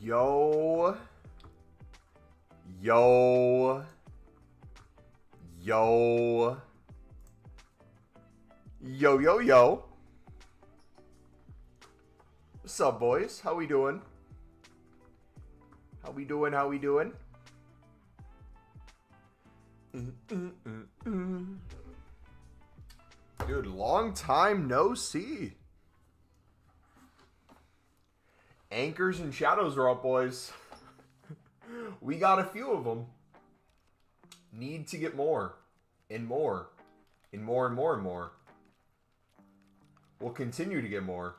Yo. Yo. Yo. Yo, yo, yo. What's up, boys? How we doing? How we doing? How we doing? Dude, long time no see. Anchors and shadows are up, boys. We got a few of them. Need to get more. And more. And more and more and more. We'll continue to get more.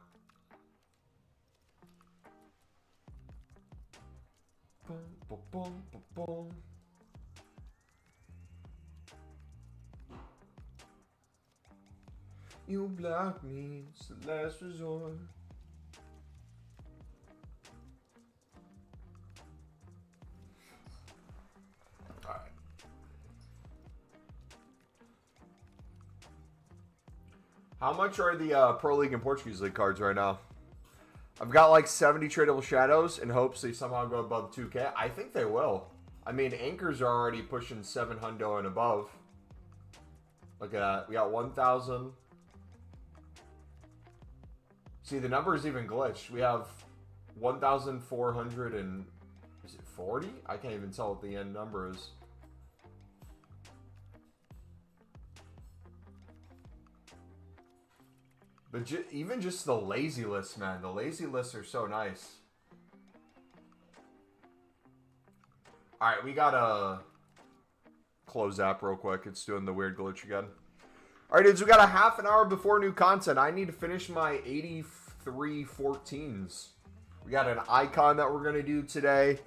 Boom, boom, boom, boom, boom. You block me, it's the last resort. Alright. How much are the Pro League and Portuguese League cards right now? I've got like 70 tradable shadows in hopes they somehow go above 2K. I think they will. I mean, anchors are already pushing 700 and above. Look at that. We got 1,000. See, the number is even glitched. We have 1,400 and... Is it 40? I can't even tell what the end number is. But even just the lazy lists, man. The lazy lists are so nice. Alright, we gotta close app real quick. It's doing the weird glitch again. Alright, dudes, we got a half an hour before new content. I need to finish my 83 14s. We got an icon that we're going to do today.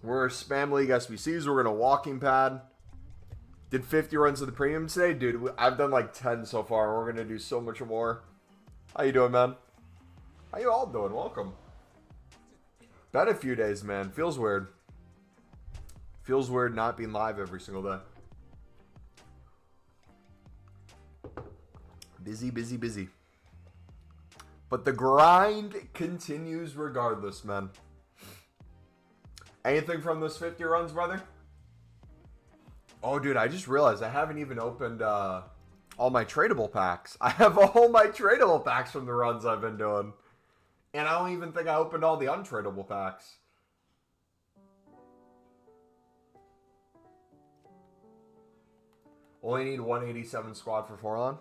We're a Spam League SBCs. We're going to walking pad. Did 50 runs of the premium today? Dude, I've done like 10 so far. We're going to do so much more. How you doing, man? How you all doing? Welcome. Been a few days, man. Feels weird. Feels weird not being live every single day. Busy, busy, busy. But the grind continues regardless, man. Anything from those 50 runs, brother? Oh, dude, I just realized I haven't even opened all my tradable packs. I have all my tradable packs from the runs I've been doing. And I don't even think I opened all the untradable packs. Only need 187 squad for 4 on.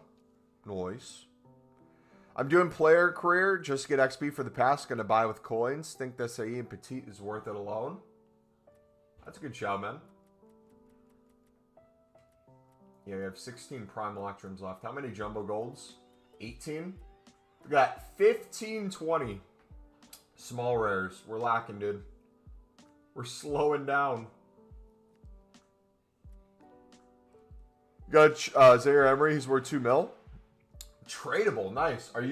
Nice. I'm doing player career. Just get XP for the pass. Gonna buy with coins. Think this AE and Petite is worth it alone. That's a good shout, man. Yeah, we have 16 prime electrons left. How many jumbo golds? 18. We got 15, 20 small rares. We're lacking, dude. We're slowing down. Got Zaire Emery. He's worth 2 mil. Tradable, nice. What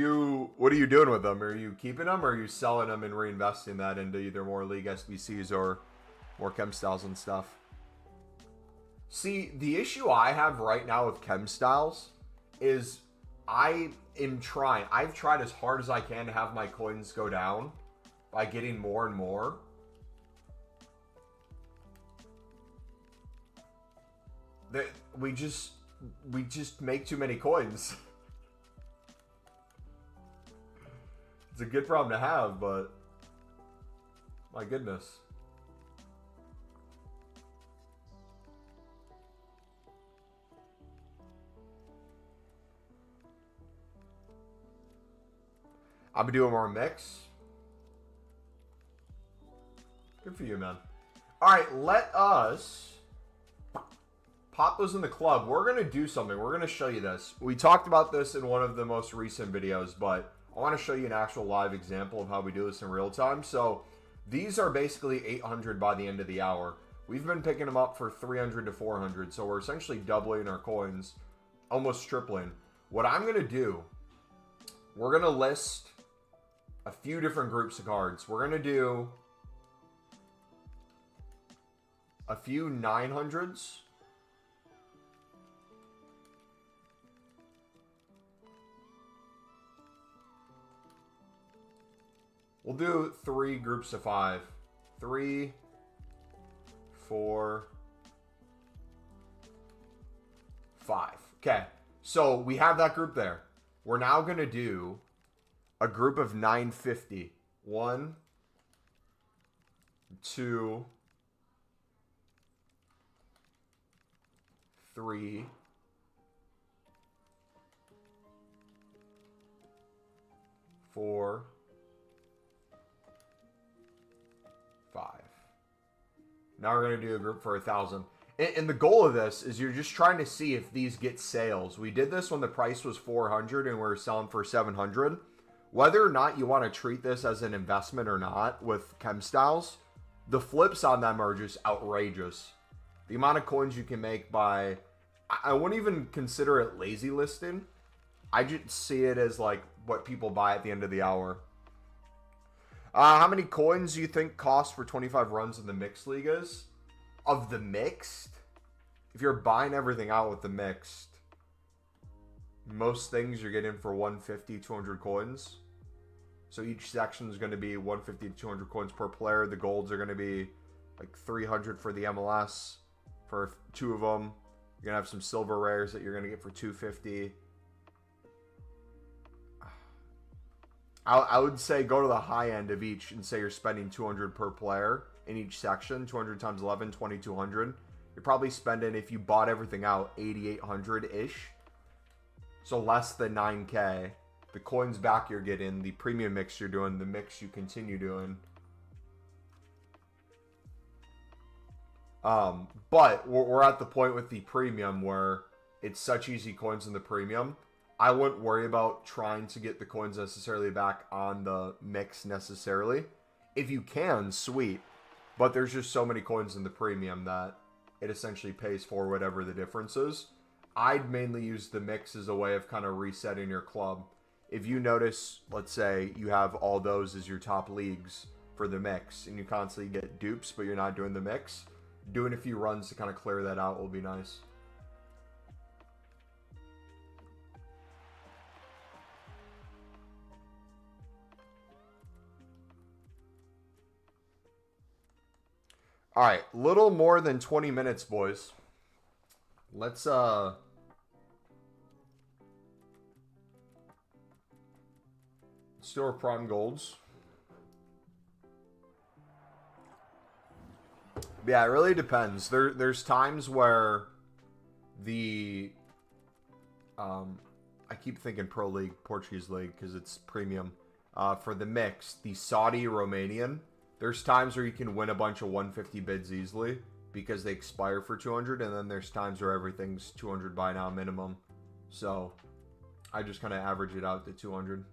are you doing with them? Are you keeping them or are you selling them and reinvesting that into either more League SBCs or more Chem Styles and stuff? See, the issue I have right now with Chem Styles is I've tried as hard as I can to have my coins go down by getting more and more. We just make too many coins. It's a good problem to have, but my goodness. I'll be doing more mix. Good for you, man. All right, let us pop those in the club. We're going to do something. We're going to show you this. We talked about this in one of the most recent videos, but I want to show you an actual live example of how we do this in real time. So these are basically 800 by the end of the hour. We've been picking them up for 300 to 400. So we're essentially doubling our coins, almost tripling. What I'm going to do, we're going to list a few different groups of cards. We're going to do a few 900s. We'll do 3 groups of 5. 3, 4, 5. Okay, so we have that group there. We're now going to do a group of 950. 1, 2, 3, 4, 5. Now we're going to do a group for 1,000. And the goal of this is you're just trying to see if these get sales. We did this when the price was 400 and we were selling for 700. Whether or not you want to treat this as an investment or not with chem styles, the flips on them are just outrageous. The amount of coins you can make by... I wouldn't even consider it lazy listing. I just see it as like what people buy at the end of the hour. How many coins do you think cost for 25 runs in the mixed league is? Of the mixed? If you're buying everything out with the mixed, most things you're getting for 150, 200 coins. So each section is going to be 150 to 200 coins per player. The golds are going to be like 300 for the MLS for 2 of them. You're going to have some silver rares that you're going to get for 250. I would say go to the high end of each and say you're spending 200 per player in each section. 200 times 11, 2,200. You're probably spending, if you bought everything out, 8,800-ish. So less than 9K. The coins back you're getting, the premium mix you're doing, the mix you continue doing. But we're at the point with the premium where it's such easy coins in the premium. I wouldn't worry about trying to get the coins necessarily back on the mix necessarily. If you can, sweet. But there's just so many coins in the premium that it essentially pays for whatever the difference is. I'd mainly use the mix as a way of kind of resetting your club. If you notice, let's say you have all those as your top leagues for the mix and you constantly get dupes but you're not doing the mix, doing a few runs to kind of clear that out will be nice. All right, little more than 20 minutes, boys. Let's do our prime golds. Yeah, it really depends. There's times where the I keep thinking Pro League, Portuguese League, because it's premium. For the mix, the Saudi Romanian, there's times where you can win a bunch of 150 bids easily because they expire for 200, and then there's times where everything's 200 buy now minimum. So I just kind of average it out to 200.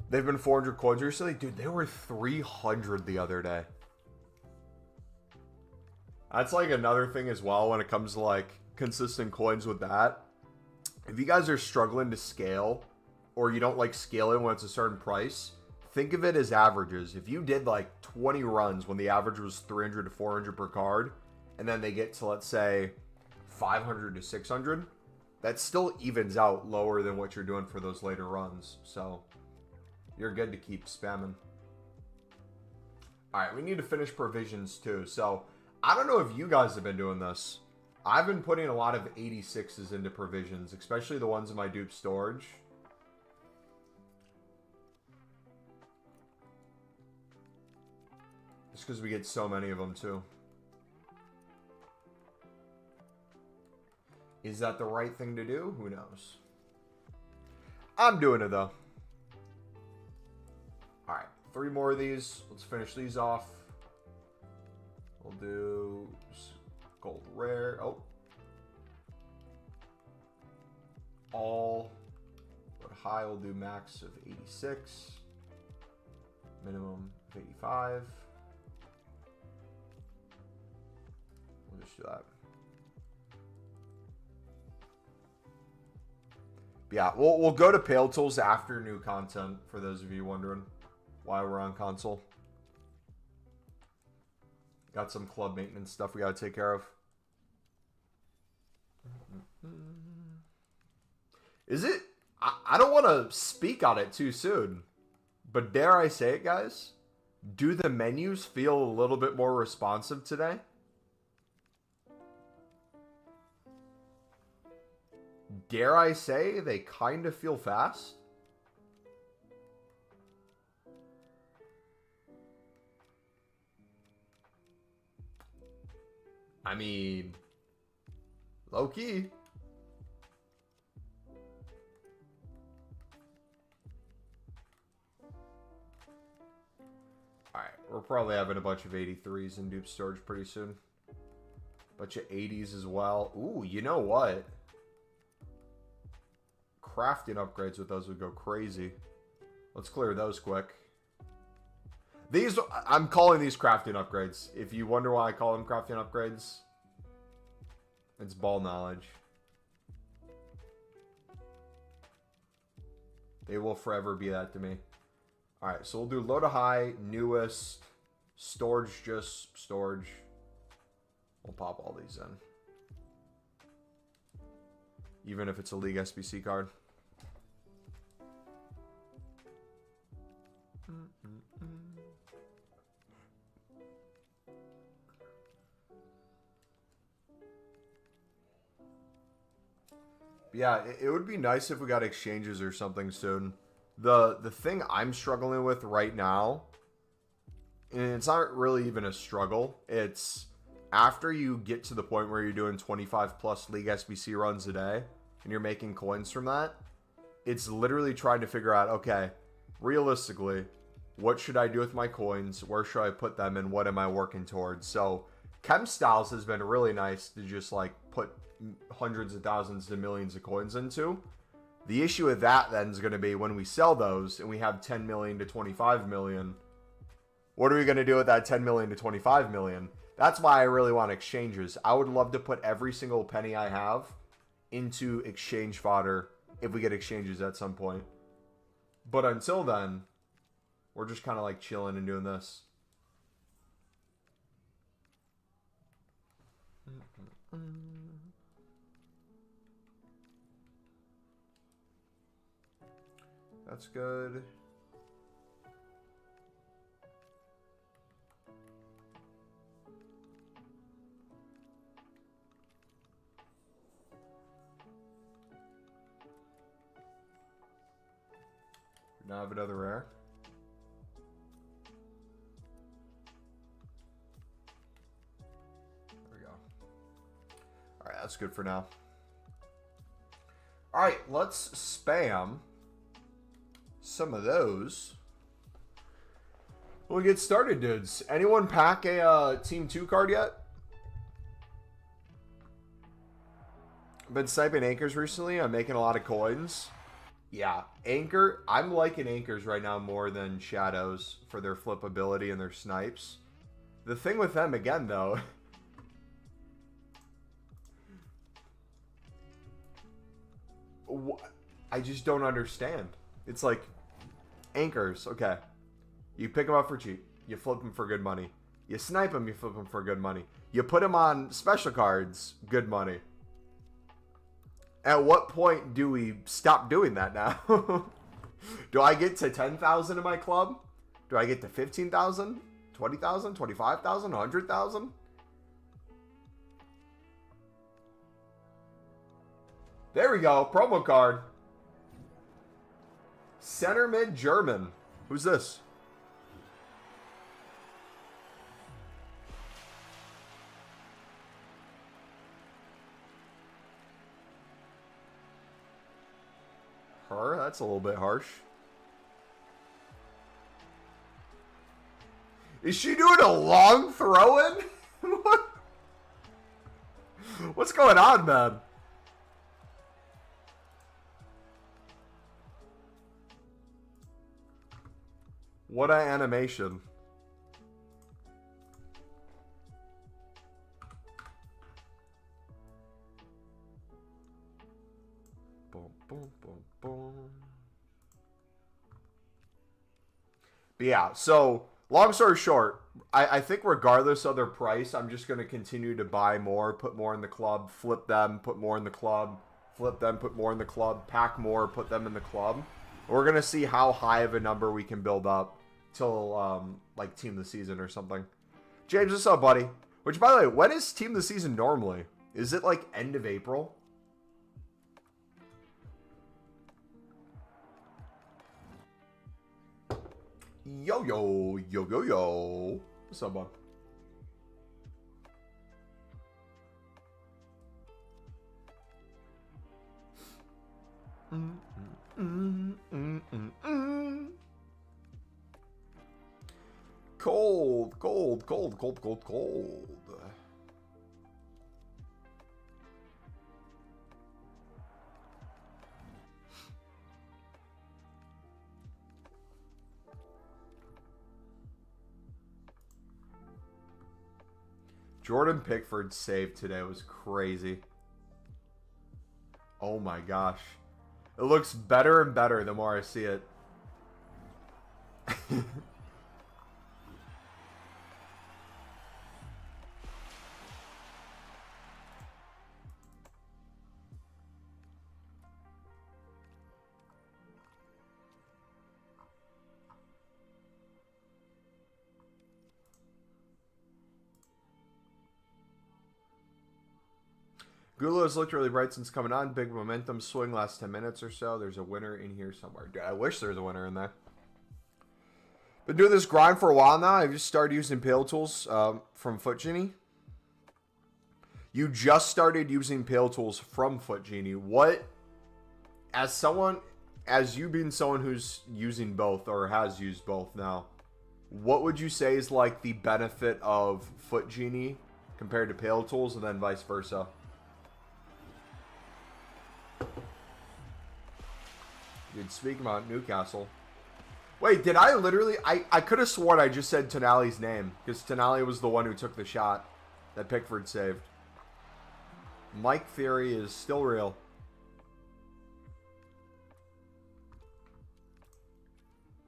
They've been 400 coins recently. Dude, they were 300 the other day. That's like another thing as well when it comes to like consistent coins with that. If you guys are struggling to scale or you don't like scaling when it's a certain price, think of it as averages. If you did like 20 runs when the average was 300 to 400 per card, and then they get to, let's say, 500 to 600, that still evens out lower than what you're doing for those later runs. So you're good to keep spamming. All right, we need to finish provisions too. So I don't know if you guys have been doing this. I've been putting a lot of 86s into provisions, especially the ones in my dupe storage. Just because we get so many of them too. Is that the right thing to do? Who knows? I'm doing it though. Alright, 3 more of these. Let's finish these off. We'll do gold rare. Oh. All. But high, we'll do max of 86. Minimum of 85. We'll just do that. Yeah, we'll go to Paletools after new content, for those of you wondering why we're on console. Got some club maintenance stuff we gotta take care of. Is it? I don't want to speak on it too soon, but dare I say it, guys? Do the menus feel a little bit more responsive today? Dare I say they kind of feel fast? I mean, low key. Alright, we're probably having a bunch of 83s in dupe storage pretty soon. Bunch of 80s as well. Ooh, you know what? Crafting upgrades with those would go crazy. Let's clear those quick. These, I'm calling these crafting upgrades. If you wonder why I call them crafting upgrades, it's ball knowledge. They will forever be that to me. Alright, so we'll do low to high, newest, storage, just storage. We'll pop all these in. Even if it's a League SBC card. Yeah, it would be nice if we got exchanges or something soon. The thing I'm struggling with right now, and it's not really even a struggle, it's after you get to the point where you're doing 25 plus League SBC runs a day, and you're making coins from that, it's literally trying to figure out, okay, realistically, what should I do with my coins? Where should I put them? And what am I working towards? So, Chem Styles has been really nice to just like put hundreds of thousands to millions of coins into. The issue with that then is going to be when we sell those and we have 10 million to 25 million, what are we going to do with that 10 million to 25 million? That's why I really want exchanges. I would love to put every single penny I have into exchange fodder if we get exchanges at some point. But until then, we're just kind of like chilling and doing this. That's good. We now have another rare. There we go. Alright, that's good for now. Alright, let's spam some of those. We'll get started, dudes. Anyone pack a Team 2 card yet? I've been sniping anchors recently. I'm making a lot of coins. Yeah, anchor. I'm liking anchors right now more than shadows for their flippability and their snipes. The thing with them, again, though, I just don't understand. It's like, anchors, okay. You pick them up for cheap. You flip them for good money. You snipe them, you flip them for good money. You put them on special cards, good money. At what point do we stop doing that now? Do I get to 10,000 in my club? Do I get to 15,000? 20,000? 25,000? 100,000? There we go. Promo card. Center mid German. Who's this? Her? That's a little bit harsh. Is she doing a long throw-in? What's going on, man? What an animation. Boom, boom, boom, boom. But yeah, so long story short, I think regardless of their price, I'm just going to continue to buy more, put more in the club, flip them, put more in the club. flip them, put more in the club, pack more, put them in the club. We're going to see how high of a number we can build up till, like, Team of the Season or something. James, what's up, buddy? Which, by the way, when is Team of the Season normally? Is it, like, end of April? Yo, yo, yo, yo, yo. What's up, bud? Cold, cold, cold, cold, cold, cold. Jordan Pickford's save today was crazy. Oh my gosh. It looks better and better the more I see it. Gulo's looked really bright since coming on. Big momentum swing last 10 minutes or so. There's a winner in here somewhere. Dude, I wish there was a winner in there. Been doing this grind for a while now. I've just started using Paletools from Foot Genie. You just started using Paletools from Foot Genie. What, as you being someone who's using both or has used both now, what would you say is like the benefit of Foot Genie compared to Paletools and then vice versa? Dude, speaking about Newcastle. Wait, did I literally... I could have sworn I just said Tonali's name. Because Tonali was the one who took the shot that Pickford saved. Mike Theory is still real.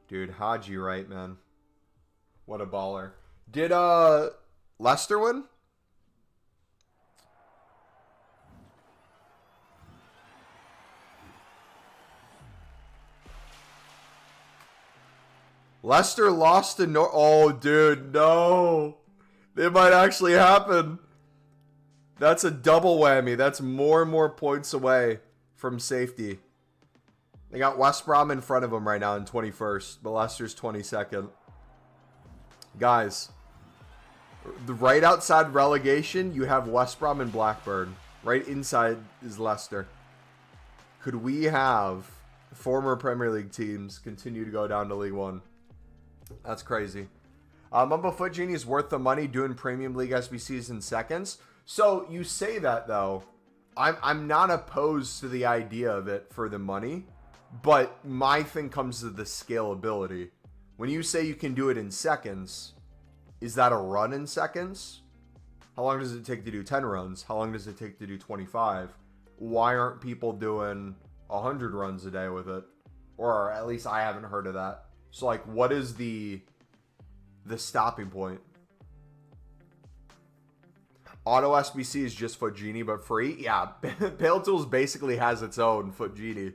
Dude, Haji right, man. What a baller. Did Leicester win? Leicester lost to Oh, dude, no. It might actually happen. That's a double whammy. That's more and more points away from safety. They got West Brom in front of them right now in 21st, but Leicester's 22nd. Guys, right outside relegation, you have West Brom and Blackburn. Right inside is Leicester. Could we have former Premier League teams continue to go down to League One? That's crazy. Mumbo Foot Genie is worth the money doing Premium League SBCs in seconds. So you say that though. I'm not opposed to the idea of it for the money, but my thing comes to the scalability. When you say you can do it in seconds, is that a run in seconds? How long does it take to do 10 runs? How long does it take to do 25? Why aren't people doing 100 runs a day with it? Or at least I haven't heard of that. So, like, what is the stopping point? Auto SBC is just Foot Genie, but free? Yeah, Paletools basically has its own Foot Genie.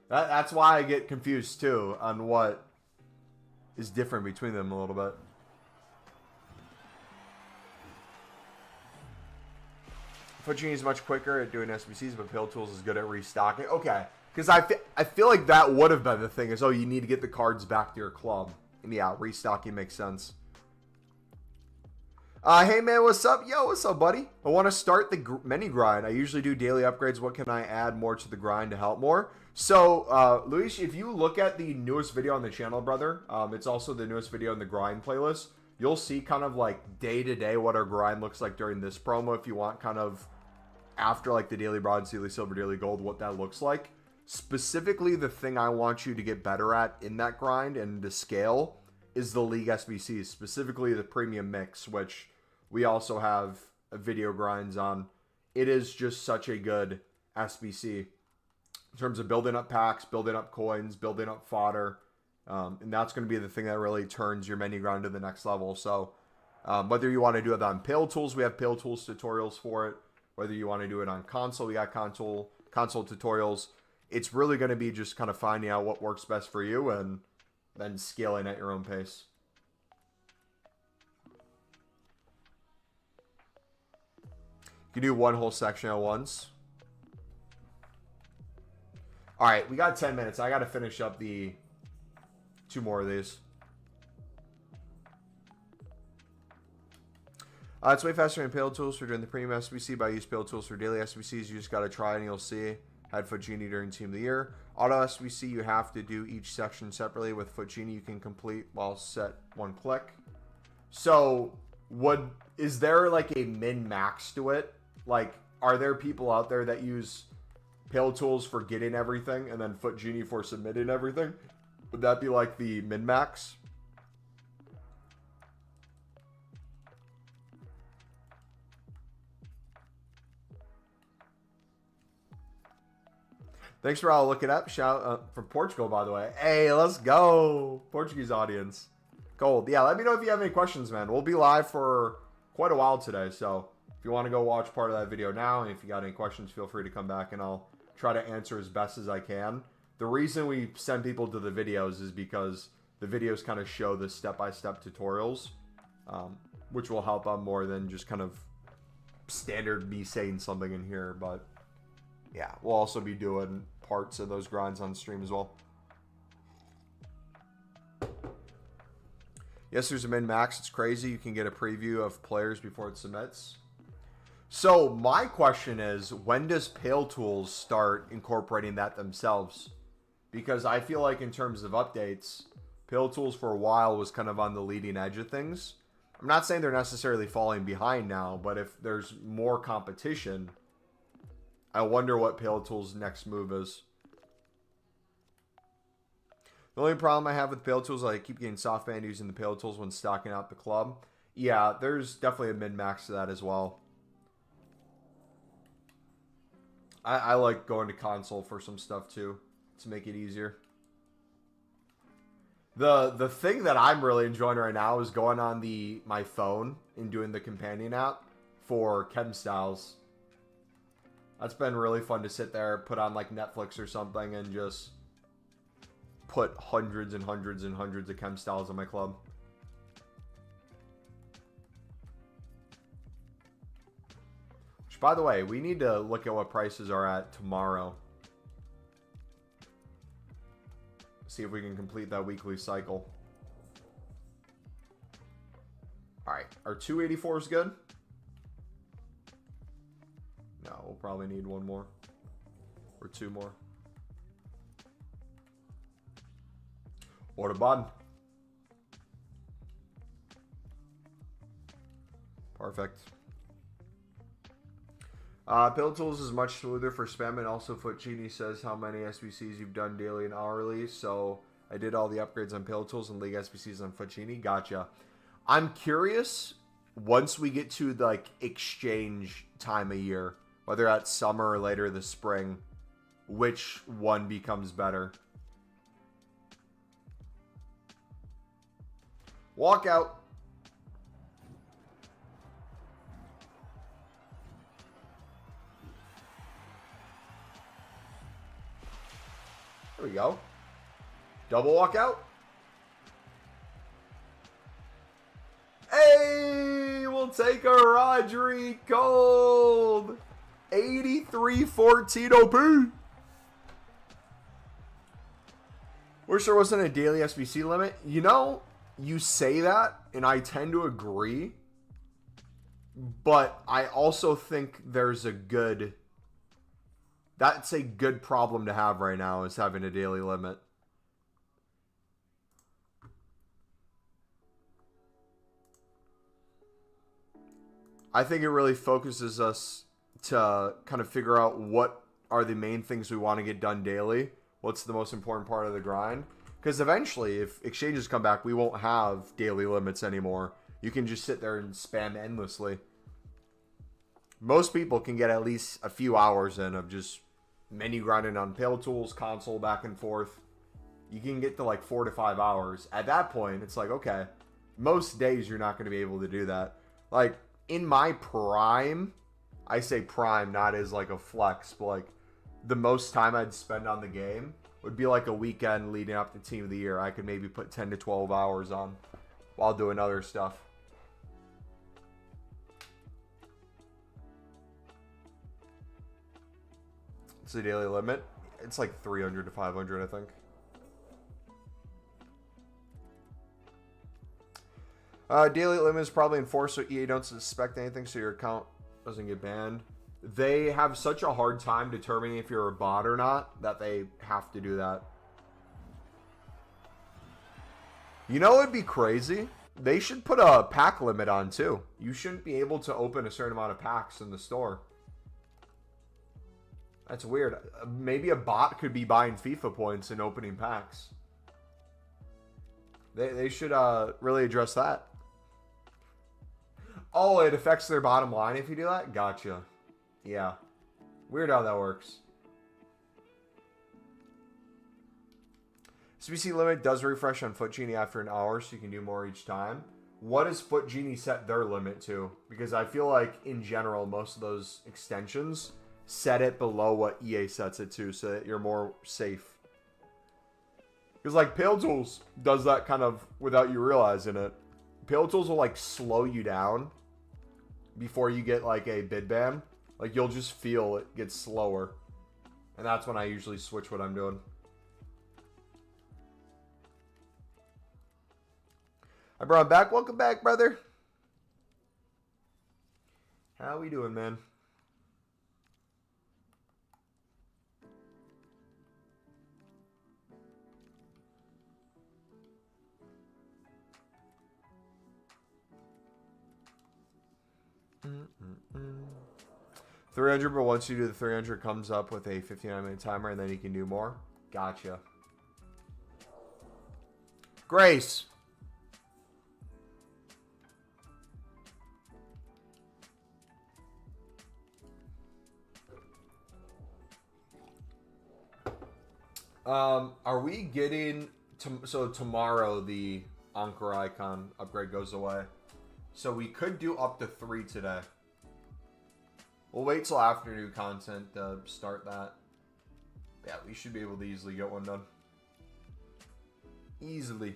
That's why I get confused, too, on what is different between them a little bit. Foot Genie is much quicker at doing SBCs, but Paletools is good at restocking. Okay, because I feel like that would have been the thing is, oh, you need to get the cards back to your club. And yeah, restocking makes sense. Hey man, what's up? Yo, what's up, buddy? I want to start the mini grind. I usually do daily upgrades. What can I add more to the grind to help more? So, Luis, if you look at the newest video on the channel, brother, it's also the newest video in the grind playlist. You'll see kind of like day to day what our grind looks like during this promo. If you want kind of after like the daily bronze, daily silver, daily gold, what that looks like. Specifically, the thing I want you to get better at in that grind and to scale is the league SBCs, specifically the premium mix, which we also have video grinds on. It is just such a good SBC in terms of building up packs, building up coins, building up fodder. And that's going to be the thing that really turns your menu grind to the next level. So whether you want to do it on Paletools, we have Paletools tutorials for it. Whether you want to do it on console, we got console tutorials. It's really going to be just kind of finding out what works best for you and then scaling at your own pace. You can do one whole section at once. All right, we got 10 minutes. I got to finish up the 2 more of these. It's way faster than Paletools for doing the premium SBC, but I use Paletools for daily SBCs. You just got to try it and you'll see. Had Foot Genie during Team of the Year. Auto SBC, you have to do each section separately. With Foot Genie, you can complete while set 1 click. So, is there like a min-max to it? Like, are there people out there that use Paletools for getting everything and then Foot Genie for submitting everything? Would that be like the min-max? Thanks for all looking up. Shout out from Portugal, by the way. Hey, let's go. Portuguese audience. Cold. Yeah, let me know if you have any questions, man. We'll be live for quite a while today. So if you want to go watch part of that video now, and if you got any questions, feel free to come back and I'll try to answer as best as I can. The reason we send people to the videos is because the videos kind of show the step-by-step tutorials, which will help out more than just kind of standard me saying something in here. But yeah, we'll also be doing parts of those grinds on stream as well. Yes, there's a min-max. It's crazy. You can get a preview of players before it submits. So my question is, when does Paletools start incorporating that themselves? Because I feel like in terms of updates, Paletools for a while was kind of on the leading edge of things. I'm not saying they're necessarily falling behind now, but if there's more competition, I wonder what Paletools' next move is. The only problem I have with Paletools is I keep getting soft banned using the Paletools when stocking out the club. Yeah, there's definitely a min-max to that as well. I like going to console for some stuff too, to make it easier. The thing that I'm really enjoying right now is going on my phone and doing the companion app for Chem Styles. That's been really fun to sit there, put on like Netflix or something, and just put hundreds and hundreds and hundreds of Chem Styles in my club. Which, by the way, we need to look at what prices are at tomorrow. See if we can complete that weekly cycle. Alright, our 284 is good. No, we'll probably need 1 more. Or 2 more. Autobahn. Perfect. Paletools is much smoother for spam, and also Foot Genie says how many SBCs you've done daily and hourly. So I did all the upgrades on Paletools and League SBCs on Foot Genie. Gotcha. I'm curious, once we get to the like exchange time of year, whether that's summer or later this spring, which one becomes better. Walk out. There we go. Double walkout. Hey, we'll take a Rodri Gold. 83-14 OP. Wish there wasn't a daily SBC limit. You know, you say that, and I tend to agree. But I also think there's a good... That's a good problem to have right now, is having a daily limit. I think it really focuses us to kind of figure out what are the main things we want to get done daily. What's the most important part of the grind? Because eventually, if exchanges come back, we won't have daily limits anymore. You can just sit there and spam endlessly. Most people can get at least a few hours in of just menu grinding on Paletools, console, back and forth. you can get to like 4 to 5 hours. At that point, it's like, okay, most days you're not going to be able to do that. Like, in my prime, I say prime, not as like a flex, but like the most time I'd spend on the game would be like a weekend leading up to Team of the Year. I could maybe put 10 to 12 hours on while doing other stuff. It's the daily limit. It's like 300 to 500, I think. Daily limit is probably enforced so EA don't suspect anything so your account doesn't get banned. They have such a hard time determining if you're a bot or not that they have to do that. You know what would be crazy? They should put a pack limit on too. You shouldn't be able to open a certain amount of packs in the store. That's weird. Maybe a bot could be buying FIFA points and opening packs. They should really address that. Oh, it affects their bottom line if you do that? Gotcha. Yeah. Weird how that works. SBC limit does refresh on Foot Genie after an hour, so you can do more each time. What does Foot Genie set their limit to? Because I feel like, in general, most of those extensions set it below what EA sets it to, so that you're more safe. Because, like, Paletools does that kind of without you realizing it. Paletools will, like, slow you down before you get, like, a bid ban. Like, you'll just feel it gets slower. And that's when I usually switch what I'm doing. I brought him back. Welcome back, brother. How we doing, man? Mm-mm-mm. 300, but once you do the 300, comes up with a 59-minute timer, and then you can do more. Gotcha. Grace. Are we getting so tomorrow the Anchor icon upgrade goes away? So we could do up to 3 today. We'll wait till after new content to start that. Yeah, we should be able to easily get one done. Easily.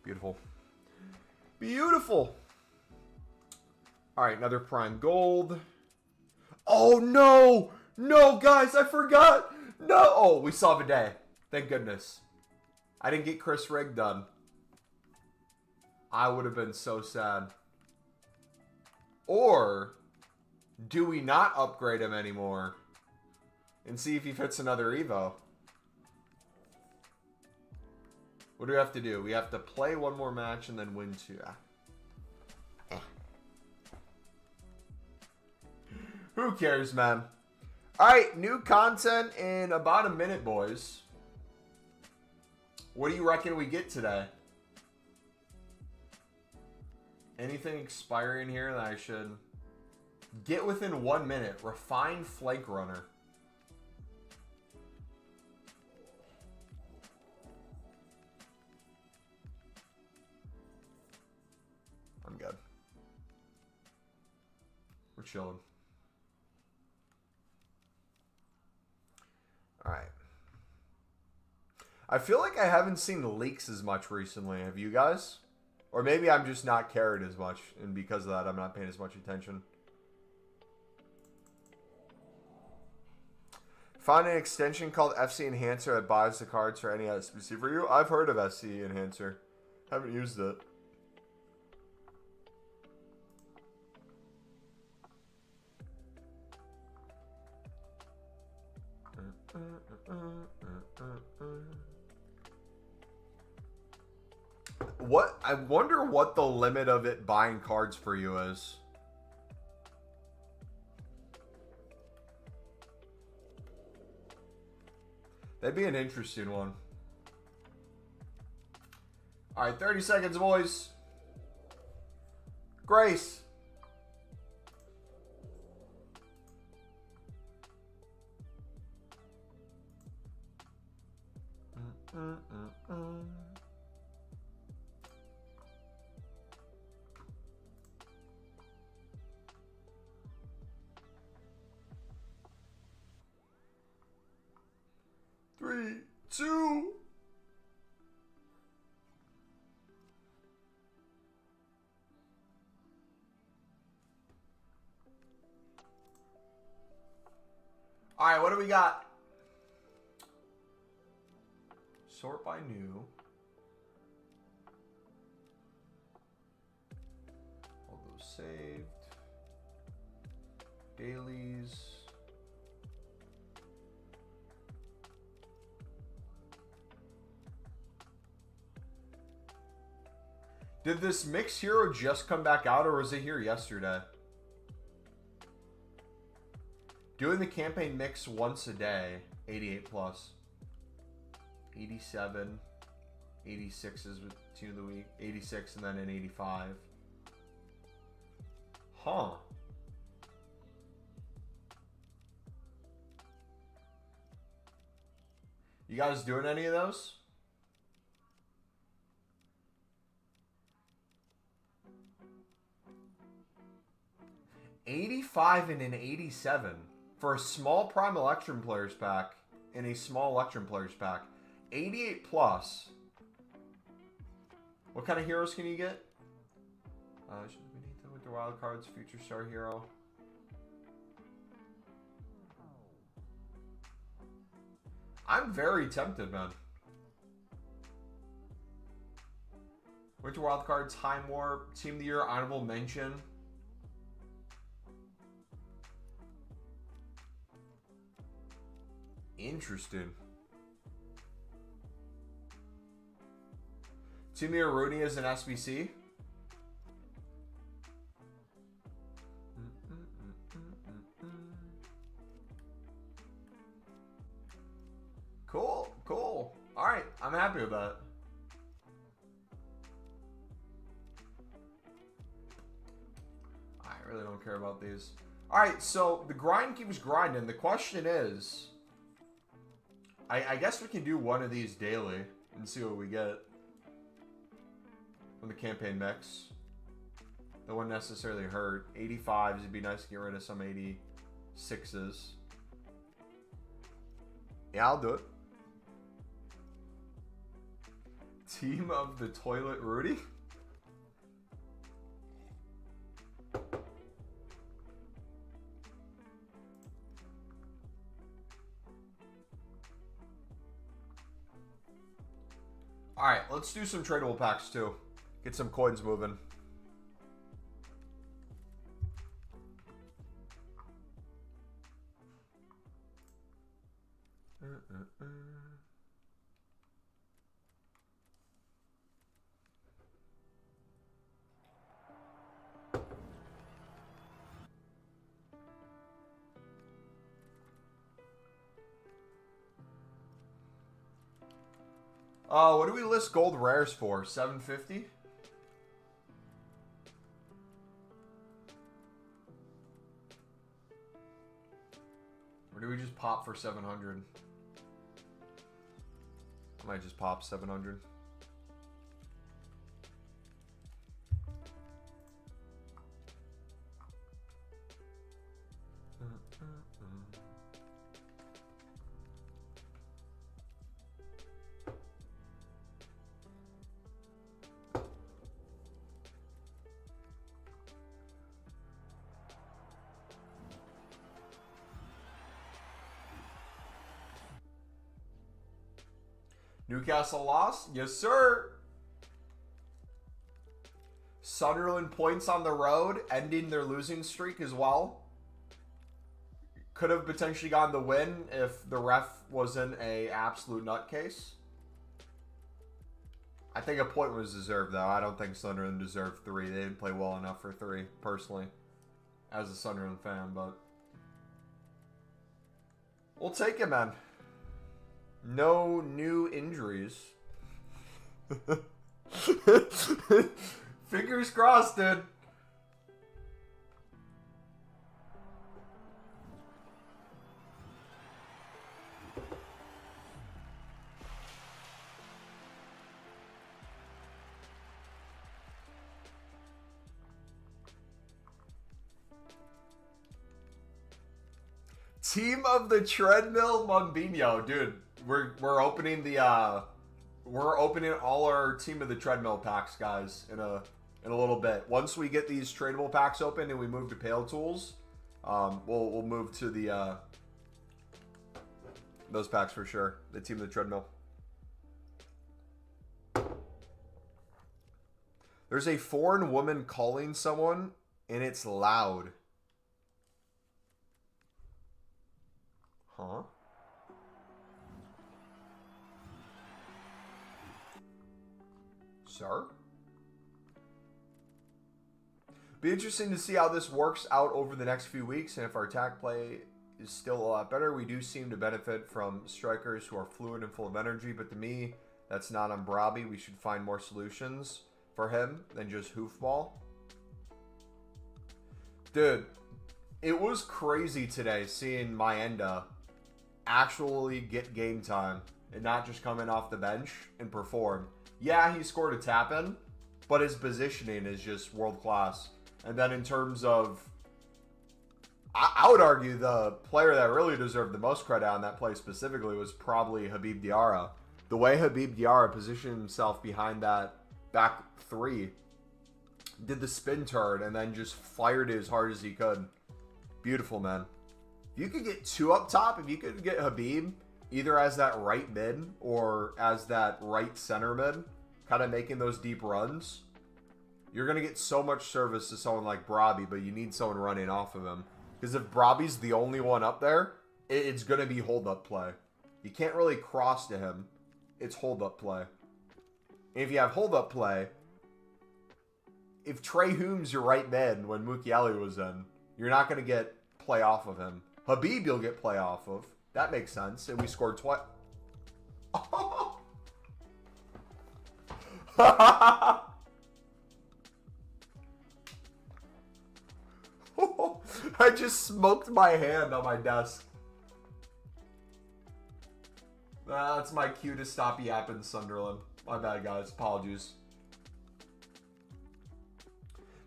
Beautiful. Beautiful. All right, another prime gold. Oh, no. No, guys, I forgot. No. Oh, we saw the day. Thank goodness. I didn't get Chris Rigg done. I would have been so sad. Or do we not upgrade him anymore and see if he fits another Evo? What do we have to do? We have to play one more match and then win 2. Who cares, man? Alright, new content in about a minute, boys. What do you reckon we get today? Anything expiring here that I should get within 1 minute? Refined Flank Runner. I'm good. We're chilling. Alright. I feel like I haven't seen leaks as much recently. Have you guys? Or maybe I'm just not carried as much, and because of that, I'm not paying as much attention. Found an extension called FC Enhancer that buys the cards for any SBC for you. I've heard of FC Enhancer. Haven't used it. What? I wonder what the limit of it buying cards for you is. That'd be an interesting one. All right, 30 seconds, boys. Grace. Three, two. All right, what do we got? Sort by new. All those saved. Dailies. Did this Mix Hero just come back out, or was it here yesterday? Doing the campaign mix once a day, 88 plus. 87, 86 is with Team of the Week, 86 and then an 85. Huh. You guys doing any of those? $85 and an 87 for a small Prime Electrum Players pack and a small Electrum Players pack. 88 plus. What kind of heroes can you get? Should we need them with the wild cards? Future Star Hero. I'm very tempted, man. Winter Wild Cards, Time Warp, Team of the Year, Honorable Mention. Interesting. Team of the Year, Rooney is an SBC. Cool, cool. All right, I'm happy with that. I really don't care about these. All right, so the grind keeps grinding. The question is, I guess we can do one of these daily and see what we get from the campaign mix. That wouldn't necessarily hurt. 85s, it'd be nice to get rid of some 86s. Yeah, I'll do it. Team of the Toilet Rudy? Alright, let's do some tradable packs too. Get some coins moving. What do we list gold rares for? 750? Or do we just pop for 700? I might just pop 700. Newcastle lost? Yes, sir. Sunderland points on the road, ending their losing streak as well. Could have potentially gotten the win if the ref wasn't an absolute nutcase. I think a point was deserved, though. I don't think Sunderland deserved 3. They didn't play well enough for 3, personally, as a Sunderland fan, but we'll take it, man. No new injuries. Fingers crossed, dude. Team of the Treadmill Mumbino, dude. We're opening the we're opening all our Team of the Treadmill packs, guys, in a little bit. Once we get these tradable packs open and we move to Paletools, we'll move to the those packs for sure. The Team of the Treadmill. There's a foreign woman calling someone and it's loud. Huh? Sir? Be interesting to see how this works out over the next few weeks, and if our attack play is still a lot better. We do seem to benefit from strikers who are fluid and full of energy, but to me, that's not on Brobby. We should find more solutions for him than just hoofball. Dude, it was crazy today seeing Mayenda actually get game time and not just come in off the bench and perform. Yeah, he scored a tap-in, but his positioning is just world-class. And then in terms of, I would argue the player that really deserved the most credit on that play specifically was probably Habib Diarra. The way Habib Diarra positioned himself behind that back three, did the spin turn, and then just fired it as hard as he could. Beautiful, man. If you could get two up top, if you could get Habib either as that right mid or as that right center mid, kind of making those deep runs, you're going to get so much service to someone like Brobby, but you need someone running off of him. Because if Brobby's the only one up there, it's going to be hold-up play. You can't really cross to him. It's hold-up play. And if you have hold-up play, if Trey Hume's your right mid when Mukiele was in, you're not going to get play off of him. Habib you'll get play off of. That makes sense. And we scored twice. I just smoked my hand on my desk. That's my cue to stop yapping, Sunderland. My bad, guys. Apologies.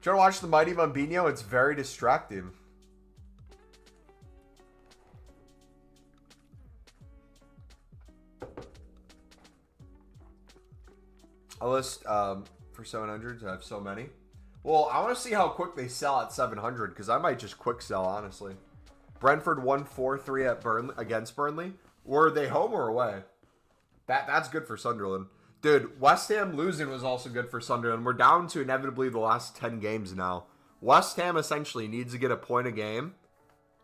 Trying to watch the Mighty Mumbino, it's very distracting. I list for 700s. I have so many. Well, I want to see how quick they sell at 700 because I might just quick sell, honestly. Brentford won 4-3 at Burnley against Burnley. Were they home or away? That's good for Sunderland. Dude, West Ham losing was also good for Sunderland. We're down to inevitably the last 10 games now. West Ham essentially needs to get a point a game,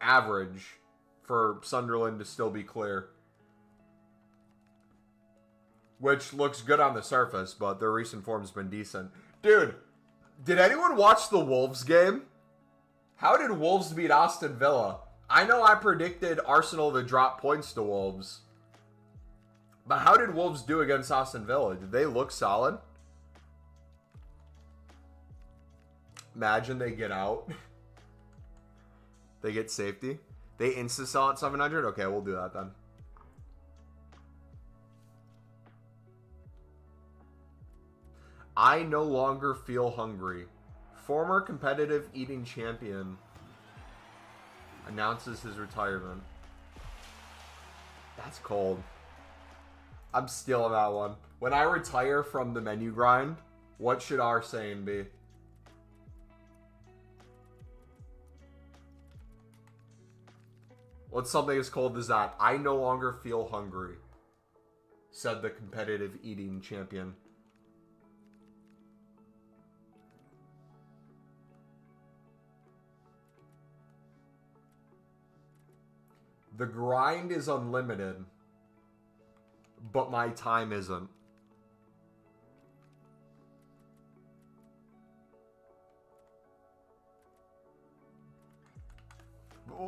average, for Sunderland to still be clear. Which looks good on the surface, but their recent form's been decent. Dude, did anyone watch the Wolves game? How did Wolves beat Aston Villa? I know I predicted Arsenal to drop points to Wolves. But how did Wolves do against Aston Villa? Did they look solid? Imagine they get out. They get safety. They insta-sell at 700? Okay, we'll do that then. I no longer feel hungry. Former competitive eating champion announces his retirement. That's cold. I'm stealing that one. When I retire from the menu grind, what should our saying be? What's something as cold as that? I no longer feel hungry, said the competitive eating champion. The grind is unlimited, but my time isn't.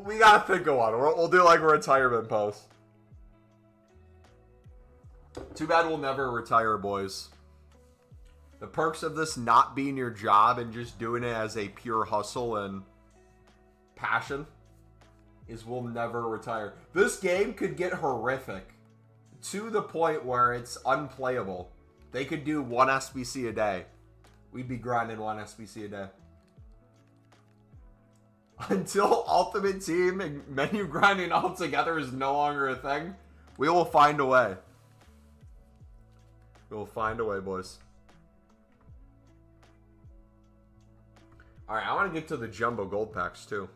We gotta think of one. We'll do like a retirement post. Too bad we'll never retire, boys. The perks of this not being your job and just doing it as a pure hustle and passion is we'll never retire. This game could get horrific to the point where it's unplayable. They could do 1 SBC a day. We'd be grinding 1 SBC a day. Until Ultimate Team and menu grinding altogether is no longer a thing, we will find a way. We will find a way, boys. Alright, I want to get to the jumbo gold packs, too.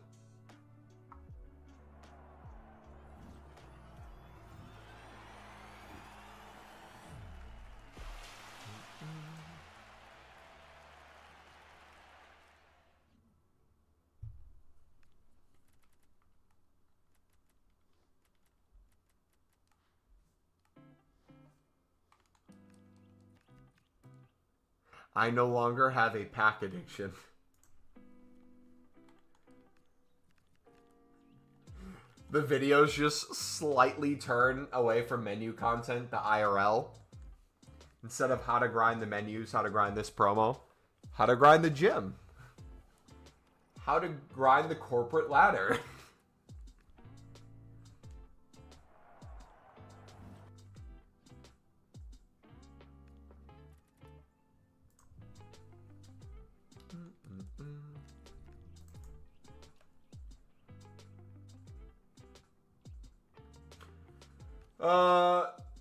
I no longer have a pack addiction. The videos just slightly turn away from menu content, the IRL. Instead of how to grind the menus, how to grind this promo, how to grind the gym, how to grind the corporate ladder.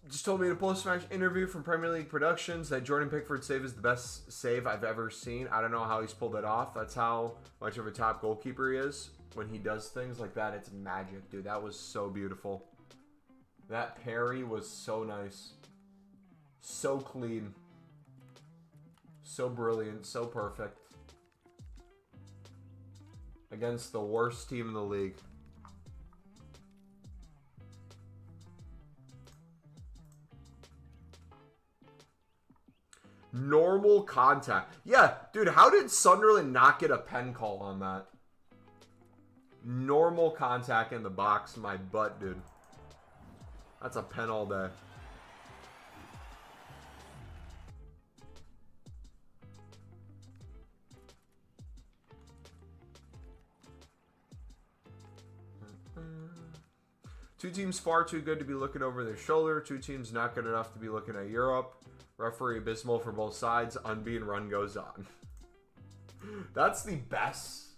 Just told me in a post-match interview from Premier League Productions that Jordan Pickford's save is the best save I've ever seen. I don't know how he's pulled it off. That's how much of a top goalkeeper he is. When he does things like that, it's magic, dude. That was so beautiful. That parry was so nice. So clean. So brilliant. So perfect. Against the worst team in the league. Normal contact. Yeah, dude, how did Sunderland not get a pen call on that? Normal contact in the box, my butt, dude. That's a pen all day. Two teams far too good to be looking over their shoulder. Two teams not good enough to be looking at Europe. Referee abysmal for both sides. Unbeaten run goes on. That's the best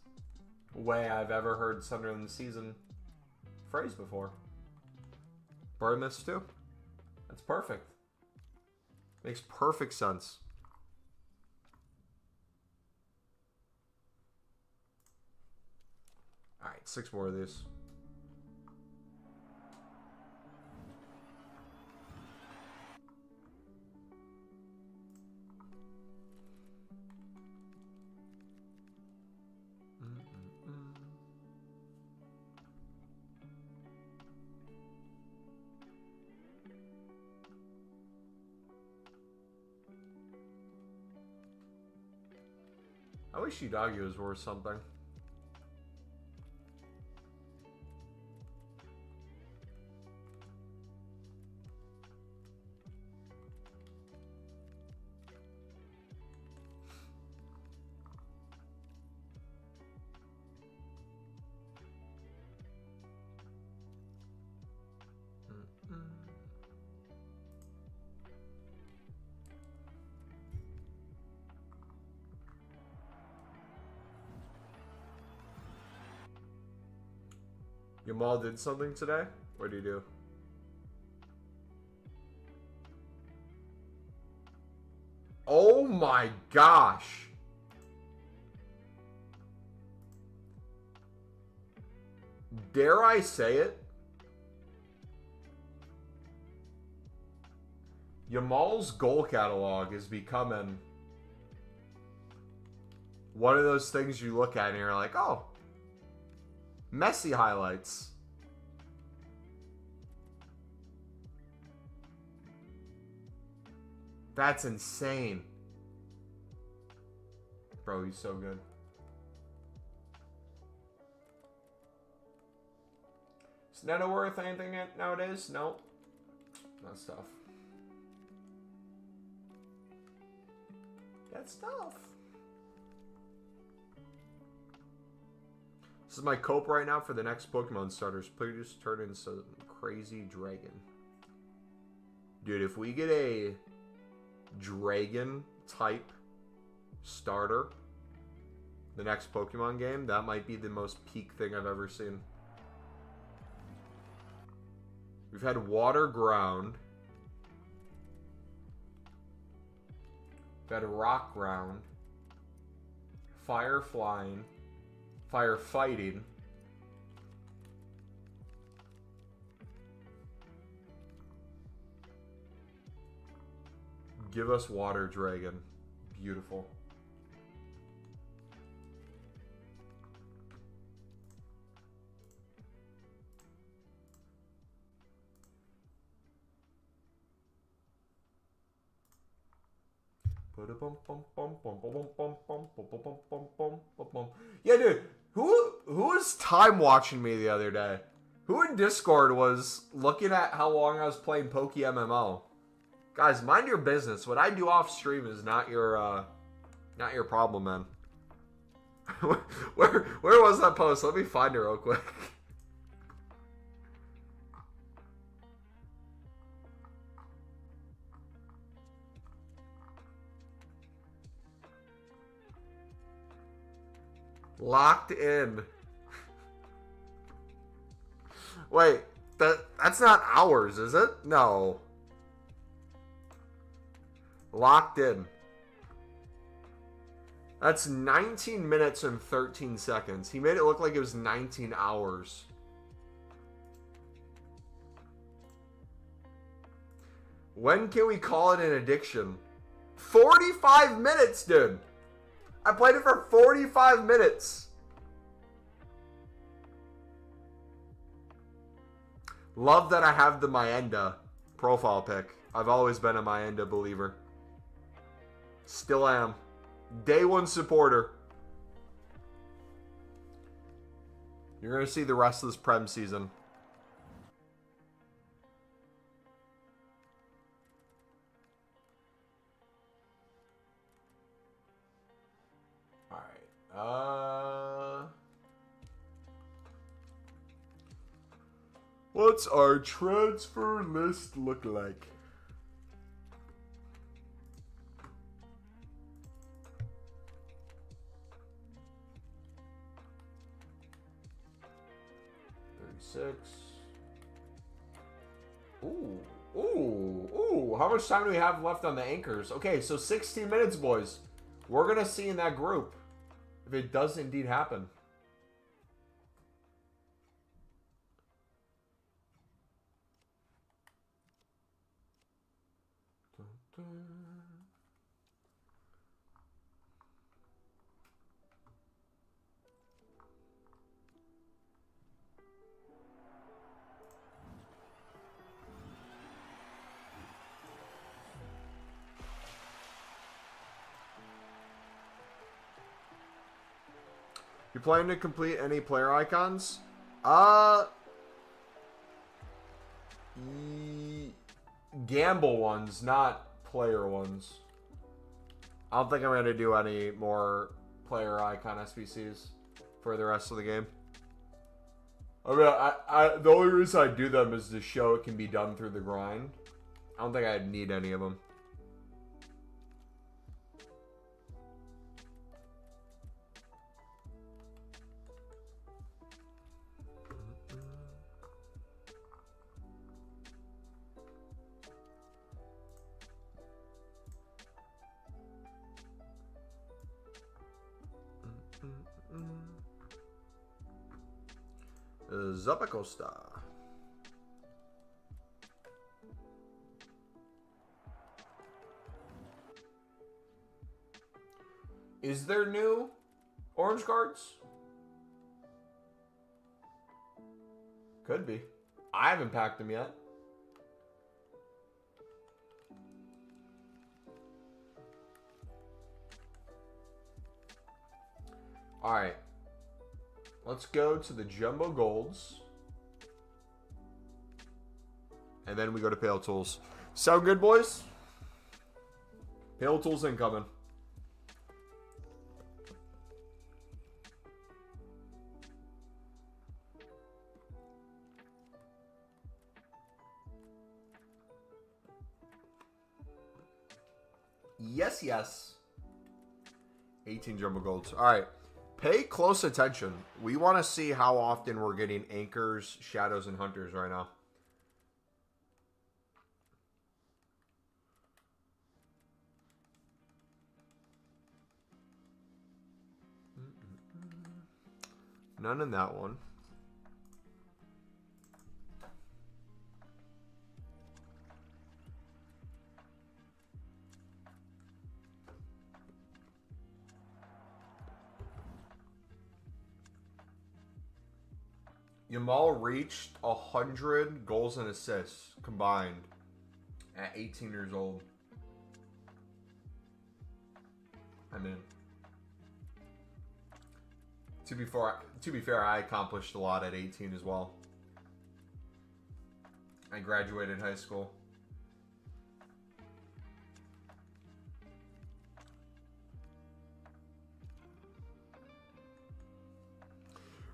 way I've ever heard Sunderland season phrase before. Bournemouth too. That's perfect. Makes perfect sense. Alright, 6 more of these. I wish Udagi was worth something. Jamal did something today? What did he do? Oh my gosh. Dare I say it? Jamal's goal catalog is becoming one of those things you look at and you're like, oh, Messi highlights. That's insane. Bro, he's so good. Is Neto worth anything nowadays? Nope. That's tough. That's tough. This is my cope right now for the next Pokemon starters. Please turn into some crazy dragon. Dude, if we get a dragon type starter the next Pokemon game, that might be the most peak thing I've ever seen. We've had water ground. We've had rock ground. Fire flying. Fire fighting. Give us water dragon. Beautiful. Yeah, dude. Who was time watching me the other day? Who in Discord was looking at how long I was playing Poke MMO? Guys, mind your business. What I do off stream is not your problem, man. Where was that post? Let me find it real quick. Locked in. Wait, that's not hours, is it? No. Locked in. That's 19 minutes and 13 seconds. He made it look like it was 19 hours. When can we call it an addiction? 45 minutes, dude. I played it for 45 minutes. Love that I have the Myenda profile pic. I've always been a Myenda believer. Still am. Day one supporter. You're going to see the rest of this Prem season. Alright. What's our transfer list look like? Ooh. How much time do we have left on the anchors? Okay, so 16 minutes, boys. We're going to see in that group if it does indeed happen. You planning to complete any player icons? Gamble ones, not player ones. I don't think I'm going to do any more player icon SBCs for the rest of the game. I mean, the only reason I do them is to show it can be done through the grind. I don't think I'd need any of them. Zapacosta. Is there new orange cards? Could be. I haven't packed them yet. All right. Let's go to the Jumbo Golds. And then we go to Paletools. Sound good, boys? Paletools incoming. Yes, yes. 18 jumbo golds. All right. Pay close attention. We want to see how often we're getting anchors, shadows, and hunters right now. None in that one. Yamal reached 100 goals and assists combined at 18 years old. I mean, to be fair, I accomplished a lot at 18 as well. I graduated high school.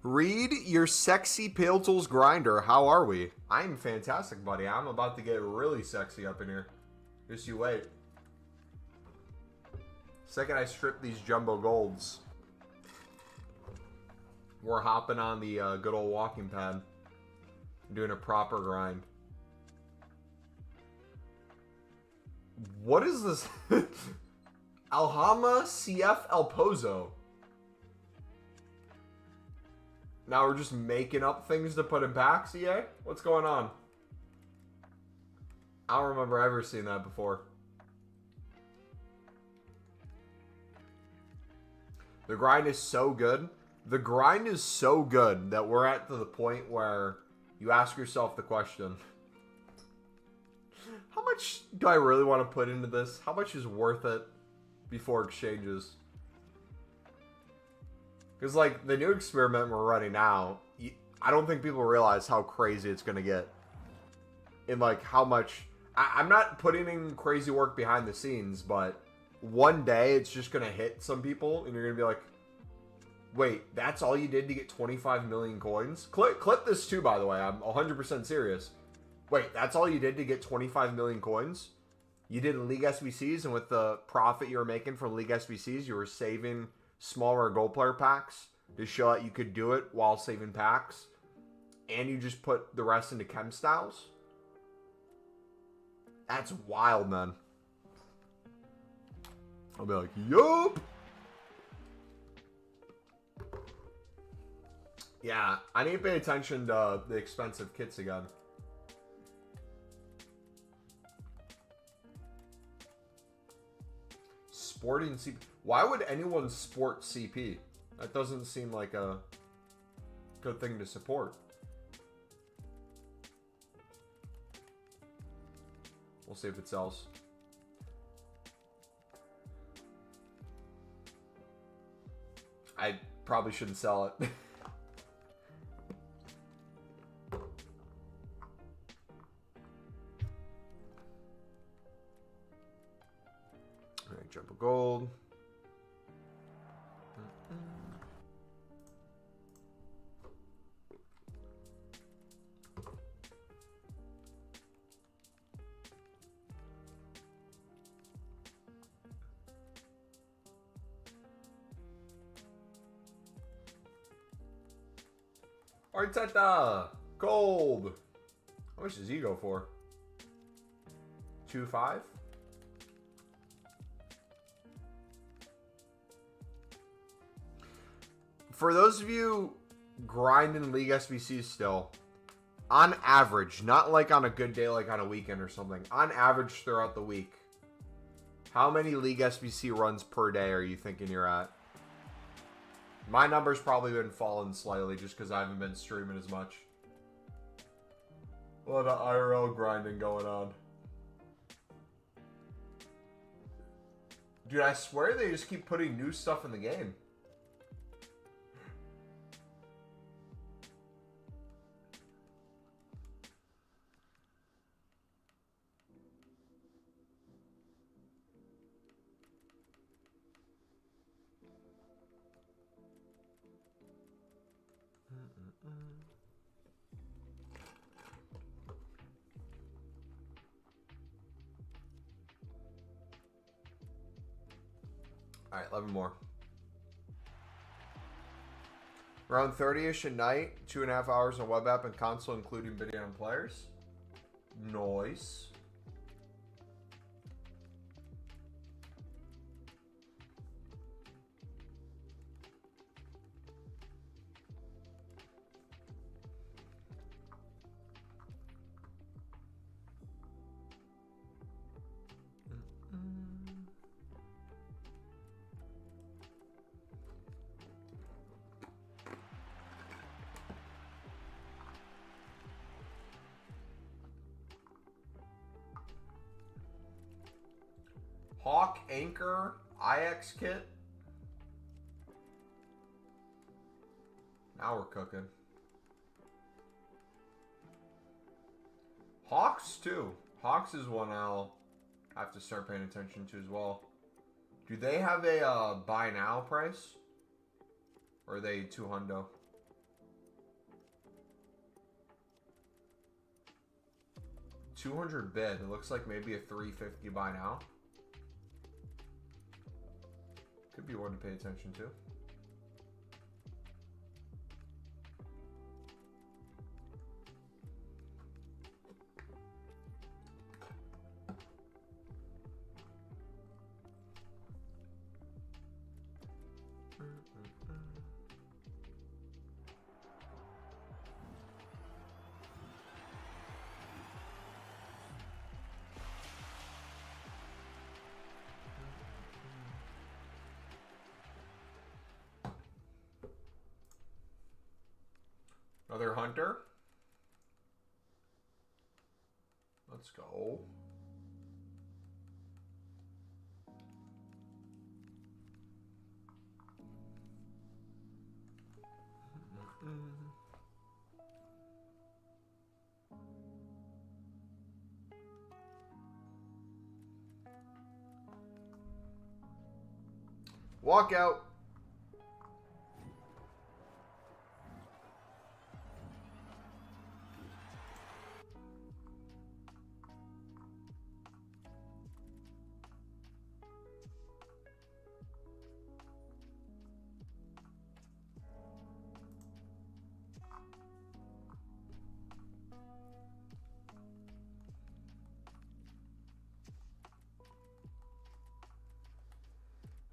Read your sexy Paletools grinder. How are we? I'm fantastic, buddy. I'm about to get really sexy up in here. Just you wait. Second I strip these jumbo golds, we're hopping on the good old walking pad. Doing a proper grind. What is this? Alhama CF El Pozo. Now we're just making up things to put in packs, EA? What's going on? I don't remember ever seeing that before. The grind is so good. The grind is so good that we're at to the point where you ask yourself the question, how much do I really want to put into this? How much is worth it before exchanges? Because, like, the new experiment we're running now, I don't think people realize how crazy it's going to get. And, like, how much... I'm not putting in crazy work behind the scenes, but one day it's just going to hit some people, and you're going to be like, wait, that's all you did to get 25 million coins? Clip this too, by the way. I'm 100% serious. Wait, that's all you did to get 25 million coins? You did League SBCs, and with the profit you were making from League SBCs, you were saving smaller gold player packs to show that you could do it while saving packs, and you just put the rest into chem styles? That's wild, man. I'll be like, yup. Yeah, I need to pay attention to the expensive kits again. Sporting CP. Why would anyone sport CP? That doesn't seem like a good thing to support. We'll see if it sells. I probably shouldn't sell it. Alright, jump of gold. Arteta! Gold! How much does he go for? 2.5? For those of you grinding League SBCs still, on average, not like on a good day, like on a weekend or something, on average throughout the week, how many League SBC runs per day are you thinking you're at? My number's probably been falling slightly just because I haven't been streaming as much. A lot of IRL grinding going on. Dude, I swear they just keep putting new stuff in the game. All right, 11 more. Around 30-ish a night, 2.5 hours on web app and console, including video and players. Nice. Hawk Anchor IX kit. Now we're cooking. Hawks too. Hawks is one I'll have to start paying attention to as well. Do they have a buy now price? Or are they 200? 200 bid. It looks like maybe a 350 buy now. Could be one to pay attention to. Another hunter. Let's go. Walk out.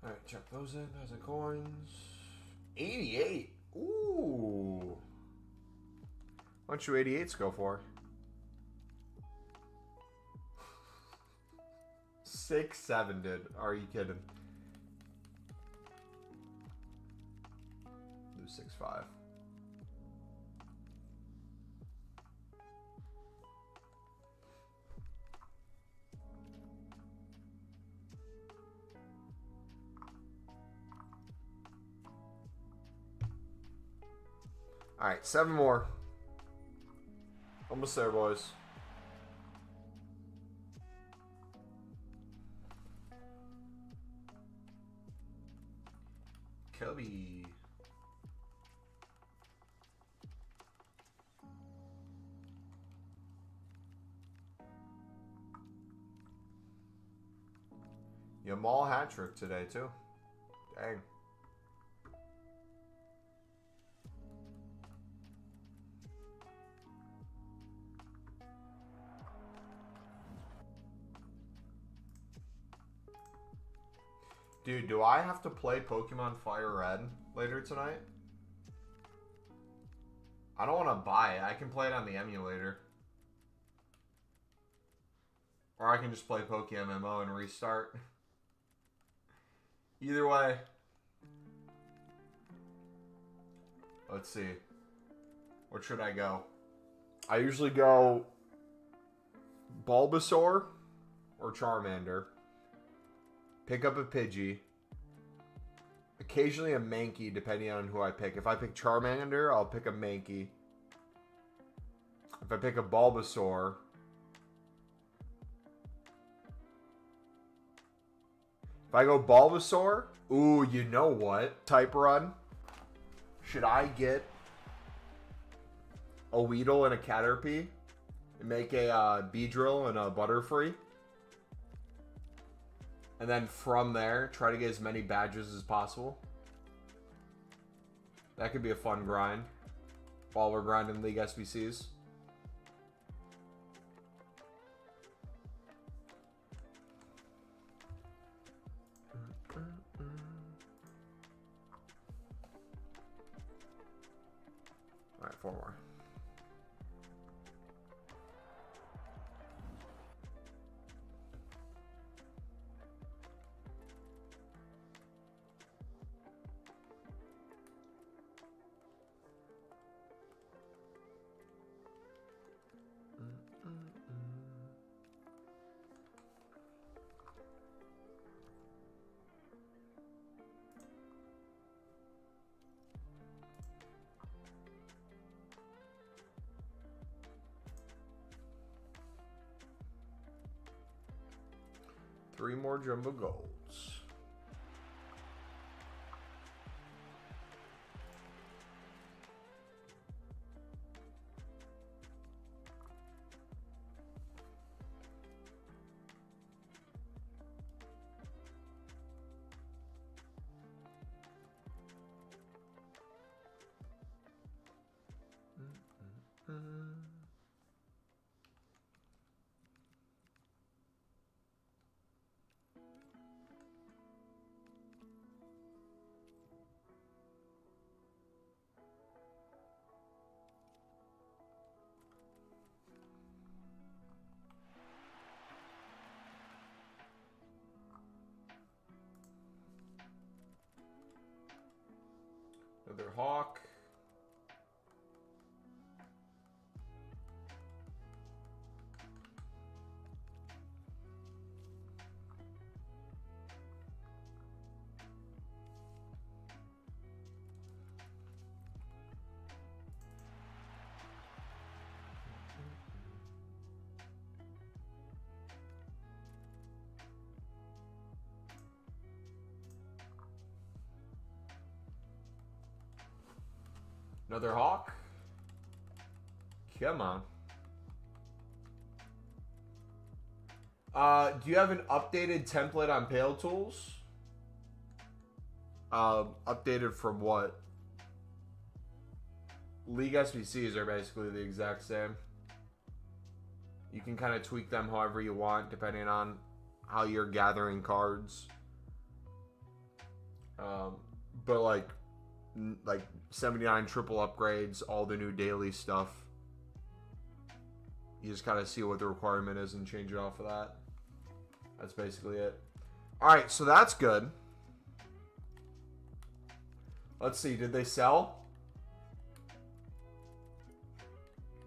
Alright, check those in. Those are coins. 88. Ooh. How much do 88s go for? 6-7, dude. Are you kidding? Lose 6-5. All right, 7 more. Almost there, boys. Kobe. Yamal hat trick today, too. Dang. Dude, do I have to play Pokemon Fire Red later tonight? I don't want to buy it. I can play it on the emulator. Or I can just play PokeMMO and restart. Either way. Let's see. What should I go? I usually go Bulbasaur or Charmander. Pick up a Pidgey. Occasionally a Mankey, depending on who I pick. If I pick Charmander, I'll pick a Mankey. If I pick a Bulbasaur... If I go Bulbasaur... Ooh, you know what? Type Run. Should I get a Weedle and a Caterpie? And make a Beedrill and a Butterfree? And then from there, try to get as many badges as possible. That could be a fun grind while we're grinding League SBCs. All right, 4 more. Three more jumbo golds. Another hawk. Another hawk. Come on. Do you have an updated template on Paletools? Updated from what? League SBCs are basically the exact same. You can kind of tweak them however you want, depending on how you're gathering cards. But like 79 triple upgrades, all the new daily stuff. You just kind of see what the requirement is and change it off of that. That's basically it. All right, so that's good. Let's see, did they sell?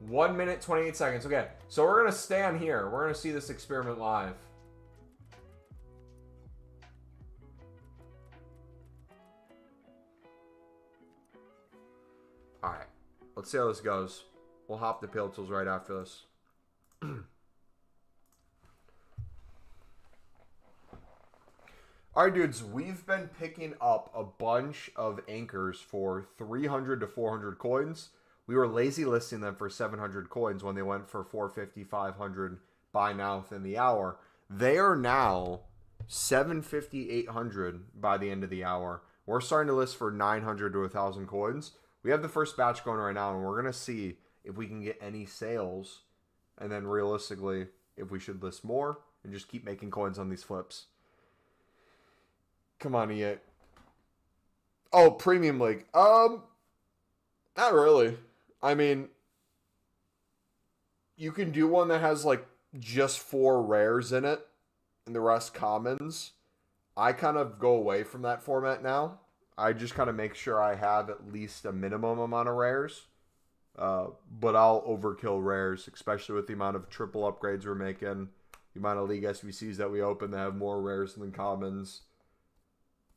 1 minute, 28 seconds. Okay, so we're going to stay on here. We're going to see this experiment live. All right, let's see how this goes. We'll hop the Paletools right after this. All right, dudes, we've been picking up a bunch of anchors for 300 to 400 coins. We were lazy listing them for 700 coins when they went for 450, 500 buy now within the hour. They are now 750, 800 by the end of the hour. We're starting to list for 900 to 1,000 coins. We have the first batch going right now, and we're going to see if we can get any sales, and then realistically, if we should list more and just keep making coins on these flips. Come on, EA. Oh, Premium League. Not really. I mean, you can do one that has like just 4 rares in it and the rest commons. I kind of go away from that format now. I just kind of make sure I have at least a minimum amount of rares. But I'll overkill rares, especially with the amount of triple upgrades we're making, the amount of League SBCs that we open that have more rares than commons.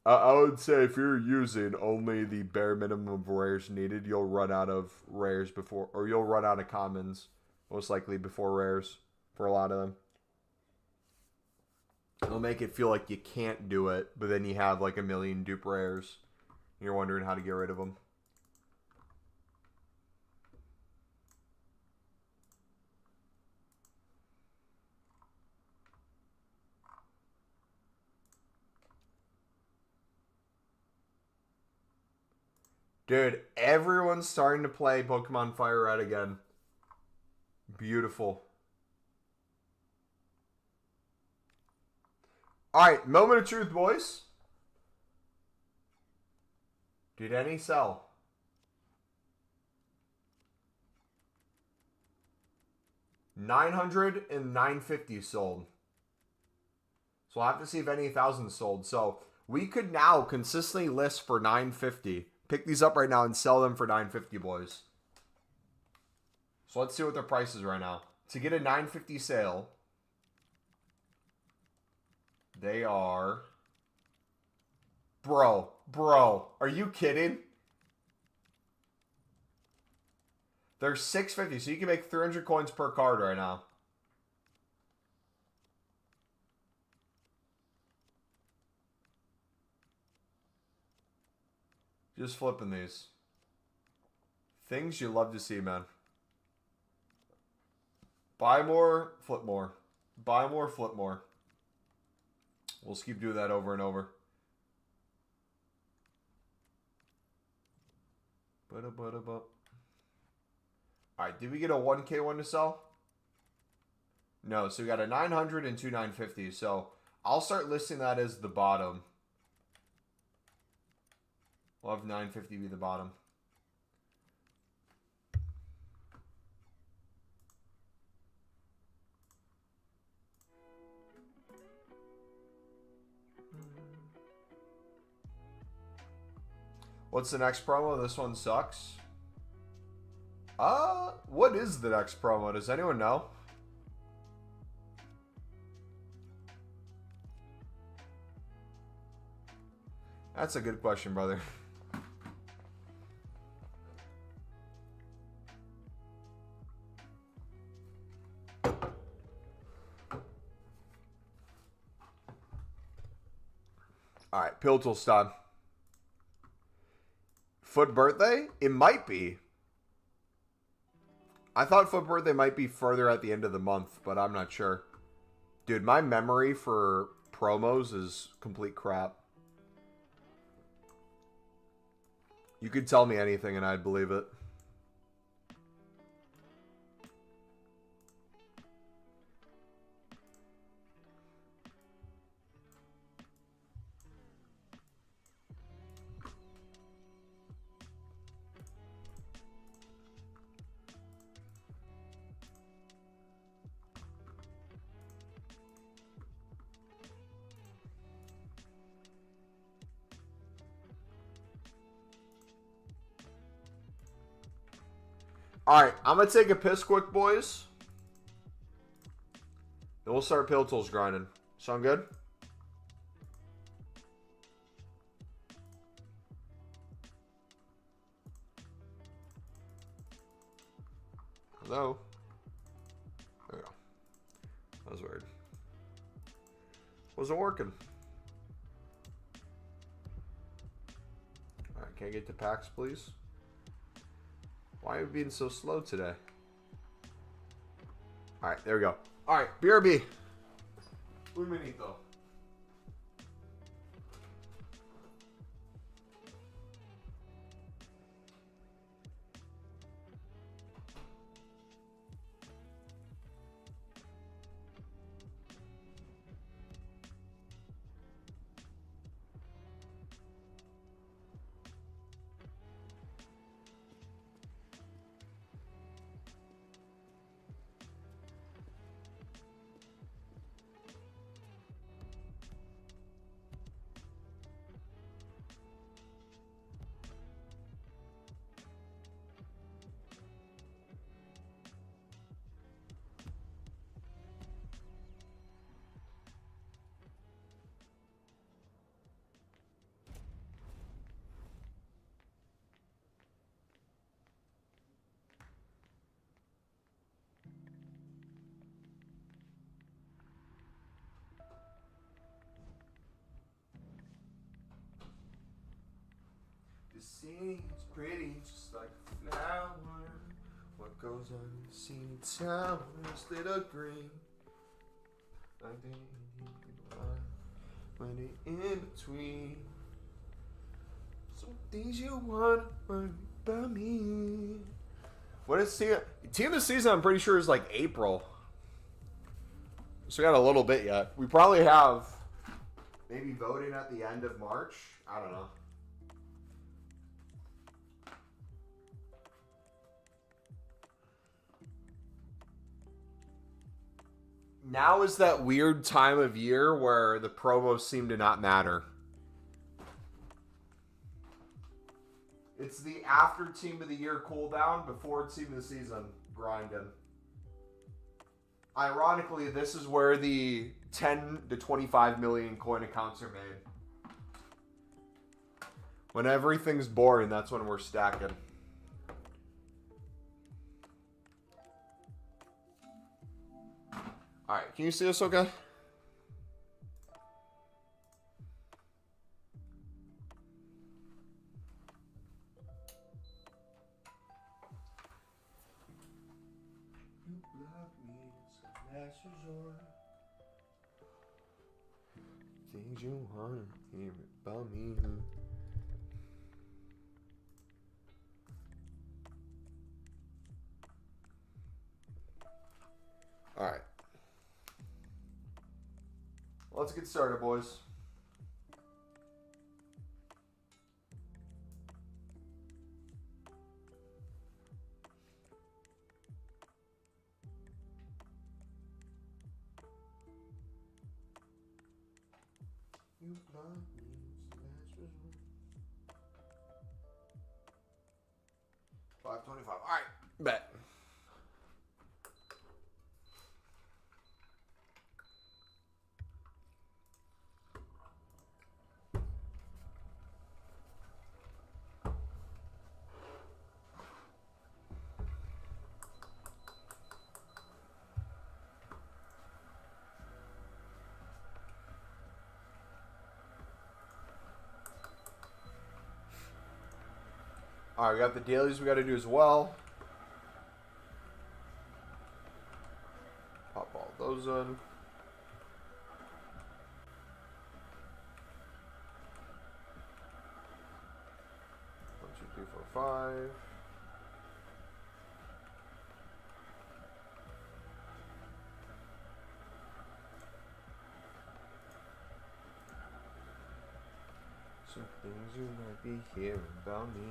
I would say if you're using only the bare minimum of rares needed, you'll run out of rares before, or you'll run out of commons, most likely before rares for a lot of them. It'll make it feel like you can't do it, but then you have like a million dupe rares, and you're wondering how to get rid of them. Dude, everyone's starting to play Pokemon Fire Red again. Beautiful. Alright, moment of truth, boys. Did any sell? $900 and $950 sold. So we'll have to see if any thousands sold. So we could now consistently list for $950. Pick these up right now and sell them for $950, boys. So let's see what their price is right now. To get a $950 sale, they are... Bro, are you kidding? They're $650, so you can make 300 coins per card right now. Just flipping these. Things you love to see, man. Buy more, flip more. Buy more, flip more. We'll just keep doing that over and over. Alright, did we get a 1K one to sell? No, so we got a 900 and two 950. So I'll start listing that as the bottom. We'll have 950 be the bottom. What's the next promo? This one sucks. What is the next promo? Does anyone know? That's a good question, brother. Alright, Paletools time. Foot birthday? It might be. I thought Foot birthday might be further at the end of the month, but I'm not sure. Dude, my memory for promos is complete crap. You could tell me anything and I'd believe it. Alright, I'm going to take a piss quick, boys. Then we'll start Paletools grinding. Sound good? Hello? There we go. That was weird. Wasn't working. Alright, can I get to packs, please? Why are we being so slow today? Alright, there we go. Alright, BRB. Un minuto. The seems pretty, just like a flower. What goes on the scene towers that are green. Like they when they in between. Some things you want about me. What is team of the season? I'm pretty sure is like April. So we got a little bit yet. We probably have maybe voting at the end of March. I don't know. Now is that weird time of year where the promos seem to not matter. It's the after team of the year cooldown before team of the season grinding. Ironically, this is where the 10 to 25 million coin accounts are made. When everything's boring, that's when we're stacking. Alright, can you see us okay? Things you want to hear about me. Alright. Let's get started, boys. You love me, last resort. 525. All right, bet. All right, we got the dailies we got to do as well. Pop all those in. 1, 2, 3, 4, 5. Some things you might be hearing about me.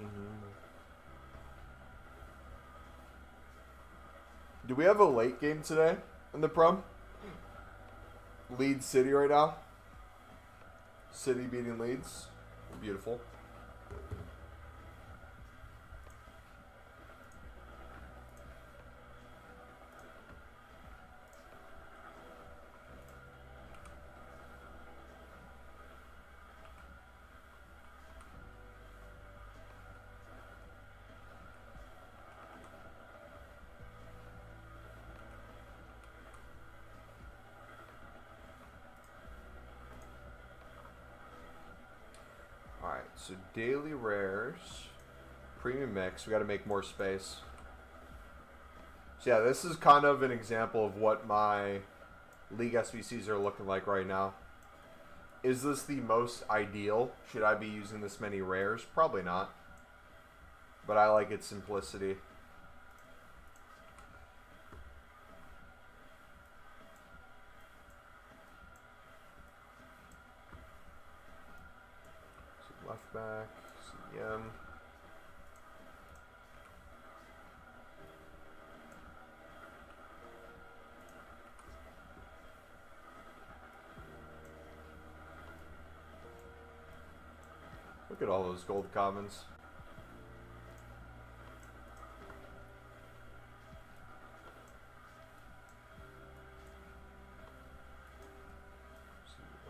Do we have a late game today in the Pro? Leeds City right now. City beating Leeds. Beautiful. Alright, so daily rares, premium mix, we got to make more space. So yeah, this is kind of an example of what my League SBCs are looking like right now. Is this the most ideal? Should I be using this many rares? Probably not. But I like its simplicity. Left back, CM. Look at all those gold commons.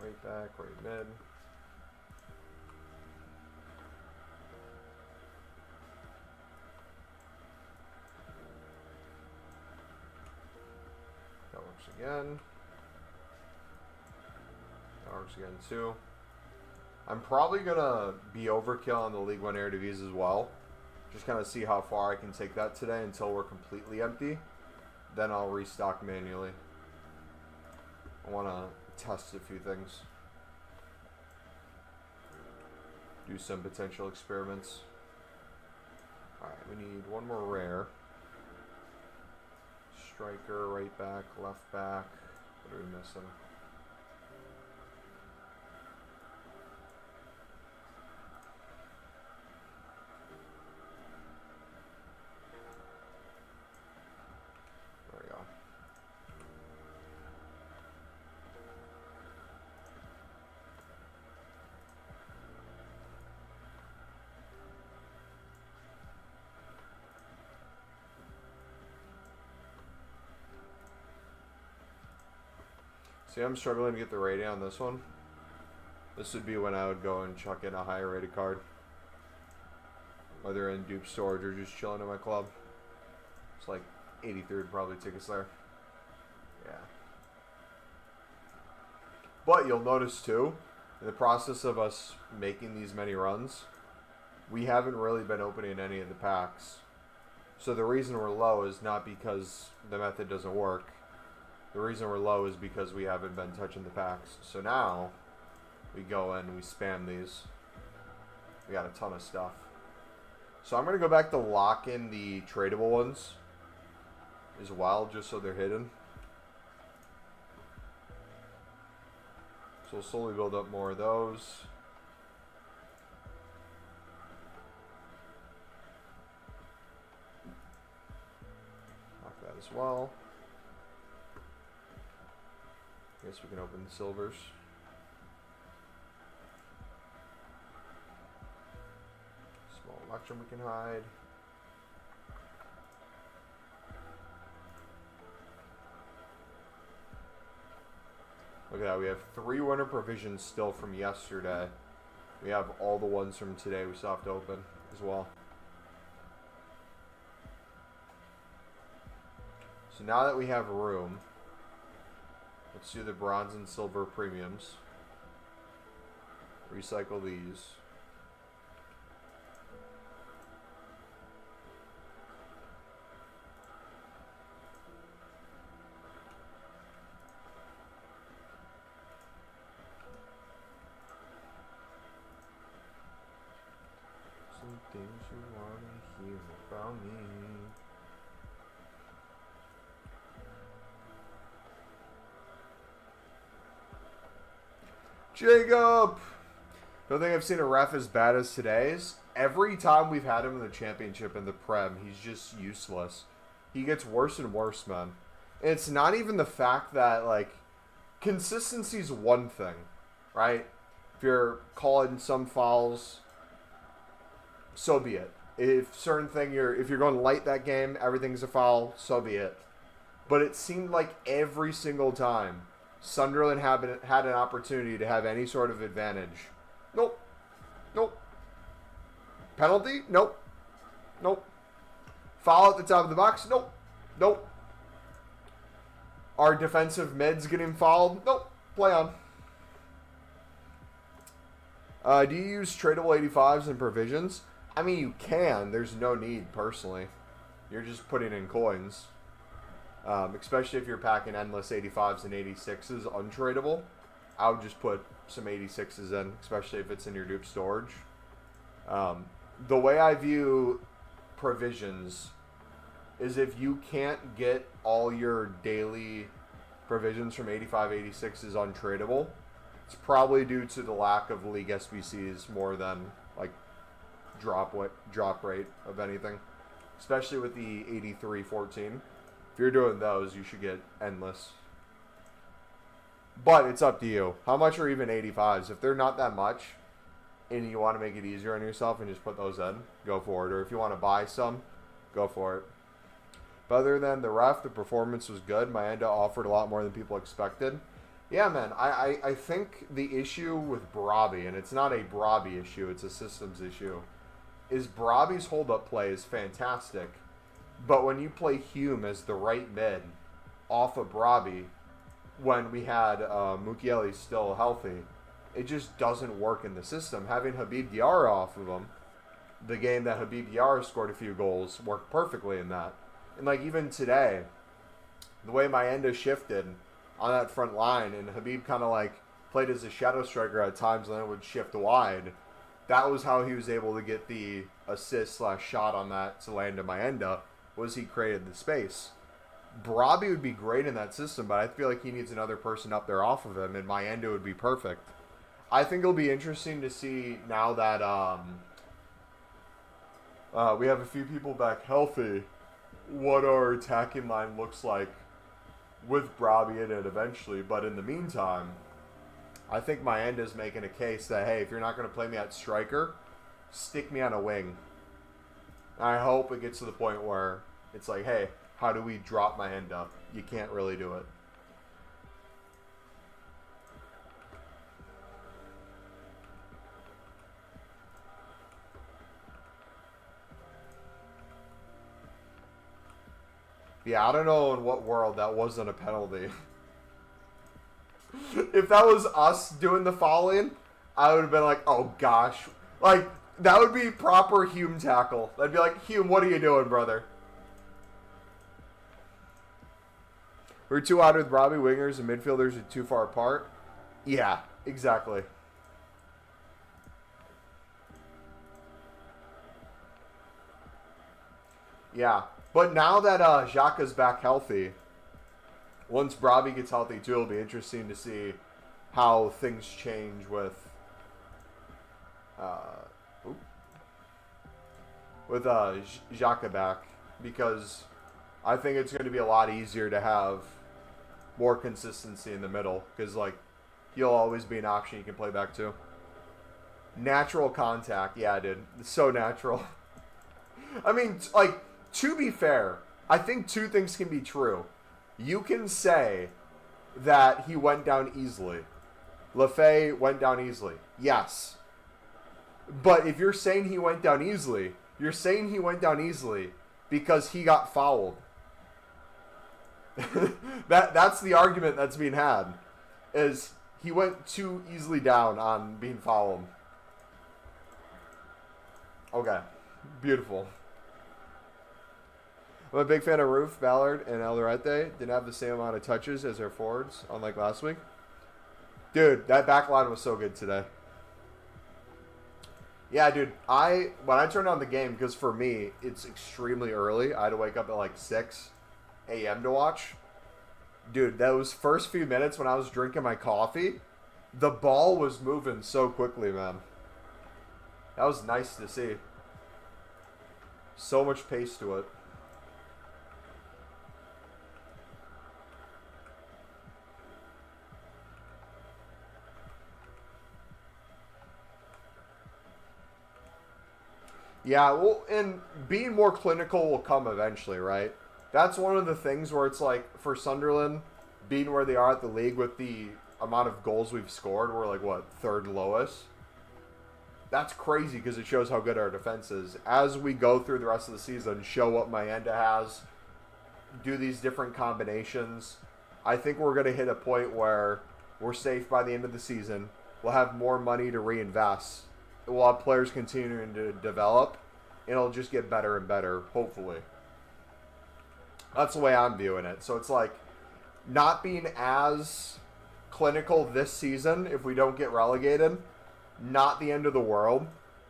Right back, right mid. Again. That works again too. I'm probably gonna be overkill on the League One Eredivisie as well. Just kind of see how far I can take that today until we're completely empty. Then I'll restock manually. I want to test a few things. do some potential experiments. Alright, we need one more rare. Striker, right back, left back. What are we missing? There we go. See, I'm struggling to get the rating on this one. This would be when I would go and chuck in a higher rated card. Whether in dupe storage or just chilling in my club. It's like 83 would probably take us there. Yeah. But you'll notice too, in the process of us making these many runs, we haven't really been opening any of the packs. So the reason we're low is not because the method doesn't work. The reason we're low is because we haven't been touching the packs. So now, we go in and we spam these. We got a ton of stuff. So I'm going to go back to lock in the tradable ones as well, just so they're hidden. So we'll slowly build up more of those. Lock that as well. I guess we can open the silvers. Small electrum we can hide. Look at that, we have 3 winter provisions still from yesterday. We have all the ones from today we still have to open as well. So now that we have room, let's do the bronze and silver premiums. Recycle these. Some things you want to hear about me. Jacob! Don't think I've seen a ref as bad as today's. Every time we've had him in the championship and the Prem, he's just useless. He gets worse and worse, man. And it's not even the fact that, like, consistency's one thing, right? If you're calling some fouls, so be it. If certain thing if you're going light that game, everything's a foul, so be it. But it seemed like every single time Sunderland had an opportunity to have any sort of advantage. Nope. Nope. Penalty? Nope. Nope. Foul at the top of the box? Nope. Nope. Our defensive mids getting fouled? Nope. Play on. Do you use tradable 85s and provisions? I mean, you can. There's no need, personally. You're just putting in coins. Especially if you're packing endless 85s and 86s untradeable. I would just put some 86s in, especially if it's in your dupe storage. The way I view provisions is if you can't get all your daily provisions from 85, 86s untradeable, it's probably due to the lack of league SBCs more than like drop rate of anything. Especially with the 83-14. If you're doing those, you should get endless. But it's up to you. How much are even 85s? If they're not that much, and you want to make it easier on yourself and just put those in, go for it. Or if you want to buy some, go for it. But other than the ref, the performance was good. Mayenda offered a lot more than people expected. Yeah, man, I think the issue with Brabi, and it's not a Brabi issue, it's a systems issue, is Brabi's hold-up play is fantastic. But when you play Hume as the right mid off of Brabi, when we had Mukiele still healthy, it just doesn't work in the system. Having Habib Diarra off of him, the game that Habib Diarra scored a few goals, worked perfectly in that. And like even today, the way Mayenda shifted on that front line, and Habib kind of like played as a shadow striker at times and then would shift wide, that was how he was able to get the assist / shot on that to land to Mayenda, was he created the space. Brabi would be great in that system, but I feel like he needs another person up there off of him, and Mayenda would be perfect. I think it'll be interesting to see now that we have a few people back healthy, what our attacking line looks like with Brabi in it eventually. But in the meantime, I think Mayenda's making a case that, hey, if you're not going to play me at striker, stick me on a wing. I hope it gets to the point where it's like, hey, how do we drop Mayenda? You can't really do it. Yeah, I don't know in what world that wasn't a penalty. If that was us doing the fouling, I would have been like, oh gosh. Like, that would be proper Hume tackle. That'd be like, Hume, what are you doing, brother? We're too wide with Brabi, wingers and midfielders are too far apart. Yeah, exactly. Yeah. But now that Xhaka's back healthy, once Brabi gets healthy too, it'll be interesting to see how things change with Xhaka back, because I think it's going to be a lot easier to have more consistency in the middle, because like he'll always be an option you can play back to. Natural contact, yeah, dude, it's so natural. I mean, like, to be fair, I think two things can be true. You can say that he went down easily. Lefay went down easily. Yes. But if you're saying he went down easily, you're saying he went down easily because he got fouled. That's the argument that's being had, is he went too easily down on being fouled. Okay. Beautiful. I'm a big fan of Roof, Ballard, and Alderete. Didn't have the same amount of touches as their forwards, unlike last week. Dude, that back line was so good today. Yeah, dude, when I turned on the game, because for me, it's extremely early. I had to wake up at like 6 a.m. to watch. Dude, those first few minutes when I was drinking my coffee, the ball was moving so quickly, man. That was nice to see. So much pace to it. Yeah, well, and being more clinical will come eventually, right? That's one of the things where it's like, for Sunderland, being where they are at the league with the amount of goals we've scored, we're like, what, third lowest? That's crazy because it shows how good our defense is. As we go through the rest of the season, show what Mayenda has, do these different combinations, I think we're going to hit a point where we're safe by the end of the season. We'll have more money to reinvest. We'll have players continuing to develop, and it'll just get better and better, hopefully. That's the way I'm viewing it. So it's like, not being as clinical this season, if we don't get relegated, not the end of the world.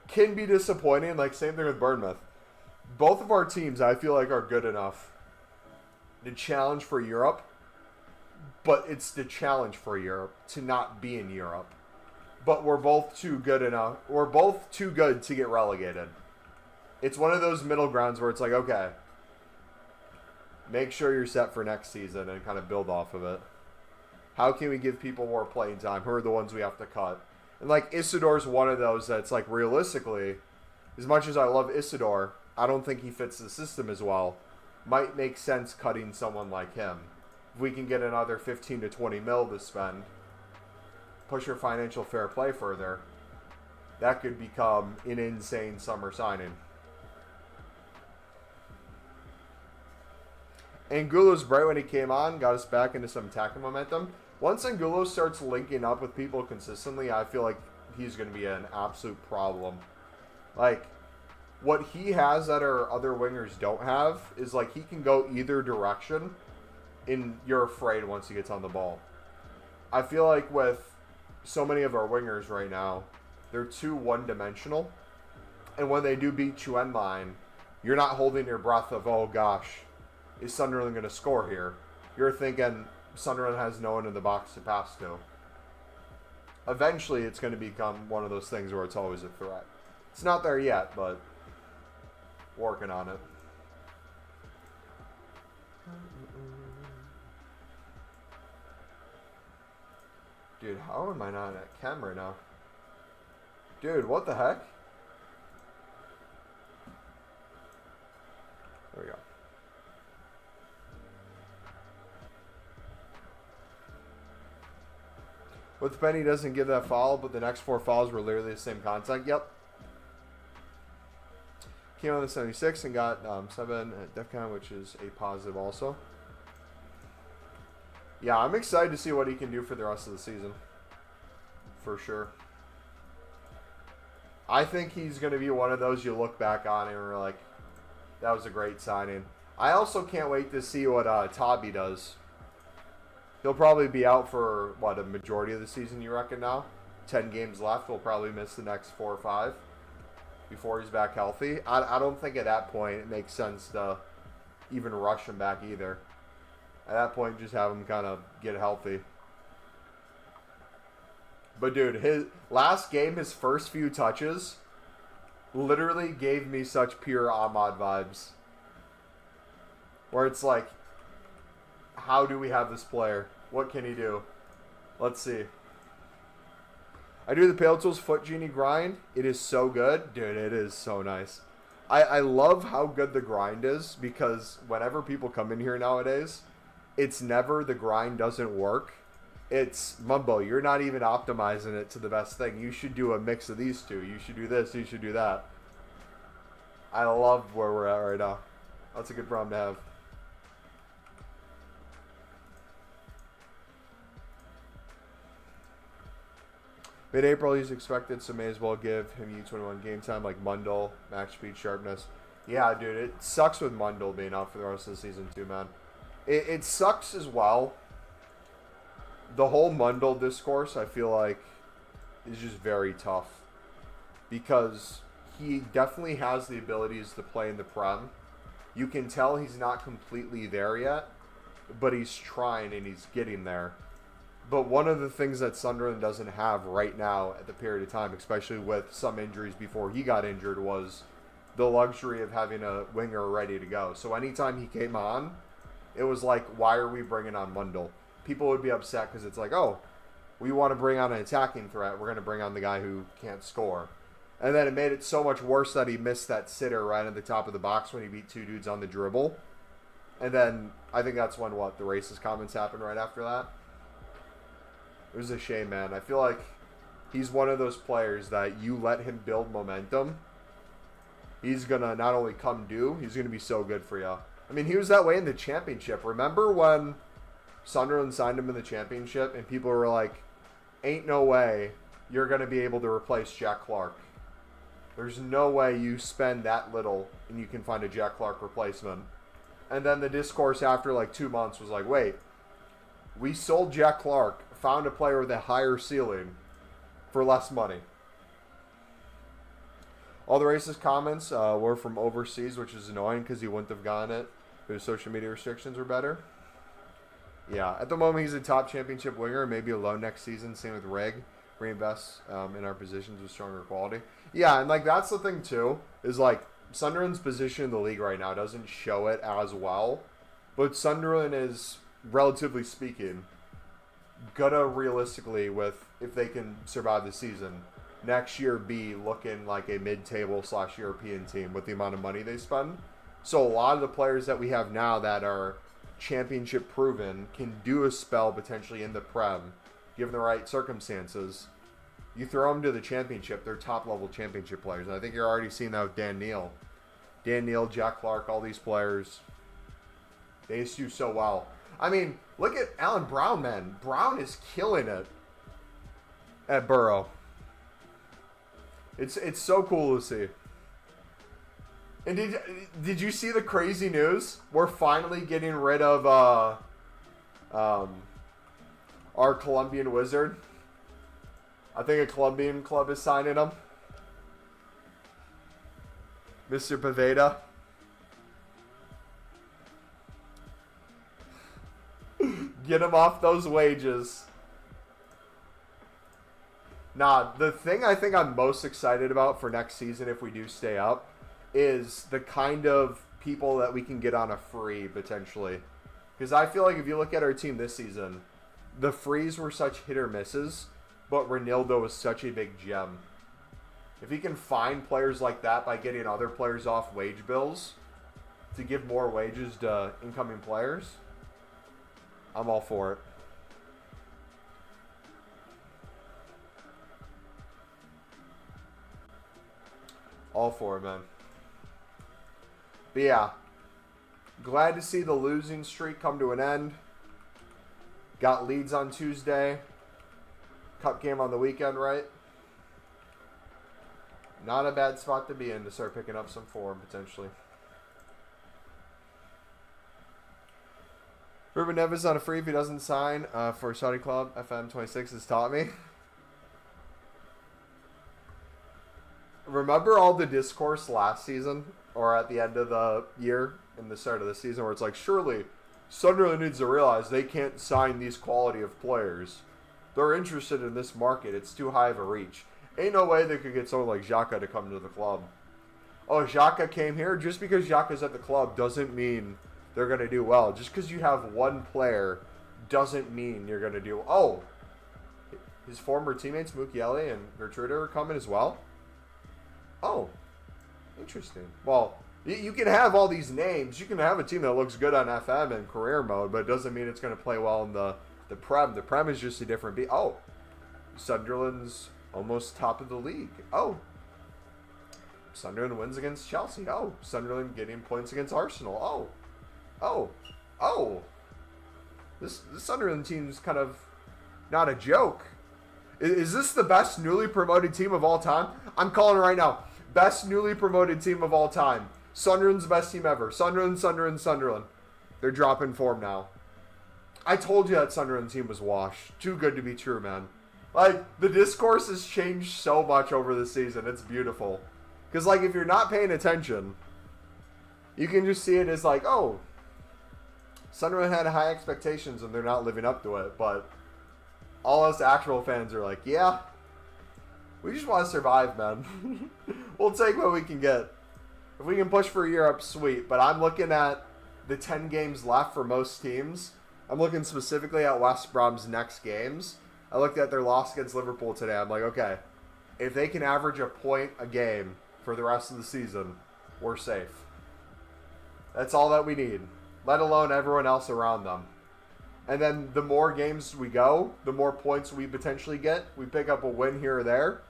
Can be disappointing, like same thing with Bournemouth. Both of our teams, I feel like, are good enough to challenge for Europe, but it's the challenge for Europe to not be in Europe. But we're both too good enough. We're both too good to get relegated. It's one of those middle grounds where it's like, okay, make sure you're set for next season and kind of build off of it. How can we give people more playing time? Who are the ones we have to cut? And like Isidore's one of those that's like, realistically, as much as I love Isidore, I don't think he fits the system as well. Might make sense cutting someone like him. If we can get another 15 to 20 mil to spend, push your financial fair play further, that could become an insane summer signing. Angulo's bright when he came on, got us back into some attacking momentum. Once Angulo starts linking up with people consistently, I feel like he's going to be an absolute problem. Like, what he has that our other wingers don't have is, like, he can go either direction, and you're afraid once he gets on the ball. I feel like with so many of our wingers right now, they're too one-dimensional. And when they do beat you end line, you're not holding your breath of, oh gosh, is Sunderland going to score here? You're thinking Sunderland has no one in the box to pass to. Eventually, it's going to become one of those things where it's always a threat. It's not there yet, but working on it. Dude, how am I not at chem right now? Dude, what the heck? There we go. With Penny doesn't give that foul, but the next 4 fouls were literally the same contact. Yep. Came on the 76 and got 7 at DEFCON, which is a positive also. Yeah, I'm excited to see what he can do for the rest of the season. For sure. I think he's going to be one of those you look back on and you're like, that was a great signing. I also can't wait to see what Tabi does. He'll probably be out for, what, a majority of the season, you reckon now? 10 games left. We'll probably miss the next 4 or 5 before he's back healthy. I don't think at that point it makes sense to even rush him back either. At that point, just have him kind of get healthy. But, dude, his last game, his first few touches, literally gave me such pure Ahmad vibes. Where it's like, how do we have this player? What can he do? Let's see. I do the Paletools Foot Genie grind. It is so good. Dude, it is so nice. I love how good the grind is because whenever people come in here nowadays, it's never the grind doesn't work. It's, Mumbo, you're not even optimizing it to the best thing. You should do a mix of these two. You should do this. You should do that. I love where we're at right now. That's a good problem to have. Mid-April, he's expected, so may as well give him U21 game time like Mundle, match speed, sharpness. Yeah, dude, it sucks with Mundle being out for the rest of the season too, man. It sucks as well. The whole Mundle discourse, I feel like, is just very tough. Because he definitely has the abilities to play in the Prem. You can tell he's not completely there yet, but he's trying and he's getting there. But one of the things that Sunderland doesn't have right now at the period of time, especially with some injuries before he got injured, was the luxury of having a winger ready to go. So anytime he came on, it was like, why are we bringing on Mundle? People would be upset because it's like, oh, we want to bring on an attacking threat. We're going to bring on the guy who can't score. And then it made it so much worse that he missed that sitter right at the top of the box when he beat 2 dudes on the dribble. And then I think that's when, what, the racist comments happened right after that. It was a shame, man. I feel like he's one of those players that you let him build momentum. He's going to not only come due, he's going to be so good for you. I mean, he was that way in the championship. Remember when Sunderland signed him in the championship and people were like, ain't no way you're going to be able to replace Jack Clark. There's no way you spend that little and you can find a Jack Clark replacement. And then the discourse after like 2 months was like, wait, we sold Jack Clark, found a player with a higher ceiling for less money. All the racist comments were from overseas, which is annoying because he wouldn't have gotten it if his social media restrictions were better. Yeah, at the moment he's a top championship winger, maybe a low next season. Same with Reg. Reinvest in our positions with stronger quality. Yeah, and like that's the thing too, is like Sunderland's position in the league right now doesn't show it as well. But Sunderland is, relatively speaking, gonna realistically, with if they can survive the season, next year be looking like a mid-table / European team with the amount of money they spend. So a lot of the players that we have now that are championship proven can do a spell potentially in the Prem, given the right circumstances. You throw them to the championship, they're top-level championship players. And I think you're already seeing that with Dan Neal. Dan Neal, Jack Clark, all these players, they just do so well. I mean, look at Alan Brown, man. Brown is killing it at Borough. It's so cool to see. And did you see the crazy news? We're finally getting rid of our Colombian wizard. I think a Colombian club is signing him. Mr. Paveda. Get him off those wages. Nah, the thing I think I'm most excited about for next season, if we do stay up, is the kind of people that we can get on a free, potentially. Because I feel like if you look at our team this season, the frees were such hit or misses, but Ronaldo was such a big gem. If he can find players like that by getting other players off wage bills to give more wages to incoming players, I'm all for it. All for it, man. But yeah, glad to see the losing streak come to an end. Got Leeds on Tuesday. Cup game on the weekend, right? Not a bad spot to be in to start picking up some form, potentially. Ruben Neves on a free if he doesn't sign for Saudi club. EAFC26 has taught me. Remember all the discourse last season, or at the end of the year, in the start of the season, where it's like, surely Sunderland needs to realize they can't sign these quality of players. They're interested in this market. It's too high of a reach. Ain't no way they could get someone like Xhaka to come to the club. Oh, Xhaka came here? Just because Xhaka's at the club doesn't mean they're going to do well. Just because you have one player doesn't mean you're going to do... Oh, his former teammates Mukiele and Gertrude are coming as well? Oh, interesting. Well, you can have all these names. You can have a team that looks good on FM and career mode, but it doesn't mean it's going to play well in the Prem. The Prem is just a different beat. Oh, Sunderland's almost top of the league. Oh, Sunderland wins against Chelsea. Oh, Sunderland getting points against Arsenal. Oh. This Sunderland team's kind of not a joke. Is this the best newly promoted team of all time? I'm calling it right now. Best newly promoted team of all time. Sunderland's best team ever. Sunderland. They're dropping form now. I told you that Sunderland team was washed. Too good to be true, man. Like, the discourse has changed so much over the season. It's beautiful. Because, like, if you're not paying attention, you can just see it as like, oh, Sunderland had high expectations and they're not living up to it. But all us actual fans are like, yeah, we just want to survive, man. We'll take what we can get. If we can push for Europe, sweet. But I'm looking at the 10 games left for most teams. I'm looking specifically at West Brom's next games. I looked at their loss against Liverpool today. I'm like, okay, if they can average a point a game for the rest of the season, we're safe. That's all that we need, let alone everyone else around them. And then the more games we go, the more points we potentially get. We pick up a win here or there,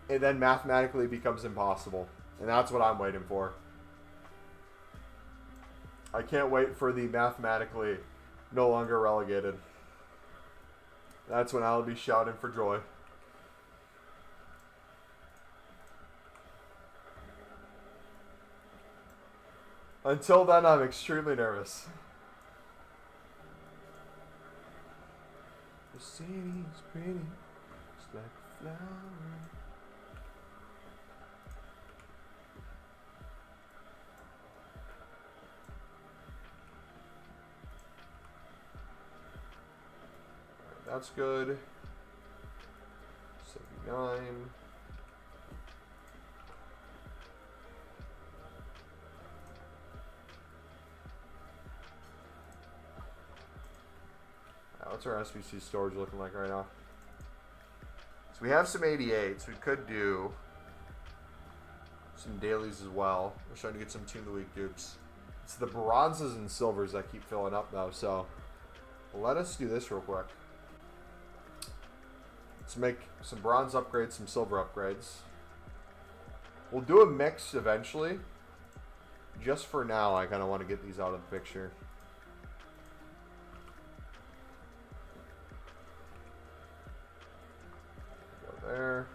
it then mathematically becomes impossible. And that's what I'm waiting for. I can't wait for the mathematically no longer relegated. That's when I'll be shouting for joy. Until then, I'm extremely nervous. The city's pretty, just like a flower. That's good. 79. What's our SBC storage looking like right now? So we have some 88s. We could do some dailies as well. We're trying to get some Team of the Week dupes. It's the bronzes and silvers that keep filling up though, so let us do this real quick. Let's make some bronze upgrades, some silver upgrades. We'll do a mix eventually. Just for now, I kind of want to get these out of the picture. Go there.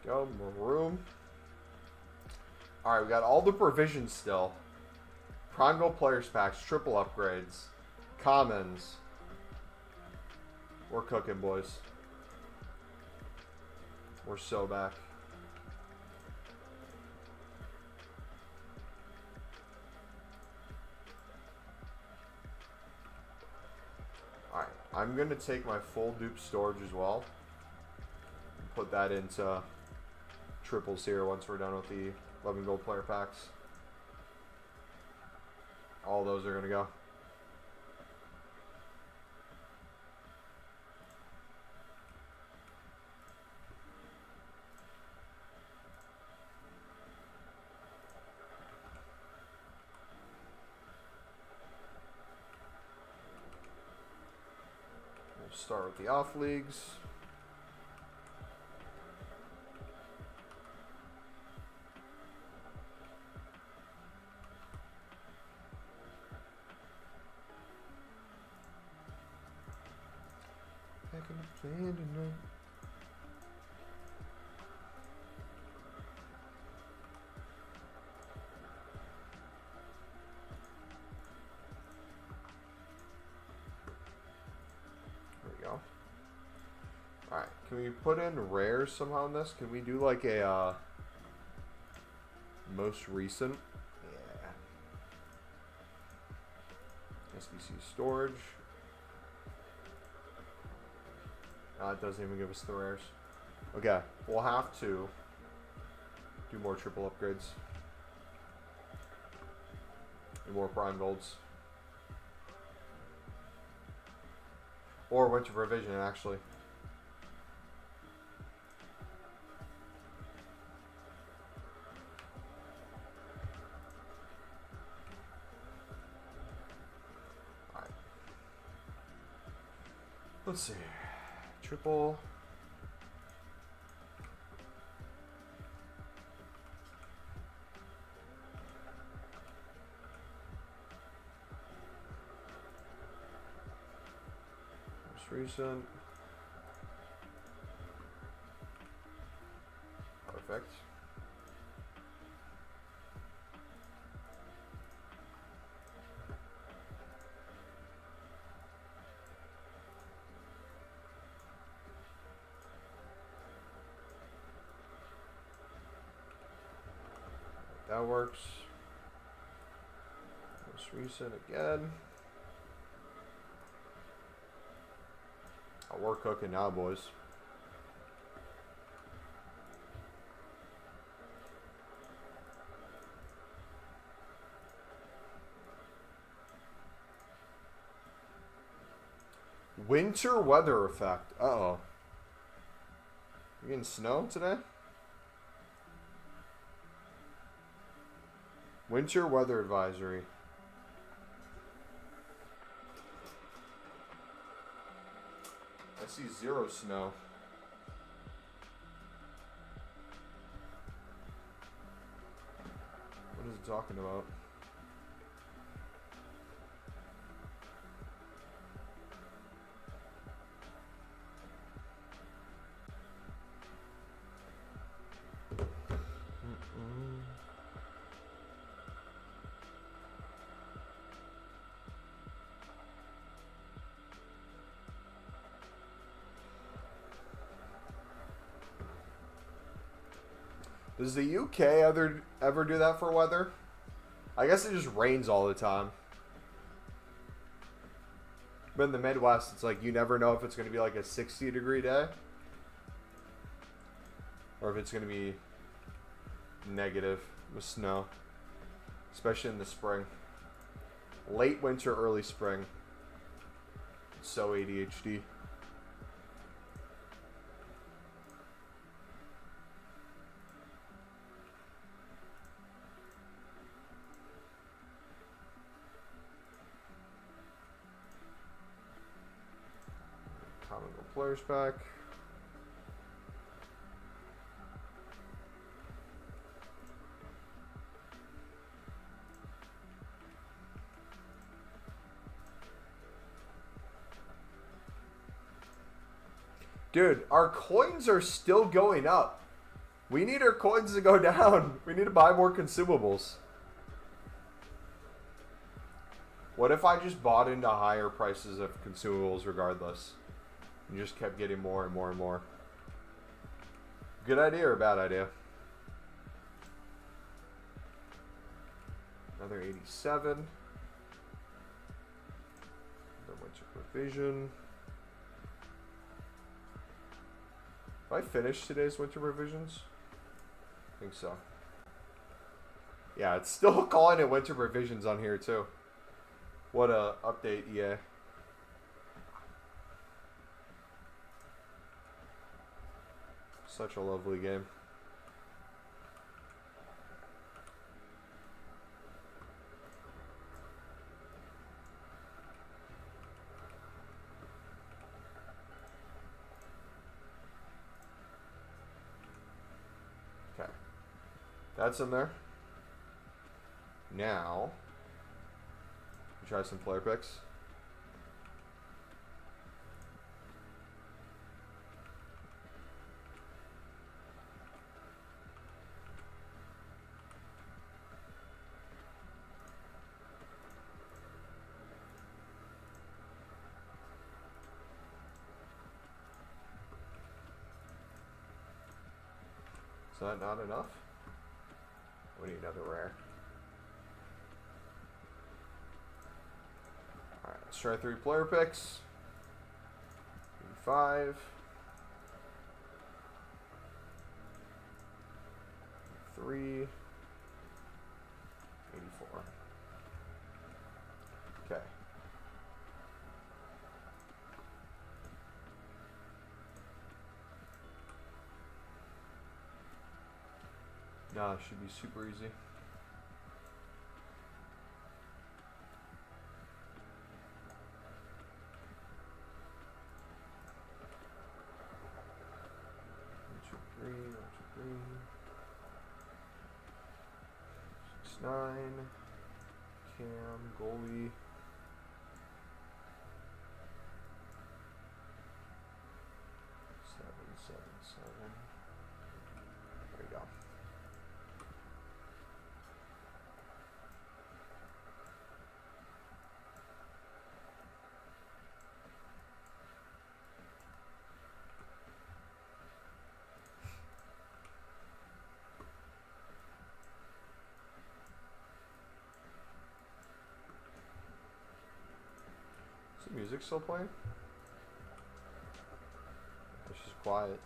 Go, more room. Alright, we got all the provisions still. Prime Gold Players Packs, triple upgrades, commons. We're cooking, boys. We're so back. Alright, I'm going to take my full dupe storage as well. Put that into triples here once we're done with the 11 gold player packs. All those are going to go. We'll start with the off leagues. There we go. Alright, can we put in rares somehow in this? Can we do like a most recent? Yeah. SBC storage. It doesn't even give us the rares. Okay, we'll have to do more triple upgrades. And more prime golds. Or winter provision, actually. Alright. Let's see. Triple. Most recent. Perfect. That works. Most recent again. Oh, we're cooking now, boys. Winter weather effect. Uh-oh. You getting snow today? Winter weather advisory. I see 0 snow. What is it talking about? Does the UK ever do that for weather? I guess it just rains all the time. But in the Midwest, it's like you never know if it's going to be like a 60-degree day. Or if it's going to be negative with snow. Especially in the spring. Late winter, early spring. So ADHD. Players pack. Dude, our coins are still going up. We need our coins to go down. We need to buy more consumables. What if I just bought into higher prices of consumables regardless? And just kept getting more and more and more. Good idea or bad idea? Another 87. Then went to provision. Have I finished today's winter revisions? I think so. Yeah, it's still calling it winter revisions on here too. What a update, EA. Such a lovely game. Okay. That's in there. Now, try some player picks. Is that not enough? We need another rare. Alright, let's try 3 player picks. 5. 3. 84. Okay. Nah, it should be super easy. One, two, three. 6, 9. Cam, goalie. 7, 7, 7. There you go. Is the music still playing? It's just quiet.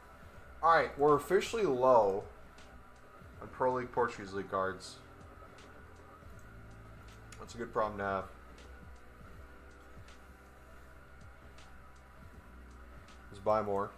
Alright, we're officially low on Pro League Portuguese League cards. That's a good problem to have. Let's buy more.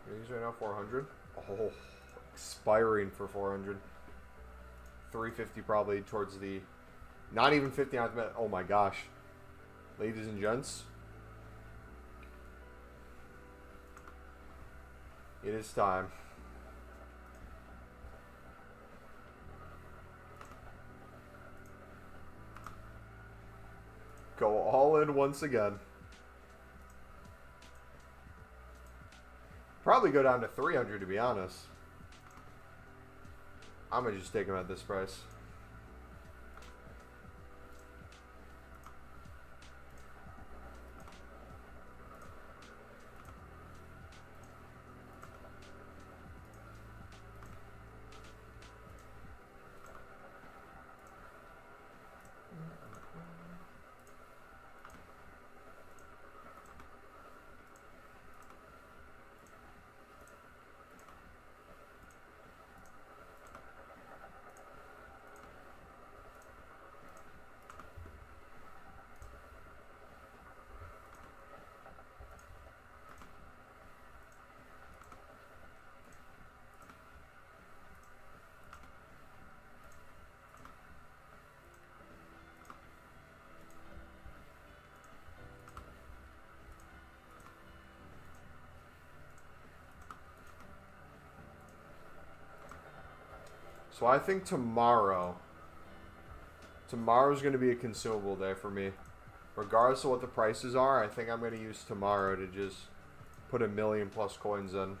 These right now 400. Oh, expiring for 400. 350 probably towards the, not even 59th minute. Oh my gosh, ladies and gents, it is time. Go all in once again. Probably go down to 300 to be honest. I'm gonna just take them at this price. So I think tomorrow's going to be a consumable day for me. Regardless of what the prices are, I think I'm going to use tomorrow to just put 1 million plus coins in.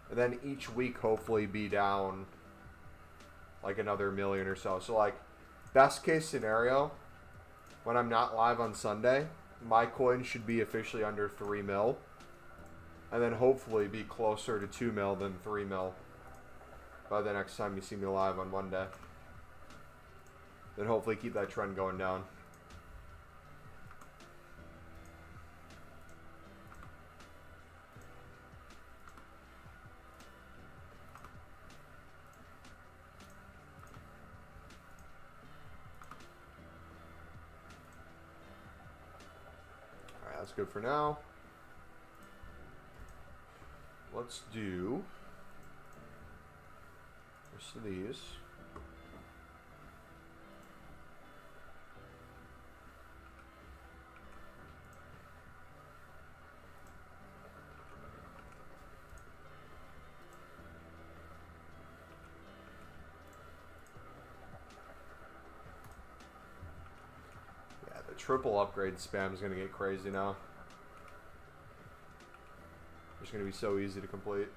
And then each week hopefully be down like another 1 million or so. So like best case scenario, when I'm not live on Sunday, my coins should be officially under 3 mil. And then hopefully be closer to 2 mil than 3 mil by the next time you see me live on Monday. Then hopefully keep that trend going down. Alright, that's good for now. Let's do rest of these. Yeah, the triple upgrade spam is going to get crazy now. It's going to be so easy to complete.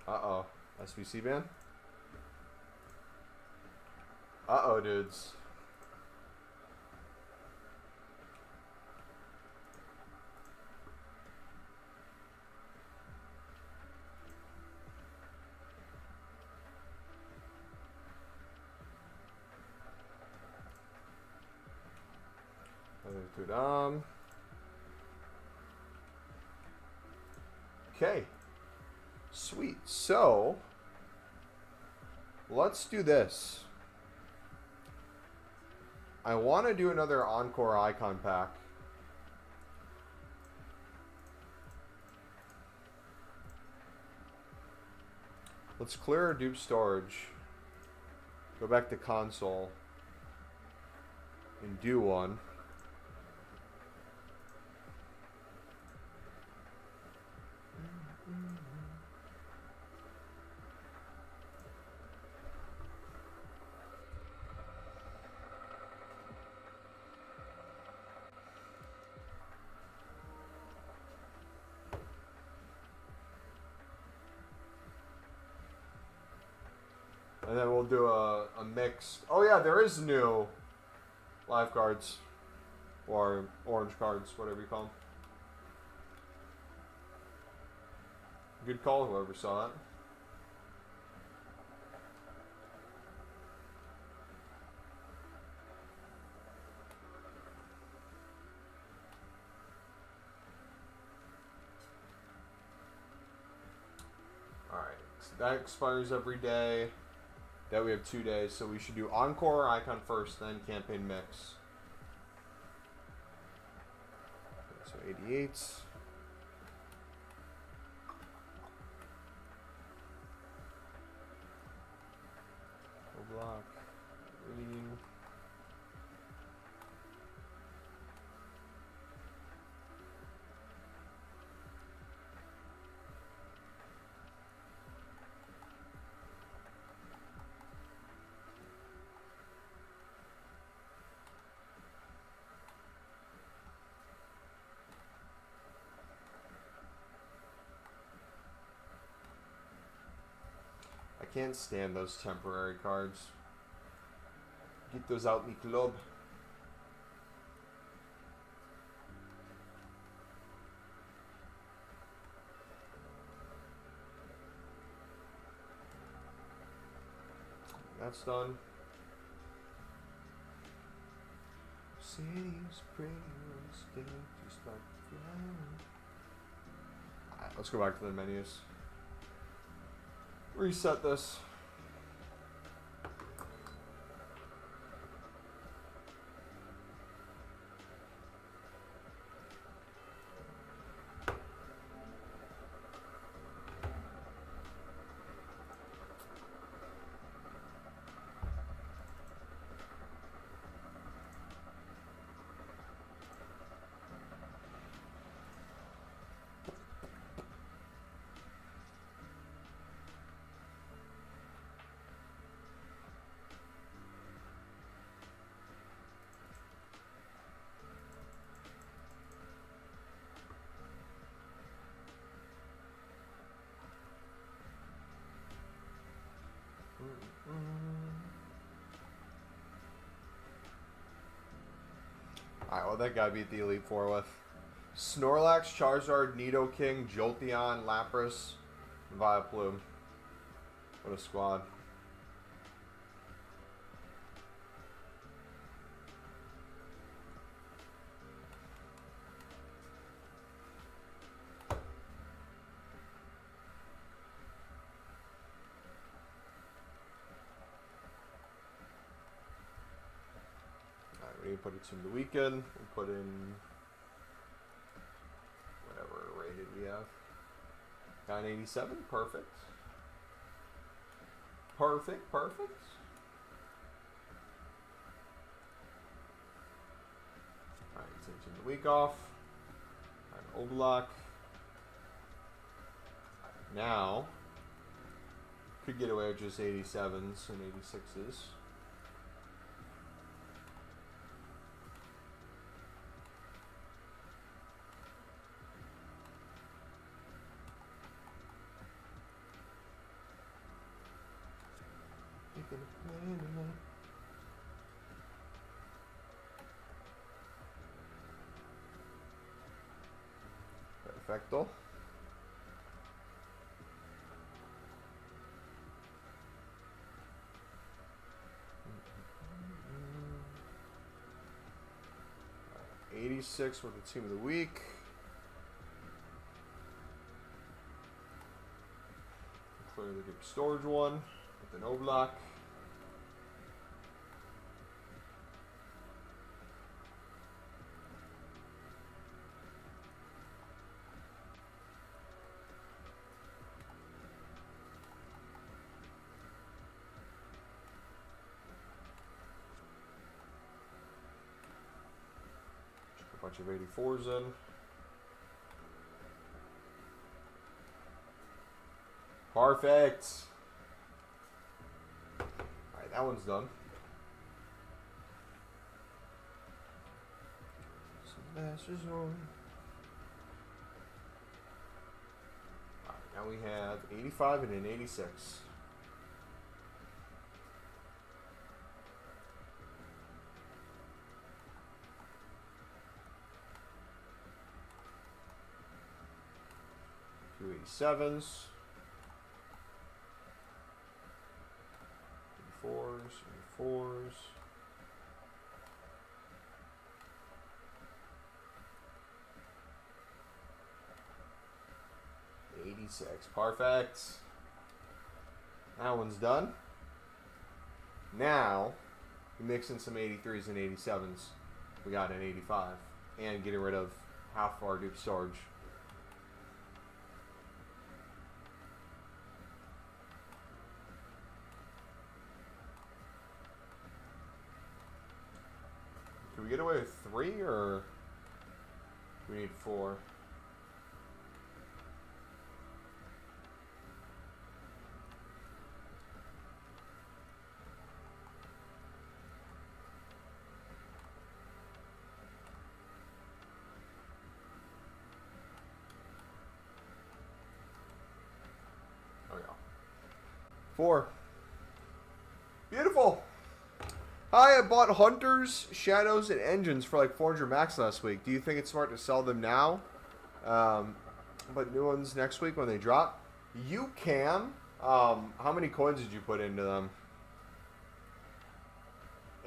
Uh-oh. SBC ban? Uh-oh, dudes. Okay. Sweet. So, let's do this. I want to do another Encore Icon pack. Let's clear our dupe storage. Go back to console. And do one. And then we'll do a mixed. Oh yeah, there is new live cards. Or orange cards, whatever you call them. Good call, whoever saw it. Alright, so that expires every day. That we have 2 days, so we should do Encore Icon first, then Campaign Mix. Okay, so 88. Block. Green. I can't stand those temporary cards. Get those out in the club. That's done. City's pretty state just like flowers. Alright, let's go back to the menus. Reset this. Alright, what that guy beat the Elite Four with? Snorlax, Charizard, Nidoking, Jolteon, Lapras, Vileplume. What a squad. We put it in the weekend. We'll put in whatever rated we have. 987. Perfect. Perfect. Perfect. Alright, taking the week off. Alright, Oblak. Now, could get away with just 87s and 86s. Perfecto. Right, 86 with the team of the week. Clear the deep storage one with an Oblak. Bunch of 84s in. Perfect. Alright, that one's done. Masters on. Alright, now we have 85 and an 86. Two 87s, 84s, 84s. $86, perfect. That one's done. Now, we mix in some 83s and 87s. We got an 85, and getting rid of half of our dupe storage. Can we get away with 3 or do we need 4? Oh yeah. 4. Beautiful. Hi, I bought Hunters, Shadows, and Engines for like 400 max last week. Do you think it's smart to sell them now? But new ones next week when they drop? You can. How many coins did you put into them?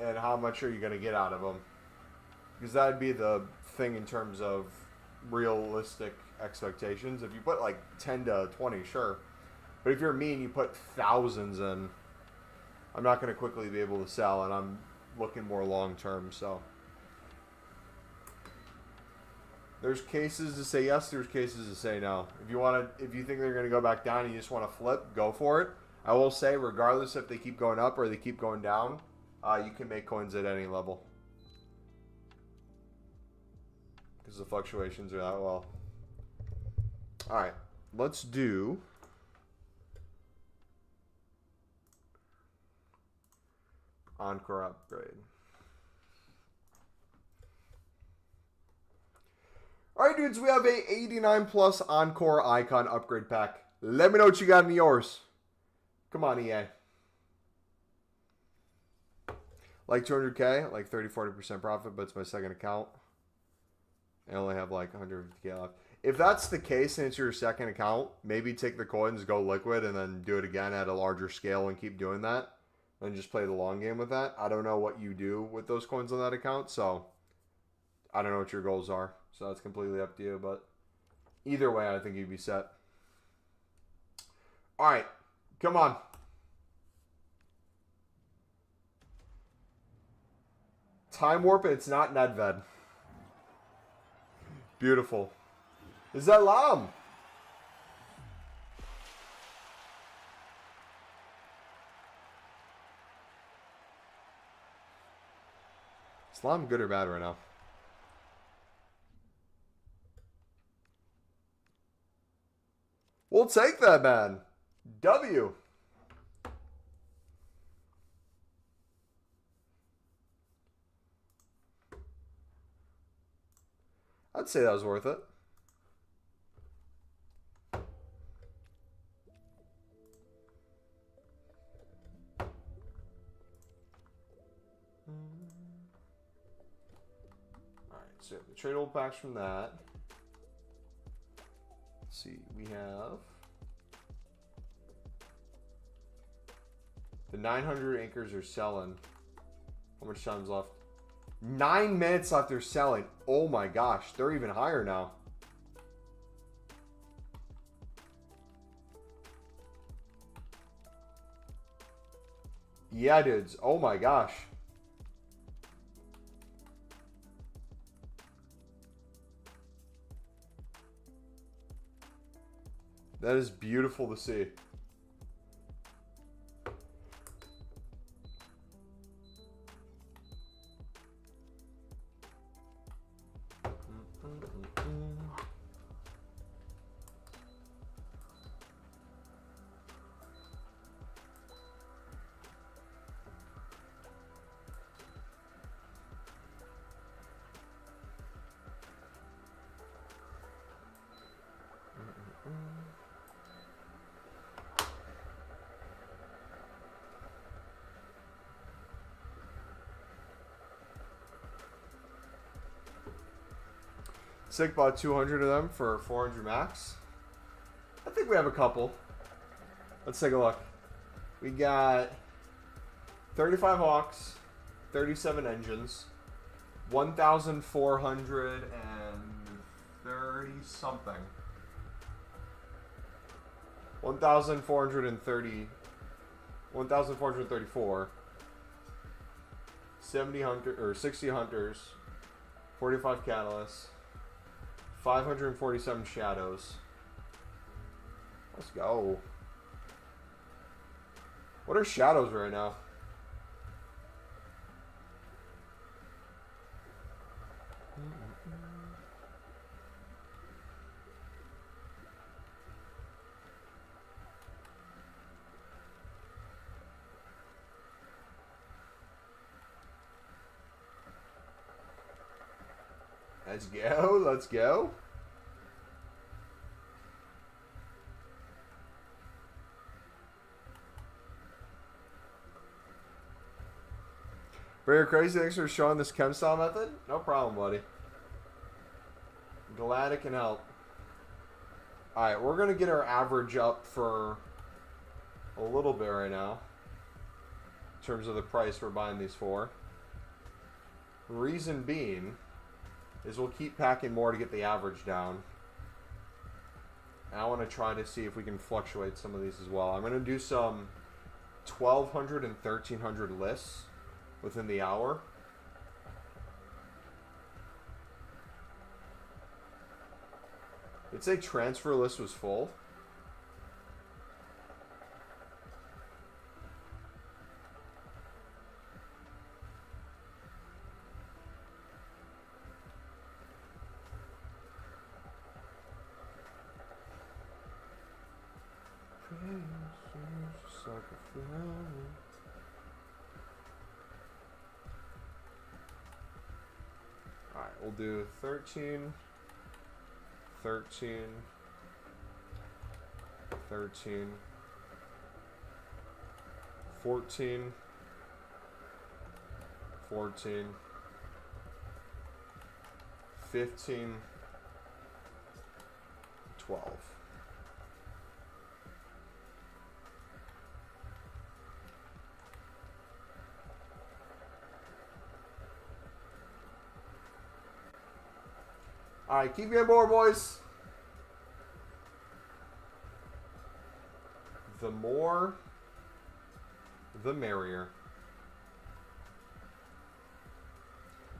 And how much are you going to get out of them? Because that would be the thing in terms of realistic expectations. If you put like 10 to 20, sure. But if you're me and you put thousands in, I'm not going to quickly be able to sell, and I'm looking more long term. So there's cases to say yes, there's cases to say no. If you think they're going to go back down and you just want to flip, go for it. I will say, regardless if they keep going up or they keep going down, you can make coins at any level because the fluctuations are that well. All right, let's do. Encore upgrade. Alright, dudes, we have a 89 plus Encore Icon upgrade pack. Let me know what you got in yours. Come on, EA. Like 200K, like 30-40% profit, but it's my second account. I only have like 150k left. If that's the case and it's your second account, maybe take the coins, go liquid, and then do it again at a larger scale and keep doing that. And just play the long game with that. I don't know what you do with those coins on that account, so I don't know what your goals are. So that's completely up to you, but either way, I think you'd be set. All right, come on. Time Warp, it's not Nedved. Beautiful. Is that Lam? Is Lam good or bad right now? We'll take that, man. W. I'd say that was worth it. Alright, so the tradable packs from that. Let's see, we have the 900 anchors are selling. How much time's left? 9 minutes left, they're selling. Oh my gosh, they're even higher now. Yeah, dudes. Oh my gosh. That is beautiful to see. Sick bought 200 of them for 400 max. I think we have a couple. Let's take a look. We got 35 Hawks, 37 engines, 1,430 something. 1,434. 70 hunter or 60 hunters, 45 catalysts, 547 shadows. Let's go. What are shadows right now? Let's go. Let's go. Very crazy. Thanks for showing this chem style method. No problem, buddy. Glad it can help. Alright, we're going to get our average up for a little bit right now. In terms of the price we're buying these for. Reason being is we'll keep packing more to get the average down. And I want to try to see if we can fluctuate some of these as well. I'm going to do some 1,200 and 1,300 lists within the hour. It'd say transfer list was full. Alright, we'll do 13, 13, 13, 14, 14, 15, 12. All right, keep getting more, boys. The more, the merrier.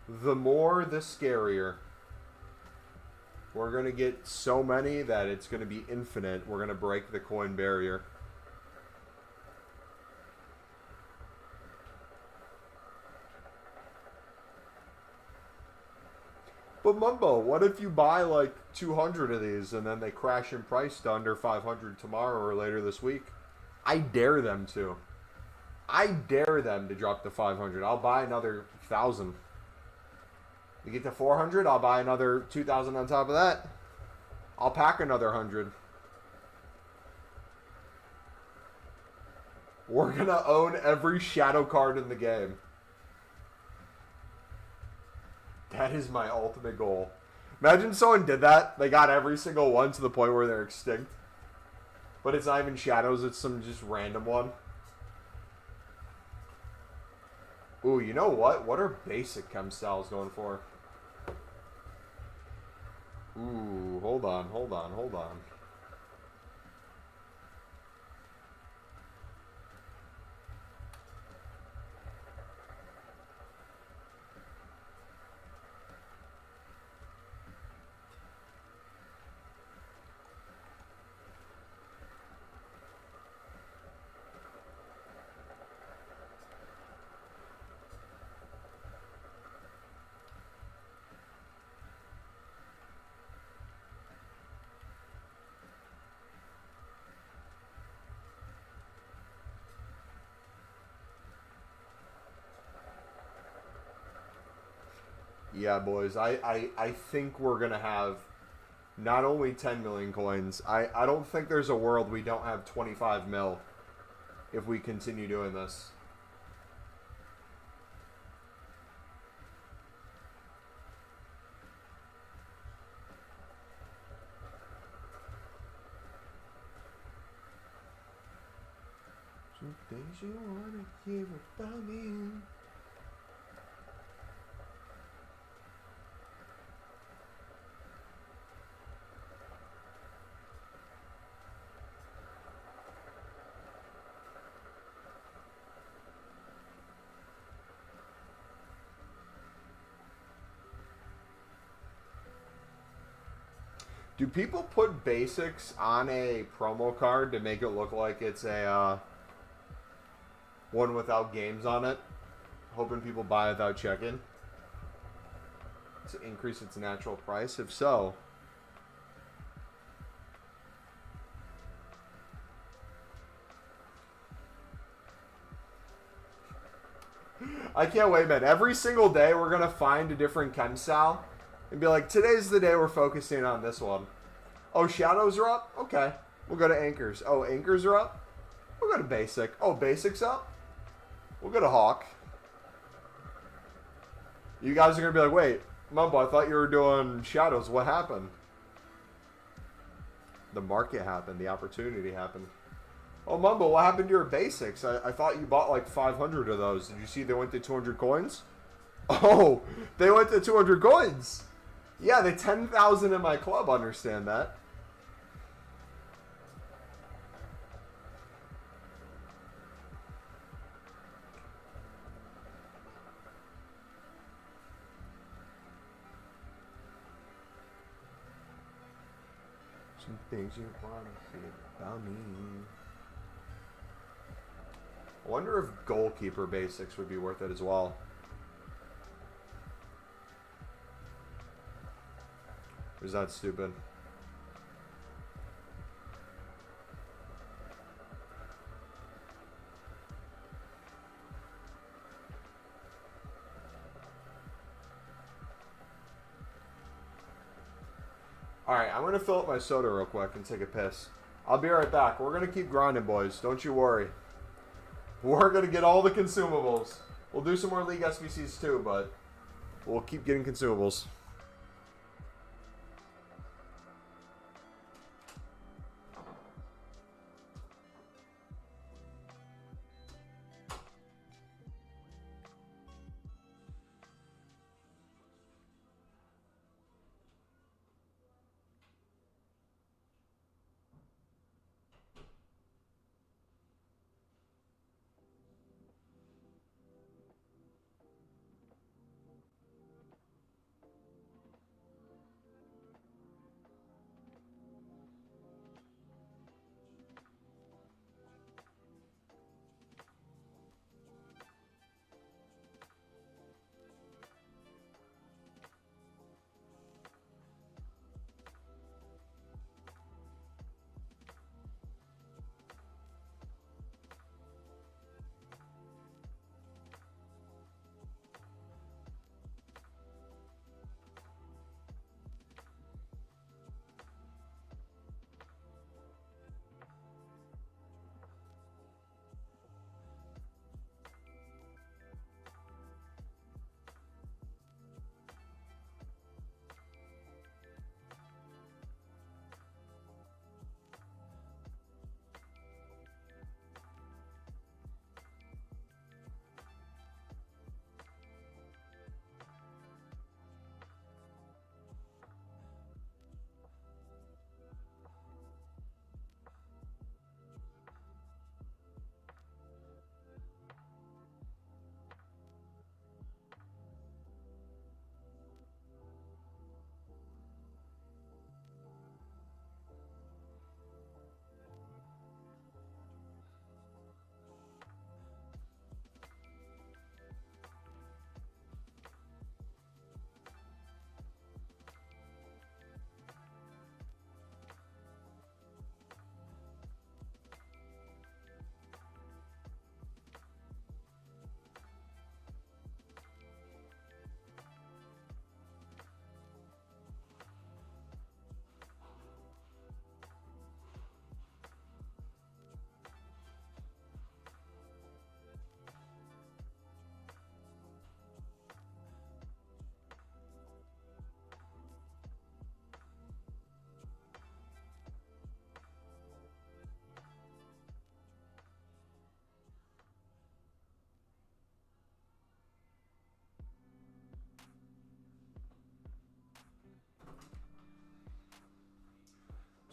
The more, the scarier. We're going to get so many that it's going to be infinite. We're going to break the coin barrier. But Mumbo, what if you buy like 200 of these and then they crash in price to under 500 tomorrow or later this week? I dare them to. I dare them to drop to 500. I'll buy another 1,000. You get to 400, I'll buy another 2,000 on top of that. I'll pack another 100. We're going to own every shadow card in the game. That is my ultimate goal. Imagine someone did that. They got every single one to the point where they're extinct. But it's not even shadows. It's some just random one. Ooh, you know what? What are basic chem styles going for? Ooh, hold on. Yeah, boys, I think we're going to have not only 10 million coins. I don't think there's a world we don't have 25 mil if we continue doing this. Some things you want to hear about me. Do people put basics on a promo card to make it look like it's a one without games on it? Hoping people buy without checking? To increase its natural price? If so... I can't wait, man. Every single day we're going to find a different chem style. And be like, today's the day we're focusing on this one. Oh, shadows are up? Okay. We'll go to anchors. Oh, anchors are up? We'll go to basic. Oh, basic's up? We'll go to hawk. You guys are going to be like, wait, Mumbo, I thought you were doing shadows. What happened? The market happened. The opportunity happened. Oh, Mumbo, what happened to your basics? I thought you bought like 500 of those. Did you see they went to 200 coins? Oh, they went to 200 coins. Yeah, the 10,000 in my club understand that. Some things you want to see about me. I wonder if goalkeeper basics would be worth it as well. Or is that stupid? Alright, I'm going to fill up my soda real quick and take a piss. I'll be right back. We're going to keep grinding, boys. Don't you worry. We're going to get all the consumables. We'll do some more League SBCs too, but we'll keep getting consumables.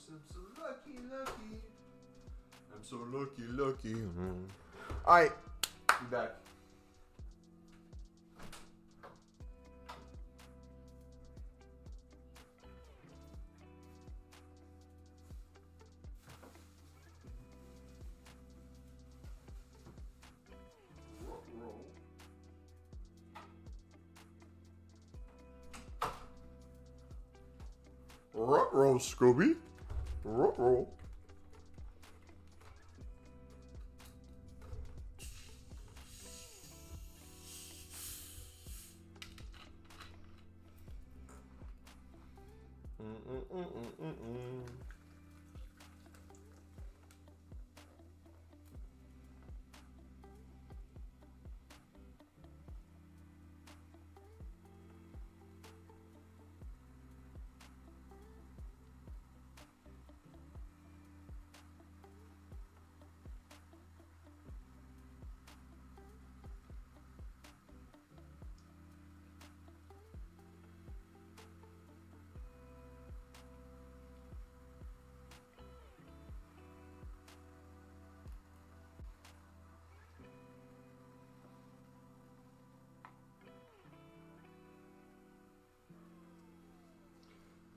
I'm so lucky, lucky. I'm so lucky, lucky. Alright, be back. Ruh-roh, Scooby. Ruh-roh.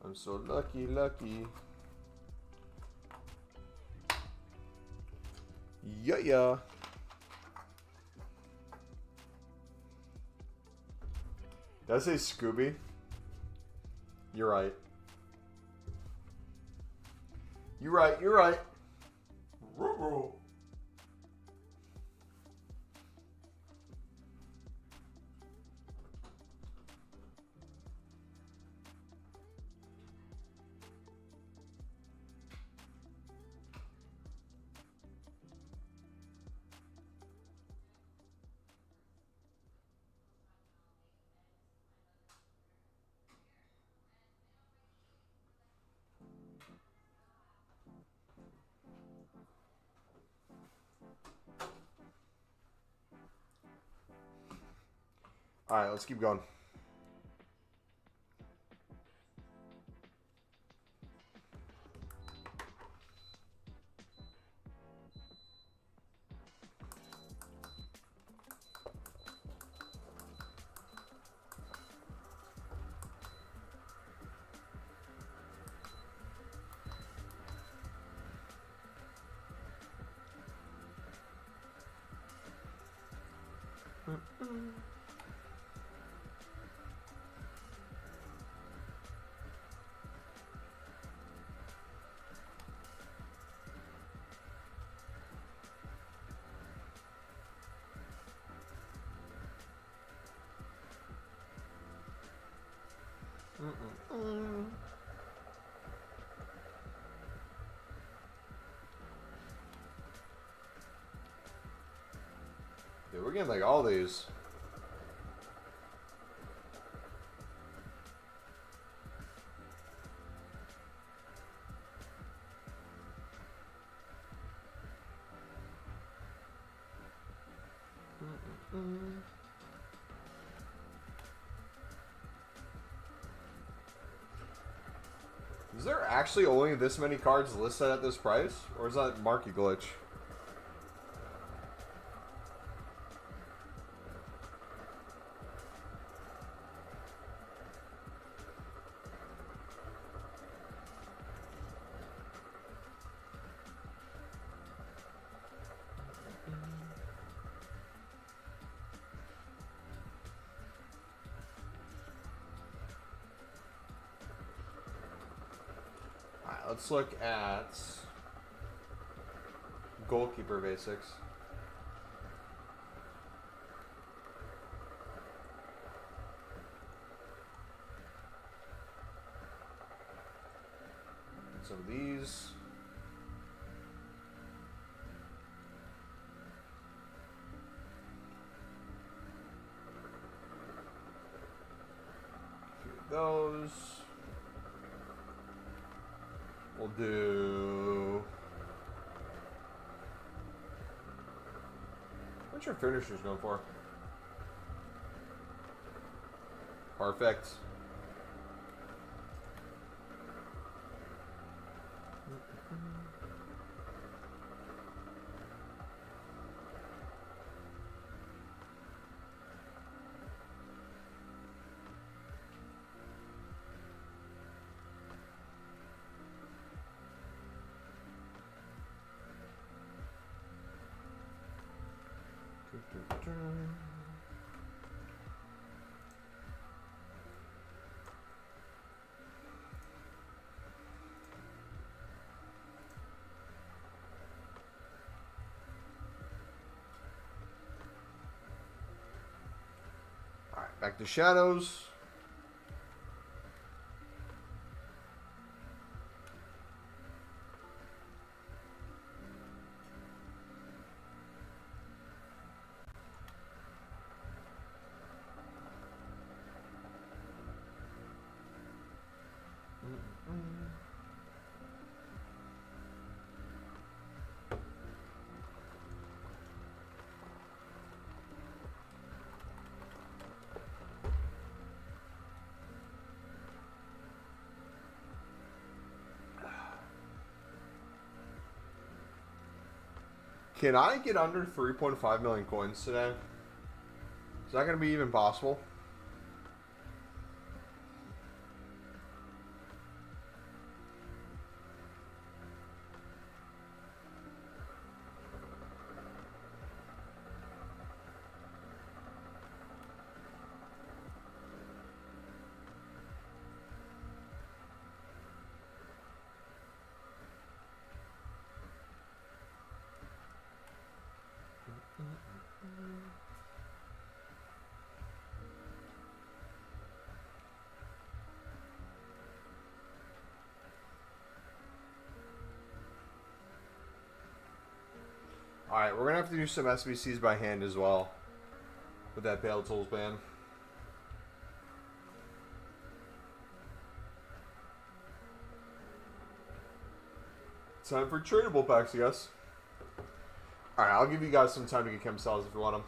I'm so lucky, lucky. Yeah, yeah. Did I say Scooby? You're right. You're right, you're right. Ruh-roh. Alright, let's keep going. Dude, we're getting like all these. Is there actually only this many cards listed at this price? Or is that market glitch? Let's look at goalkeeper basics. Some of these. A few of those. We'll do... What's your finishers going for? Perfect. Alright, back to shadows. Can I get under 3.5 million coins today? Is that going to be even possible? Alright, we're going to have to do some SBCs by hand as well. With that Paletools ban. Time for tradable packs, I guess. Alright, I'll give you guys some time to get chem cells if you want them.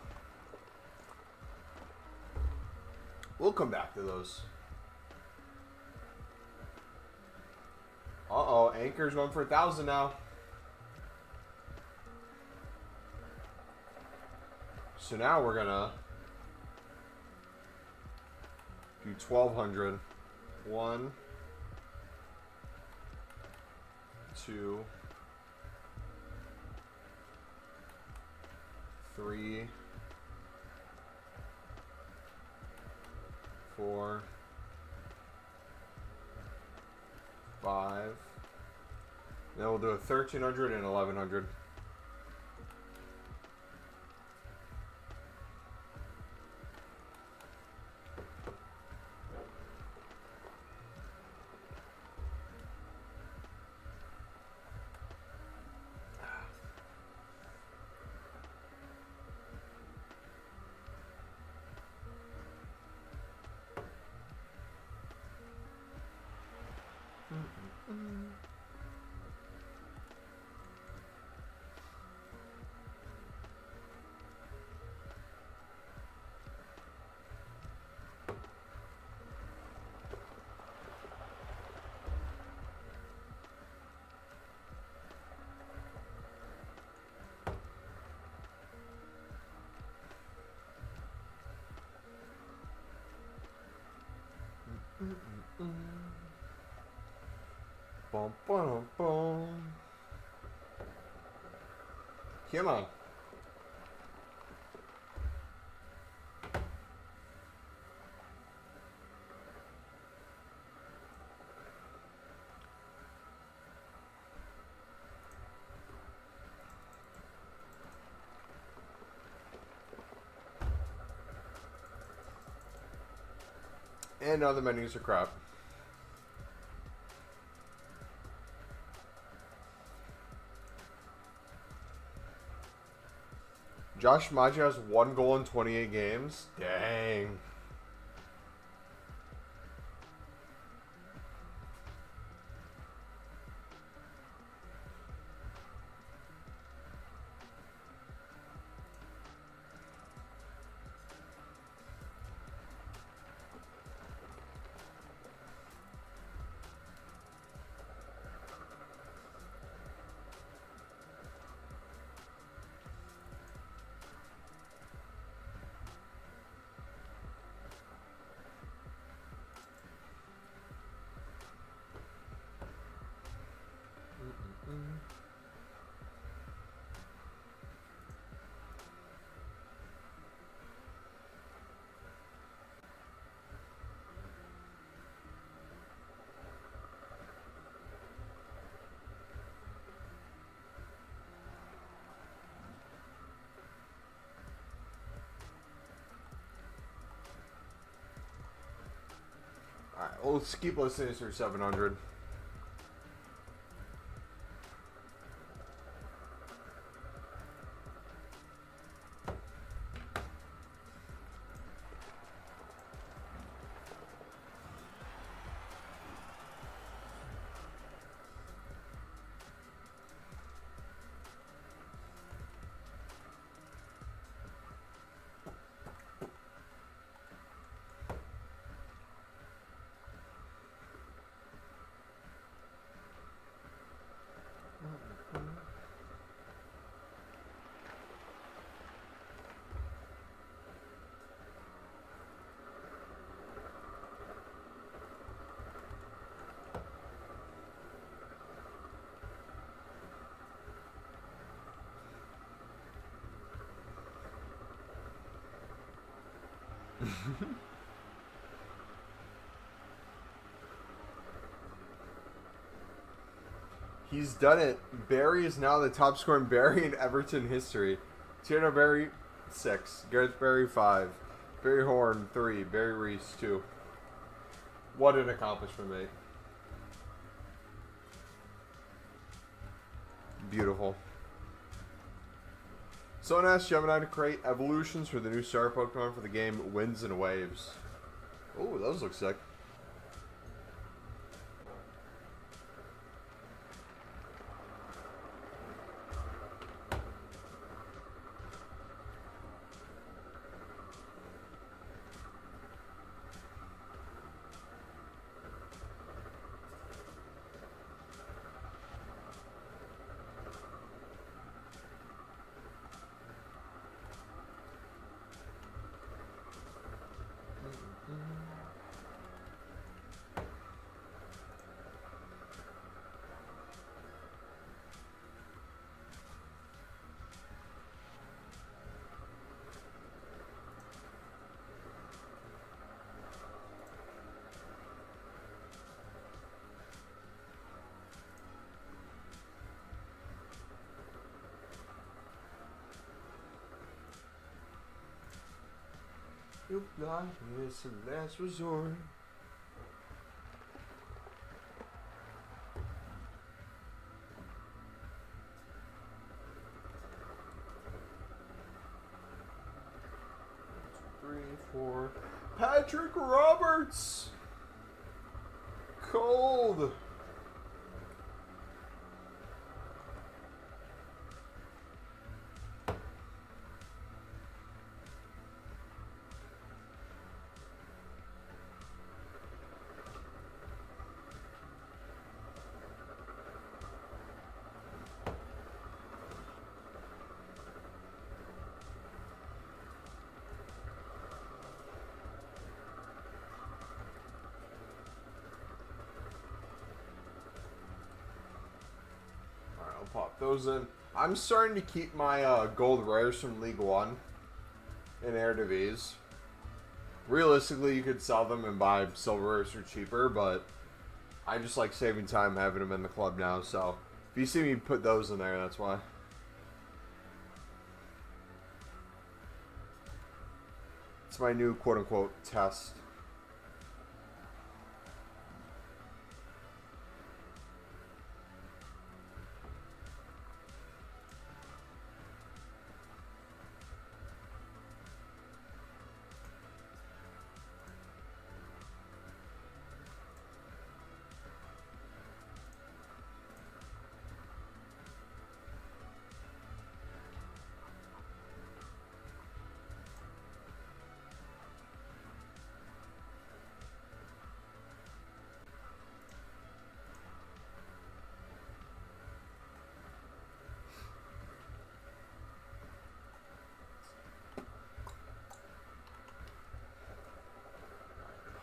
We'll come back to those. Uh-oh, Anchor's going for 1,000 now. So now we're gonna do 1,200. 1, 2, 3, 4, 5. Then we'll do a 1,300 and 1,100. Bum, bum, bum. Come on. And other menus are crap. Josh Maggio has 1 goal in 28 games. Dang. Let's keep listening through 700. He's done it. Barry is now the top scoring Barry in Everton history. Tierno Barry, 6. Gareth Barry, 5. Barry Horn, 3. Barry Reese, 2. What an accomplishment, mate. Beautiful. Someone asked Gemini to create evolutions for the new star Pokemon for the game Winds and Waves. Oh, those look sick. Your life is the last resort. Three, four. Patrick Roberts. Cold. Pop those in. I'm starting to keep my gold rares from League One in Eredivisie. Realistically, you could sell them and buy silver rares for cheaper, but I just like saving time having them in the club now. So if you see me put those in there, that's why. It's my new quote-unquote test.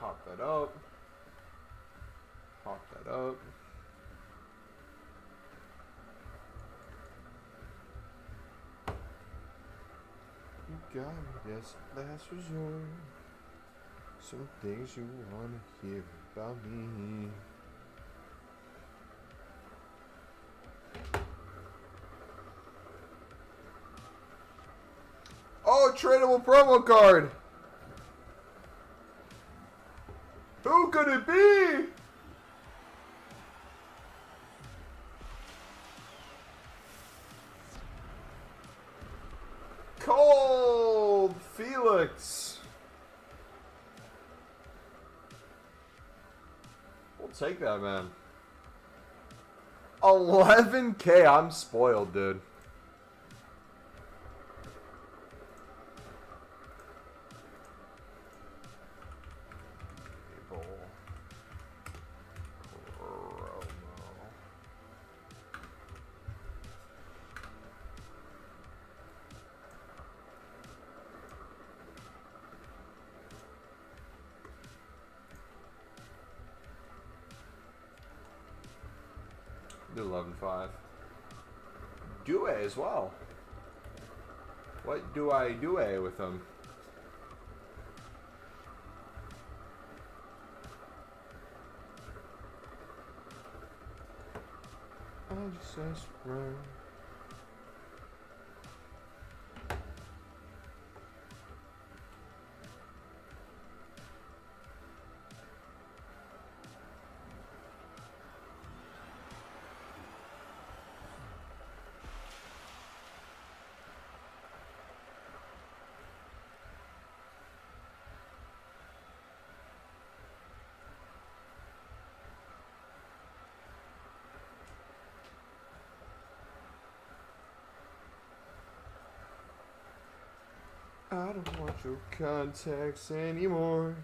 Pop that up. Pop that up. You got me, that's last resort. Some things you wanna hear about me. Oh, tradable promo card. Who Who could it be? Cold Felix. We'll take that, man. 11K. I'm spoiled, dude. Do 11.5. Due as well. What do I do with them? I just run. I don't want your contacts anymore.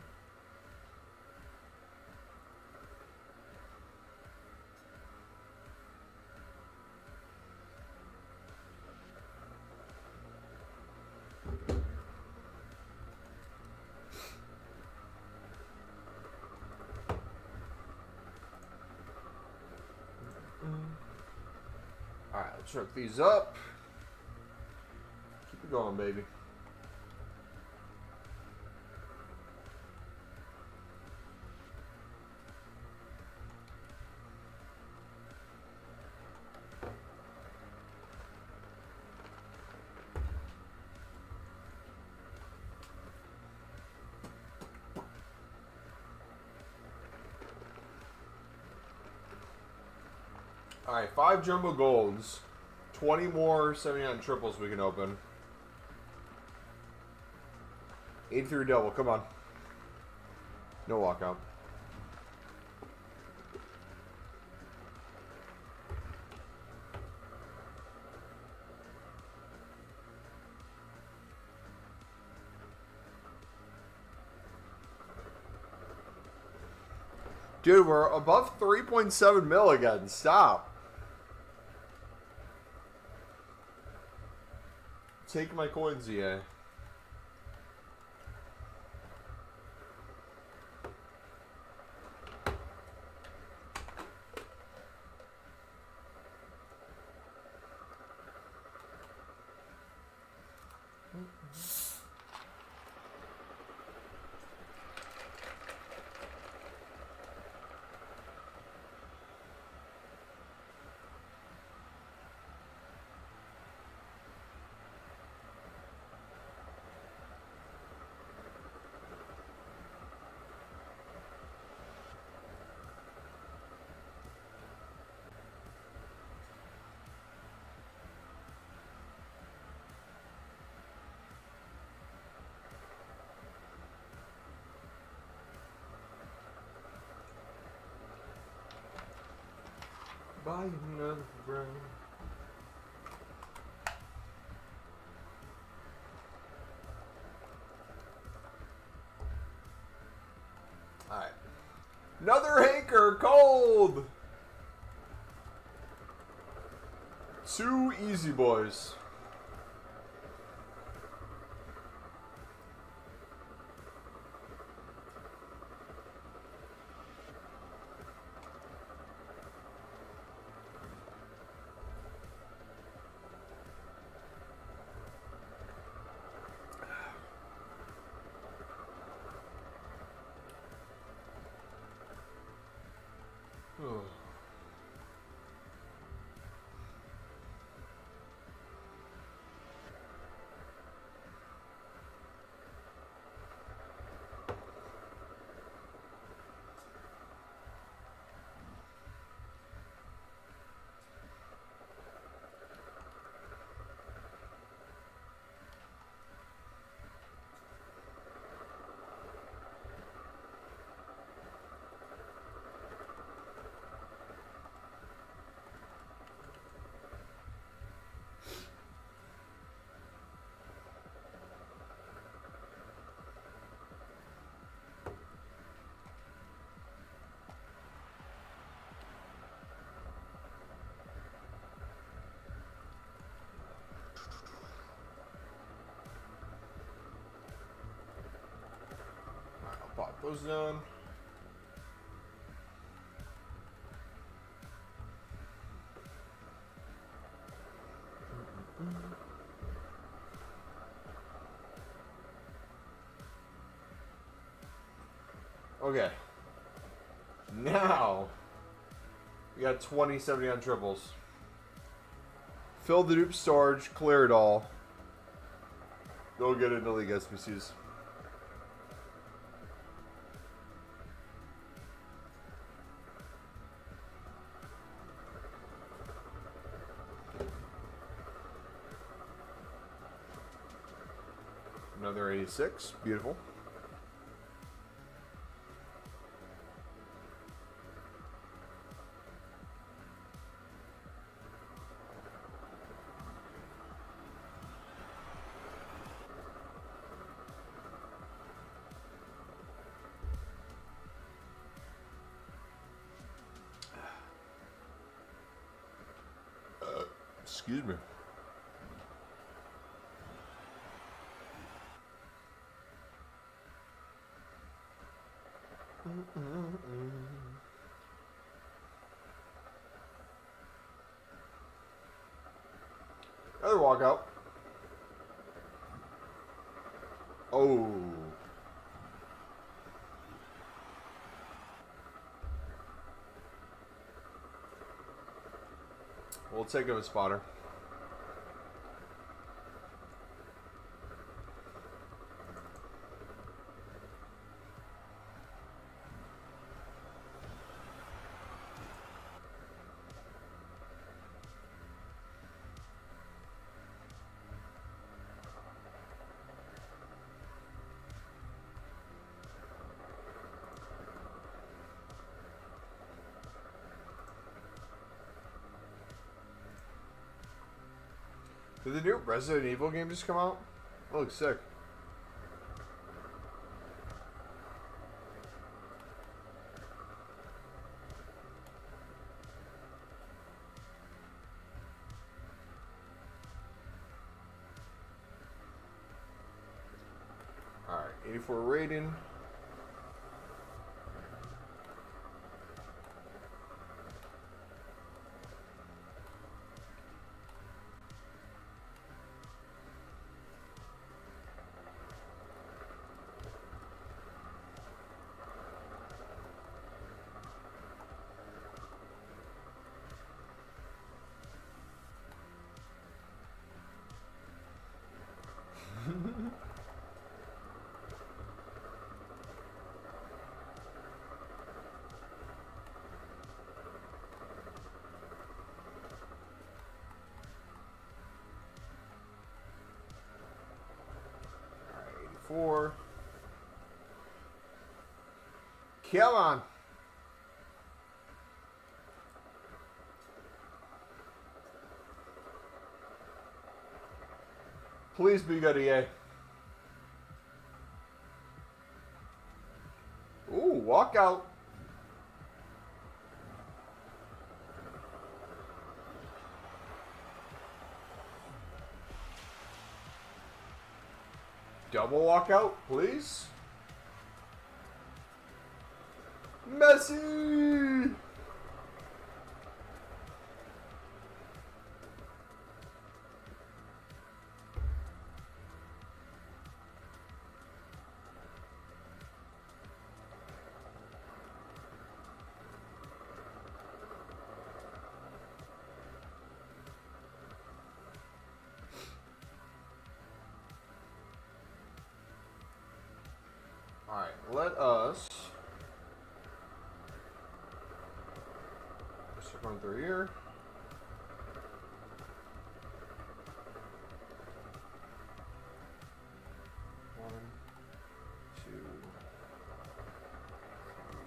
Alright, let's hook these up. Keep it going, baby. Alright, 5 jumbo golds. 20 more 79 triples we can open. 83 double, come on. No walkout. Dude, we're above 3.7 mil again. Stop. Take my coins, EA. Buy another round. Alright. Another Hanker, cold! 2 easy boys. Close down. Okay. Now, we got 2070 on triples. Fill the dupe storage, clear it all. Go get into League SBCs. Another 86. Beautiful. Excuse me. Another walkout. Oh. We'll take him a spotter. Did the new Resident Evil game just come out? That looks sick. Alright, 84 rating. Four. Come on. Please be good, EA. Ooh, walkout. Double walkout, please. Messi. All right, let us start going through here. One, two, three.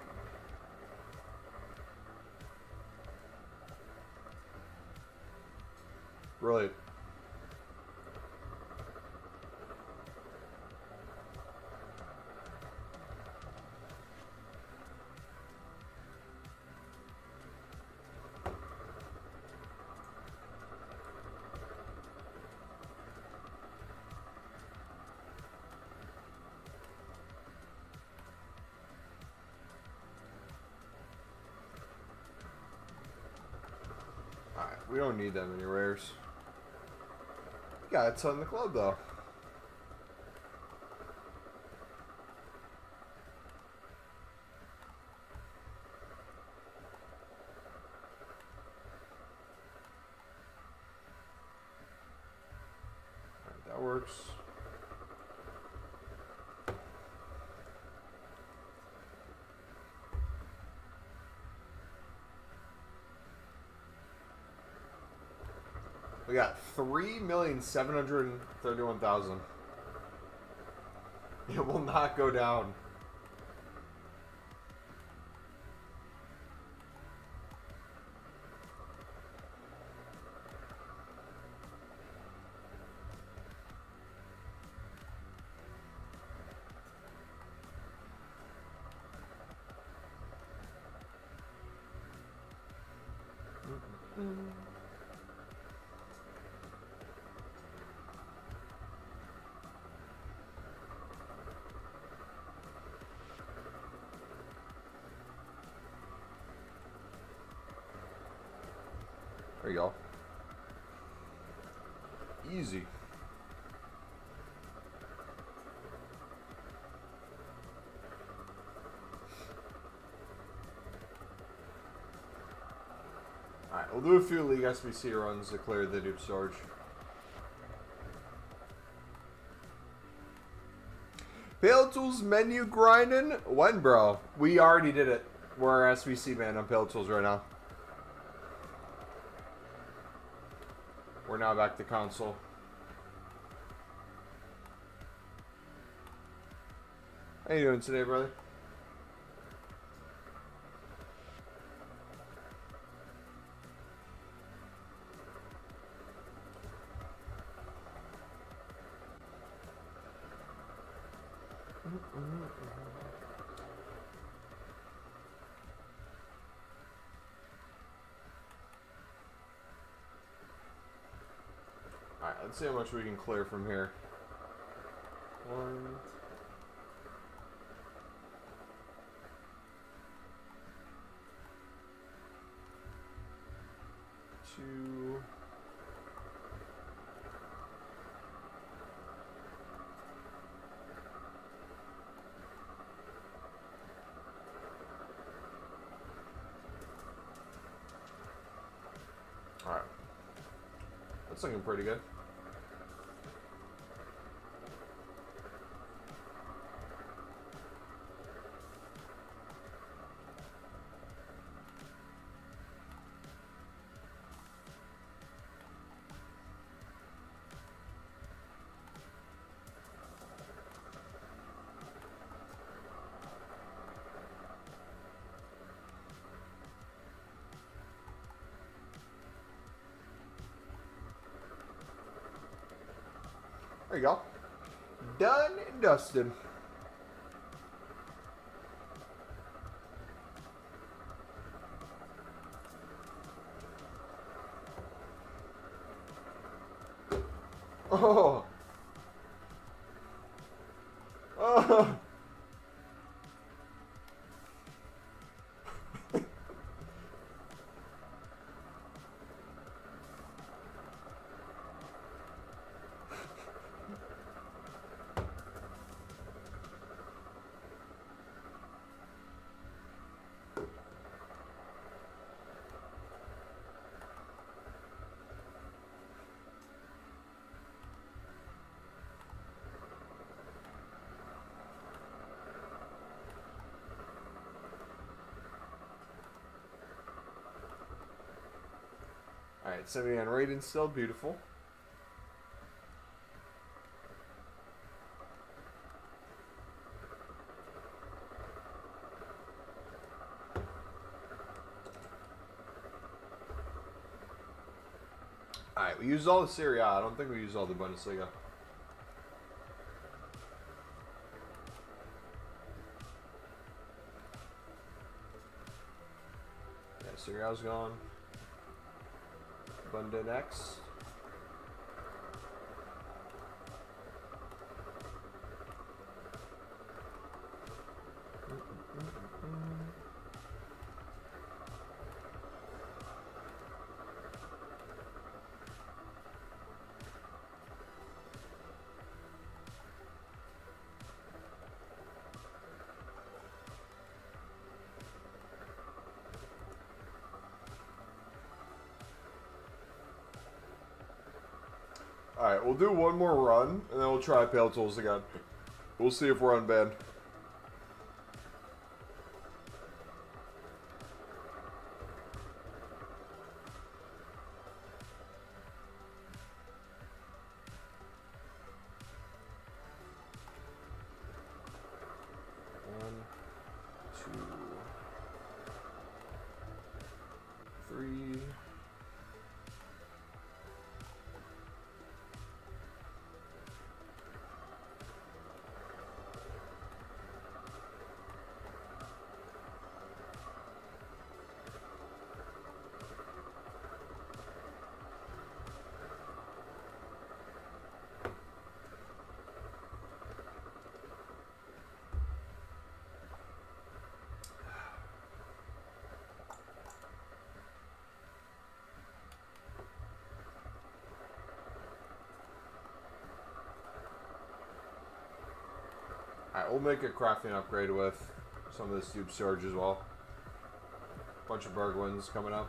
Brilliant. We don't need that many rares. We got a ton in the club, though. Alright, that works. We got 3,731,000. It will not go down. There you go. Easy. Alright, we'll do a few League SBC runs to clear the dupe storage. Paletools menu grinding? When, bro? We already did it. We're SBC man on Paletools right now. We're now back to console. How you doing today, brother? Alright, let's see how much we can clear from here. 1, 2. Alright. That's looking pretty good. There you go. Done and dusted. Oh. Oh. Alright, 79 rating still, beautiful. Alright, we used all the Serie A. I don't think we used all the Bundesliga. Yeah, Serie A's gone. Bunda next. Alright, we'll do one more run, and then we'll try Paletools again. We'll see if we're unbanned. One, two, three. Alright, we'll make a crafting upgrade with some of this tube storage as well. Bunch of Bergwins coming up.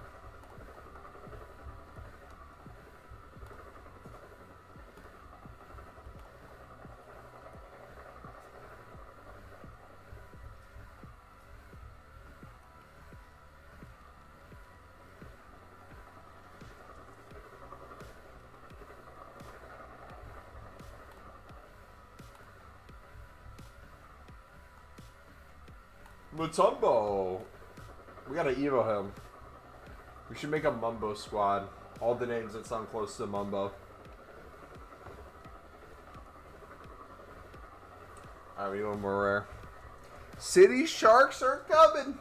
Mutombo! We gotta Evo him. We should make a Mumbo squad. All the names that sound close to Mumbo. Alright, we need one more rare. City Sharks are coming!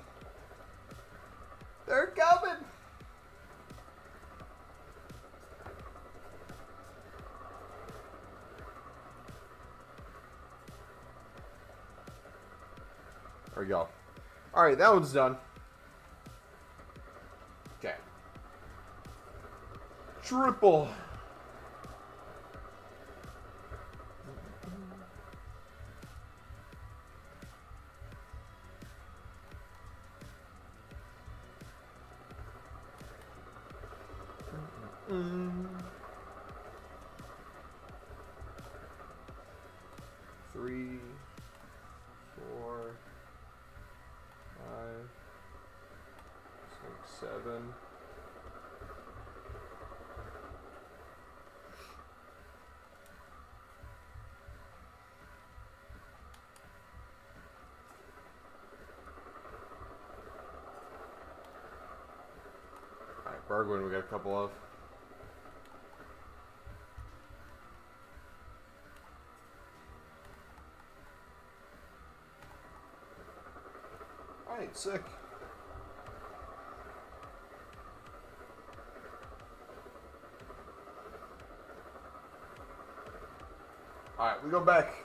They're coming! There we go. Alright, that one's done. Okay. Triple. Three, four, 5, 6, 7. Alright, Bergwin we got a couple of. Alright, sick. Alright, we go back.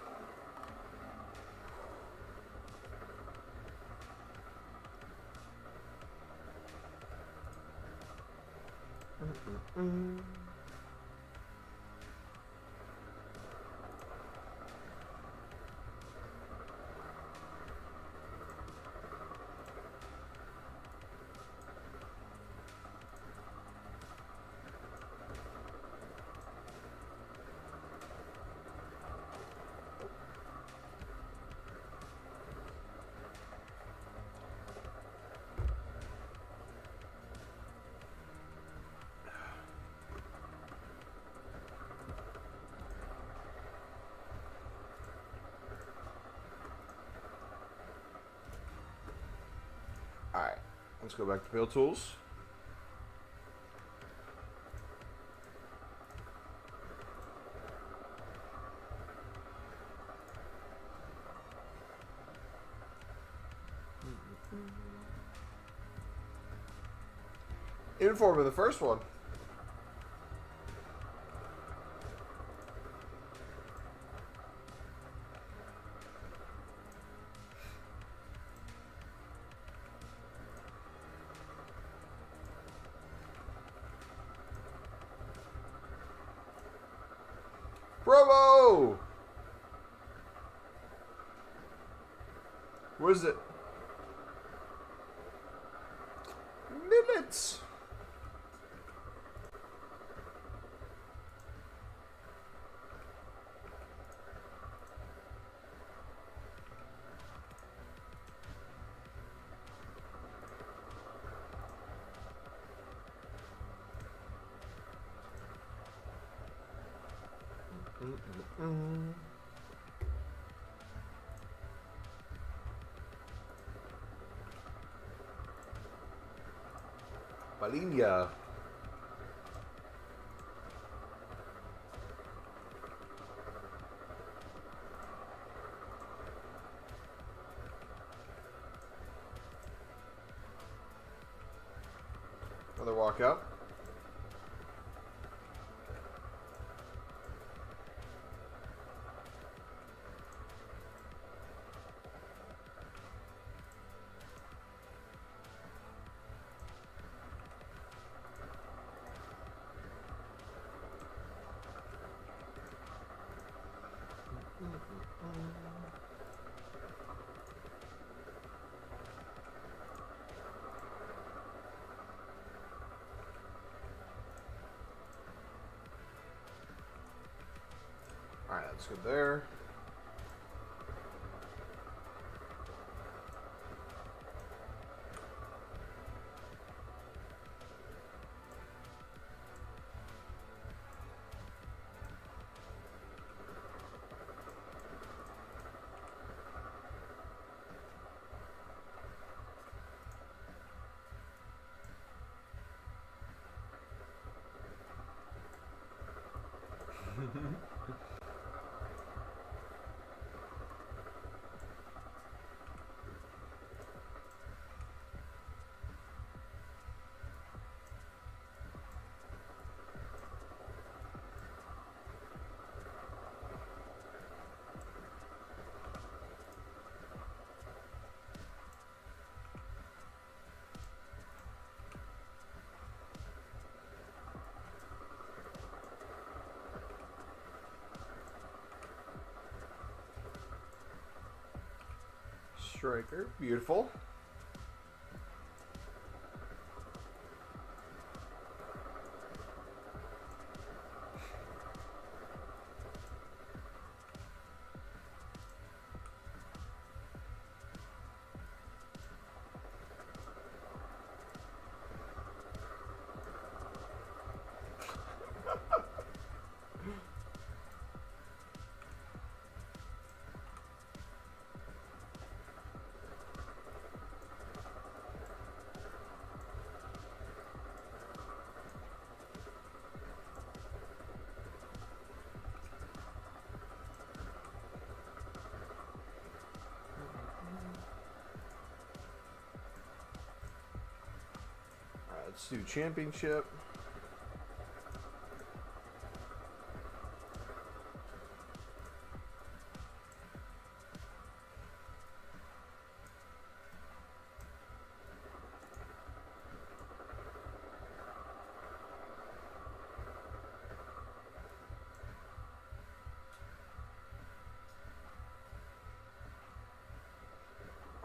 Alright, let's go back to Paletools. Inform of the first one. Bravo! What is it? Minutes. Balinha. Another walkout. Alright, that's good there. Striker, beautiful. Let's do championship.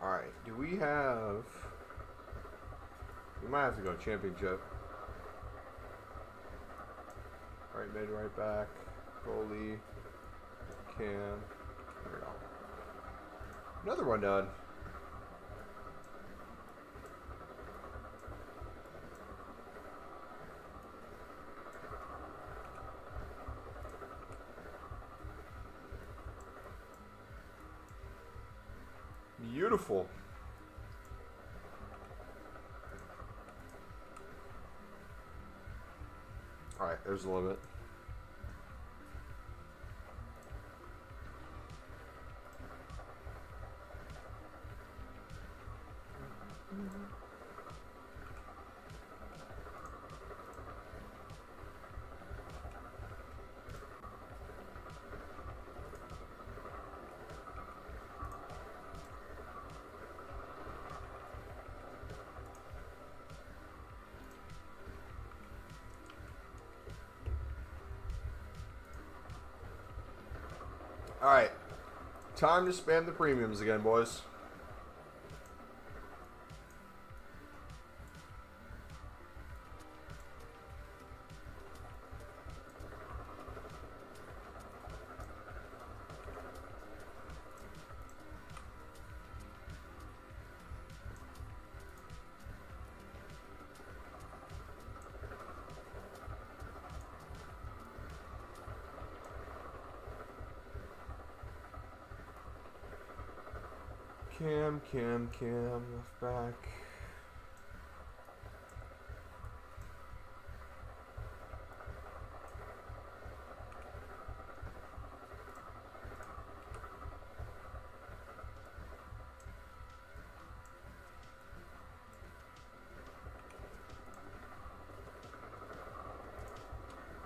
All right, do we have... We might have to go championship. Right mid, right back. Goalie. Cam. There we go. Another one done. Beautiful. Alright, there's a little bit. Alright, time to spam the premiums again, boys. Cam, left back.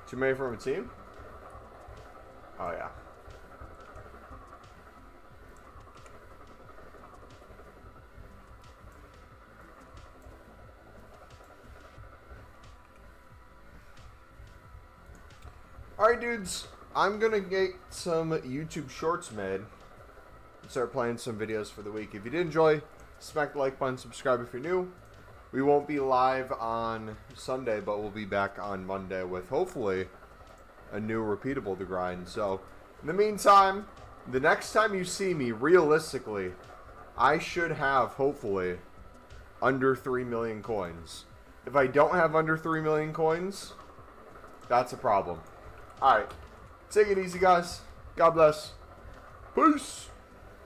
Too many from a team? Oh, yeah. Alright, dudes. I'm going to get some YouTube shorts made and start playing some videos for the week. If you did enjoy, smack the like button, subscribe if you're new. We won't be live on Sunday, but we'll be back on Monday with hopefully a new repeatable to grind. So, in the meantime, the next time you see me, realistically, I should have, hopefully, under 3 million coins. If I don't have under 3 million coins, that's a problem. Alright, take it easy, guys. God bless. Peace.